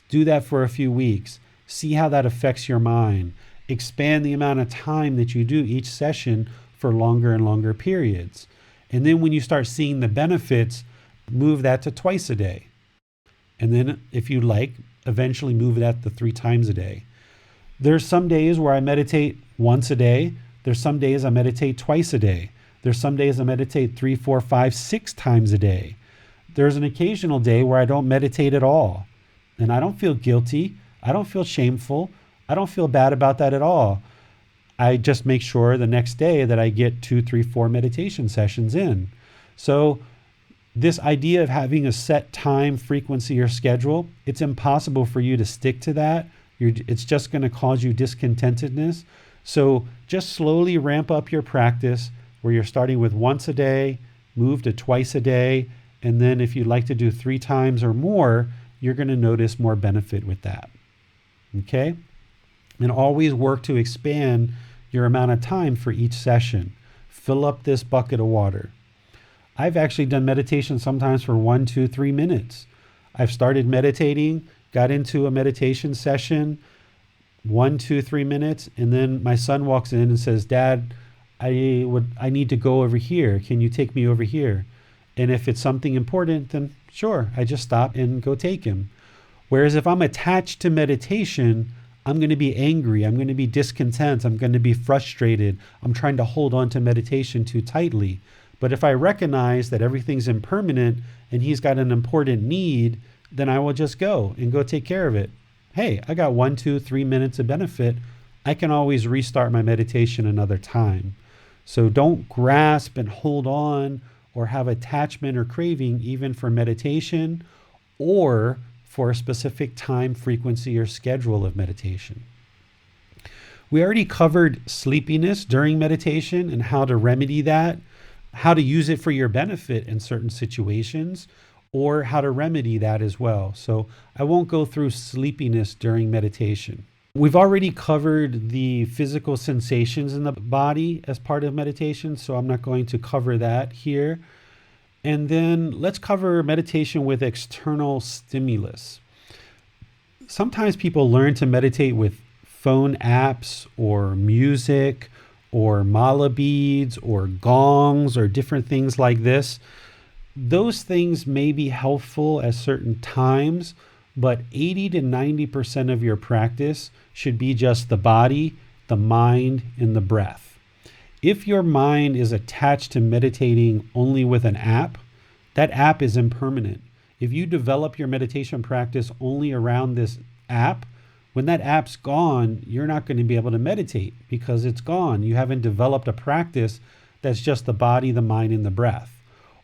[SPEAKER 2] Do that for a few weeks. See how that affects your mind. Expand the amount of time that you do each session for longer and longer periods. And then when you start seeing the benefits, move that to twice a day. And then if you like, eventually move that to 3 times a day. There's some days where I meditate once a day. There's some days I meditate twice a day. There's some days I meditate 3, 4, 5, 6 times a day. There's an occasional day where I don't meditate at all. And I don't feel guilty. I don't feel shameful. I don't feel bad about that at all. I just make sure the next day that I get 2, 3, 4 meditation sessions in. So this idea of having a set time, frequency, or schedule, it's impossible for you to stick to that It's just going to cause you discontentedness. So just slowly ramp up your practice where you're starting with once a day, move to twice a day, and then if you'd like to do 3 times or more, you're going to notice more benefit with that. Okay? And always work to expand your amount of time for each session. Fill up this bucket of water. I've actually done meditation sometimes for 1, 2, 3 minutes. I've started meditating, got into a meditation session, 1, 2, 3 minutes, and then my son walks in and says, "Dad, I need to go over here. Can you take me over here?" And if it's something important, then sure, I just stop and go take him. Whereas if I'm attached to meditation, I'm going to be angry. I'm going to be discontent. I'm going to be frustrated. I'm trying to hold on to meditation too tightly. But if I recognize that everything's impermanent and he's got an important need, then I will just go take care of it. Hey, I got 1, 2, 3 minutes of benefit. I can always restart my meditation another time. So don't grasp and hold on or have attachment or craving even for meditation or for a specific time, frequency, or schedule of meditation. We already covered sleepiness during meditation and how to remedy that, how to use it for your benefit in certain situations, or how to remedy that as well. So I won't go through sleepiness during meditation. We've already covered the physical sensations in the body as part of meditation, so I'm not going to cover that here. And then let's cover meditation with external stimulus. Sometimes people learn to meditate with phone apps or music or mala beads or gongs or different things like this. Those things may be helpful at certain times, but 80 to 90% of your practice should be just the body, the mind, and the breath. If your mind is attached to meditating only with an app, that app is impermanent. If you develop your meditation practice only around this app, when that app's gone, you're not going to be able to meditate because it's gone. You haven't developed a practice that's just the body, the mind, and the breath.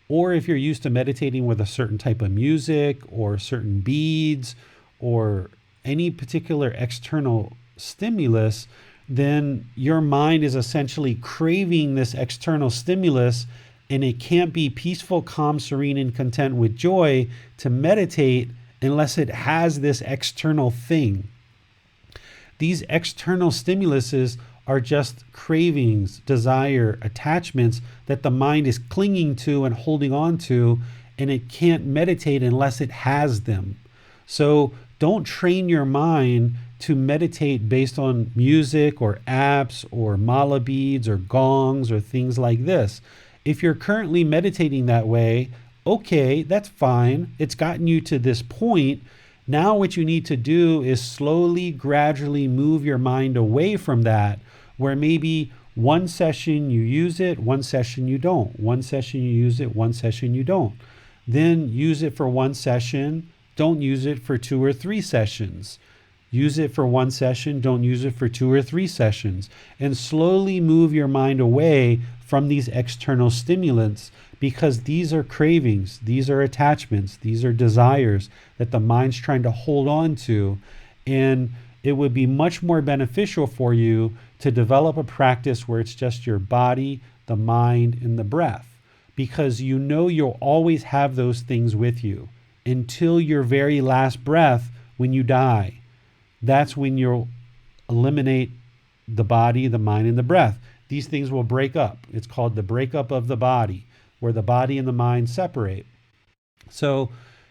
[SPEAKER 2] Or if you're used to meditating with a certain type of music or certain beads or any particular external stimulus, then your mind is essentially craving this external stimulus, and it can't be peaceful, calm, serene, and content with joy to meditate unless it has this external thing. These external stimuluses are just cravings, desire, attachments that the mind is clinging to and holding on to, and it can't meditate unless it has them. So don't train your mind to meditate based on music or apps or mala beads or gongs or things like this. If you're currently meditating that way, okay, that's fine. It's gotten you to this point. Now what you need to do is slowly, gradually move your mind away from that, where maybe one session you use it, one session you don't. One session you use it, one session you don't. Then use it for one session, don't use it for 2 or 3 sessions. Use it for one session, don't use it for 2 or 3 sessions. And slowly move your mind away from these external stimulants, because these are cravings, these are attachments, these are desires that the mind's trying to hold on to. And it would be much more beneficial for you to develop a practice where it's just your body, the mind, and the breath, because you know you'll always have those things with you until your very last breath when you die. That's when you'll eliminate the body, the mind, and the breath. These things will break up. It's called the breakup of the body, where the body and the mind separate. So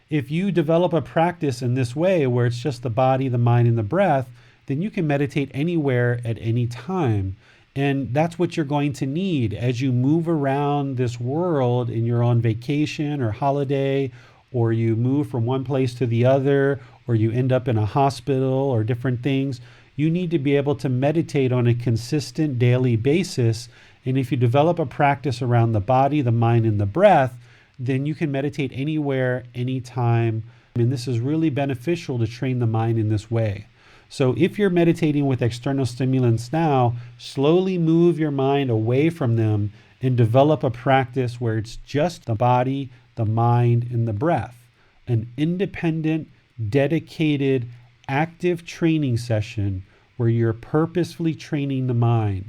[SPEAKER 2] if you develop a practice in this way, where it's just the body, the mind, and the breath, then you can meditate anywhere at any time. And that's what you're going to need as you move around this world and you're on vacation or holiday, or you move from one place to the other, or you end up in a hospital or different things. You need to be able to meditate on a consistent daily basis. And if you develop a practice around the body, the mind, and the breath, then you can meditate anywhere, anytime. And this is really beneficial to train the mind in this way. So if you're meditating with external stimulants now, slowly move your mind away from them and develop a practice where it's just the body, the mind, and the breath. An independent, dedicated, active training session where you're purposefully training the mind.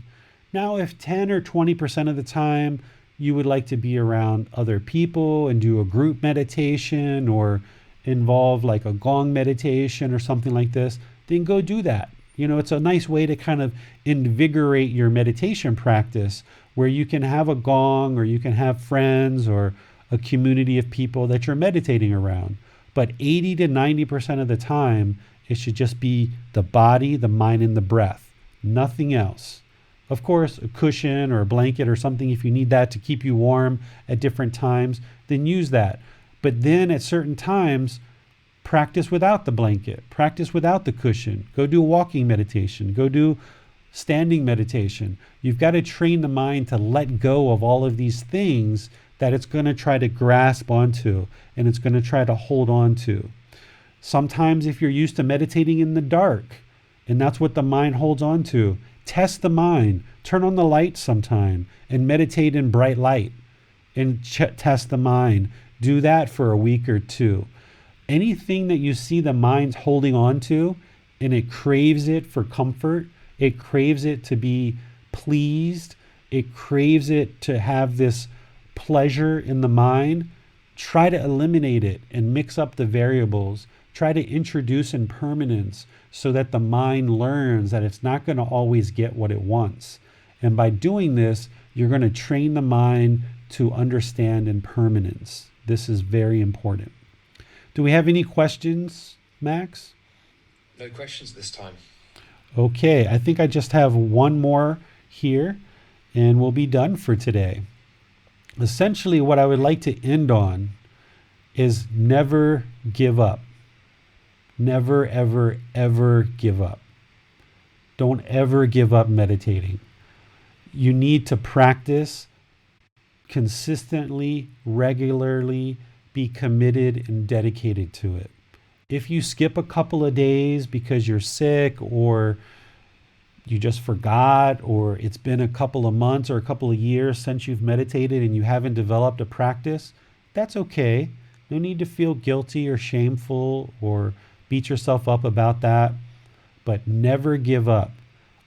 [SPEAKER 2] Now, if 10 or 20% of the time you would like to be around other people and do a group meditation or involve like a gong meditation or something like this, then go do that. It's a nice way to kind of invigorate your meditation practice where you can have a gong or you can have friends or a community of people that you're meditating around. But 80 to 90% of the time, it should just be the body, the mind, and the breath, nothing else. Of course, a cushion or a blanket or something, if you need that to keep you warm at different times, then use that. But then at certain times, practice without the blanket, practice without the cushion. Go do walking meditation, go do standing meditation. You've got to train the mind to let go of all of these things that it's going to try to grasp onto and it's going to try to hold on to. Sometimes if you're used to meditating in the dark and that's what the mind holds on to, test the mind, turn on the light sometime and meditate in bright light and test the mind. Do that for a week or two. Anything that you see the mind's holding on to and it craves it for comfort, it craves it to be pleased, it craves it to have this pleasure in the mind, try to eliminate it and mix up the variables. Try to introduce impermanence so that the mind learns that it's not going to always get what it wants. And by doing this, you're going to train the mind to understand impermanence. This is very important. Do we have any questions, Max?
[SPEAKER 3] No questions this time.
[SPEAKER 2] Okay, I think I just have one more here and we'll be done for today. Essentially, what I would like to end on is never give up. Never, ever, ever give up. Don't ever give up meditating. You need to practice consistently, regularly, be committed and dedicated to it. If you skip a couple of days because you're sick or you just forgot or it's been a couple of months or a couple of years since you've meditated and you haven't developed a practice, that's okay. No need to feel guilty or shameful or beat yourself up about that, but never give up.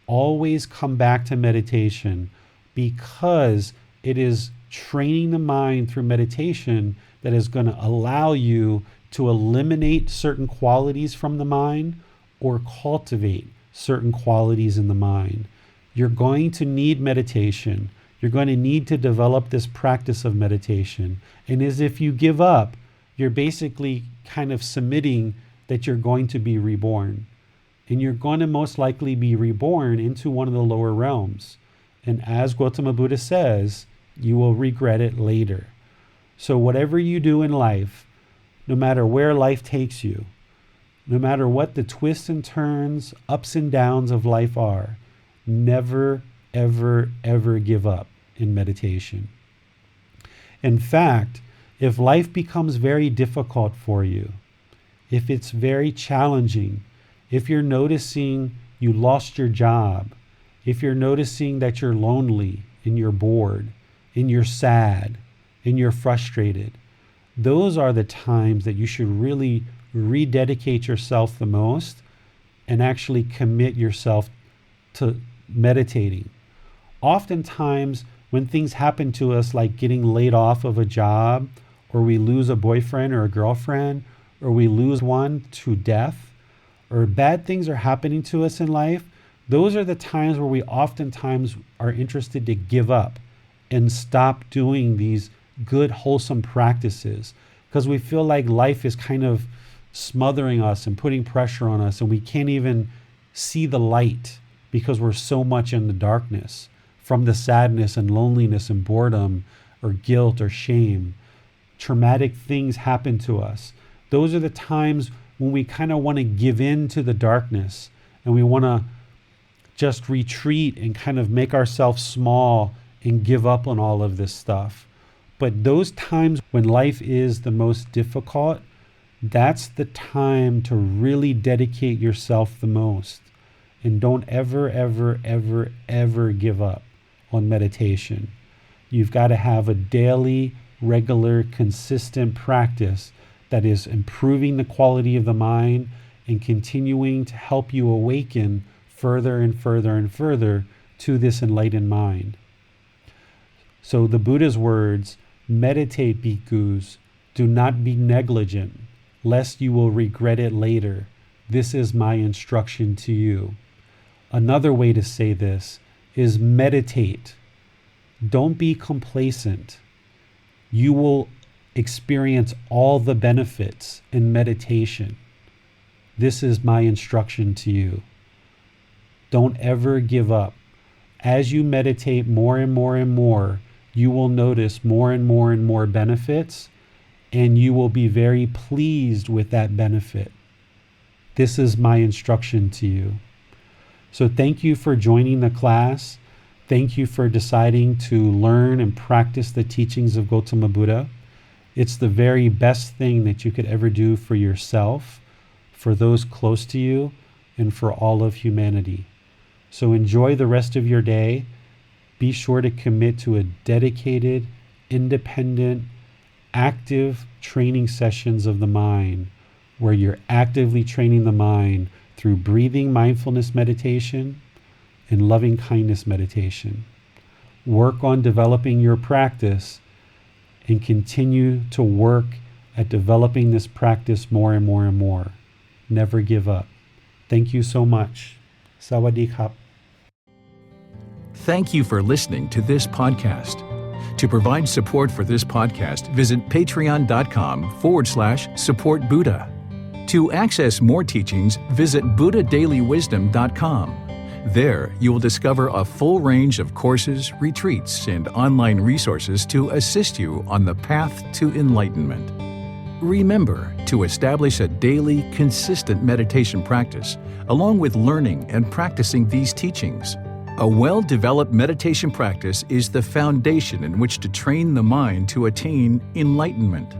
[SPEAKER 2] Always come back to meditation because it is training the mind through meditation that is going to allow you to eliminate certain qualities from the mind or cultivate certain qualities in the mind. You're going to need meditation. You're going to need to develop this practice of meditation. And as if you give up, you're basically kind of submitting that you're going to be reborn. And you're going to most likely be reborn into one of the lower realms. And as Gotama Buddha says, you will regret it later. So whatever you do in life, no matter where life takes you, no matter what the twists and turns, ups and downs of life are, never, ever, ever give up in meditation. In fact, if life becomes very difficult for you, if it's very challenging, if you're noticing you lost your job, if you're noticing that you're lonely and you're bored and you're sad and you're frustrated, those are the times that you should really rededicate yourself the most and actually commit yourself to meditating. Oftentimes, when things happen to us, like getting laid off of a job, or we lose a boyfriend or a girlfriend, or we lose one to death, or bad things are happening to us in life, those are the times where we oftentimes are interested to give up and stop doing these good, wholesome practices because we feel like life is kind of smothering us and putting pressure on us and we can't even see the light because we're so much in the darkness from the sadness and loneliness and boredom or guilt or shame. Traumatic things happen to us. Those are the times when we kind of want to give in to the darkness and we want to just retreat and kind of make ourselves small and give up on all of this stuff. But those times when life is the most difficult, that's the time to really dedicate yourself the most. And don't ever, ever, ever, ever give up on meditation. You've got to have a daily, regular, consistent practice that is improving the quality of the mind and continuing to help you awaken further and further and further to this enlightened mind. So the Buddha's words, meditate, bhikkhus, do not be negligent, lest you will regret it later. This is my instruction to you. Another way to say this is meditate. Don't be complacent. You will experience all the benefits in meditation. This is my instruction to you. Don't ever give up. As you meditate more and more and more, you will notice more and more and more benefits, and you will be very pleased with that benefit. This is my instruction to you. So thank you for joining the class. Thank you for deciding to learn and practice the teachings of Gotama Buddha. It's the very best thing that you could ever do for yourself, for those close to you, and for all of humanity. So enjoy the rest of your day. Be sure to commit to a dedicated, independent, active training sessions of the mind, where you're actively training the mind through breathing mindfulness meditation and loving kindness meditation. Work on developing your practice and continue to work at developing this practice more and more and more. Never give up. Thank you so much. Sawadee krap.
[SPEAKER 1] Thank you for listening to this podcast. To provide support for this podcast, visit patreon.com/support Buddha. To access more teachings, visit buddhadailywisdom.com. There, you will discover a full range of courses, retreats, and online resources to assist you on the path to enlightenment. Remember to establish a daily, consistent meditation practice, along with learning and practicing these teachings. A well-developed meditation practice is the foundation in which to train the mind to attain enlightenment.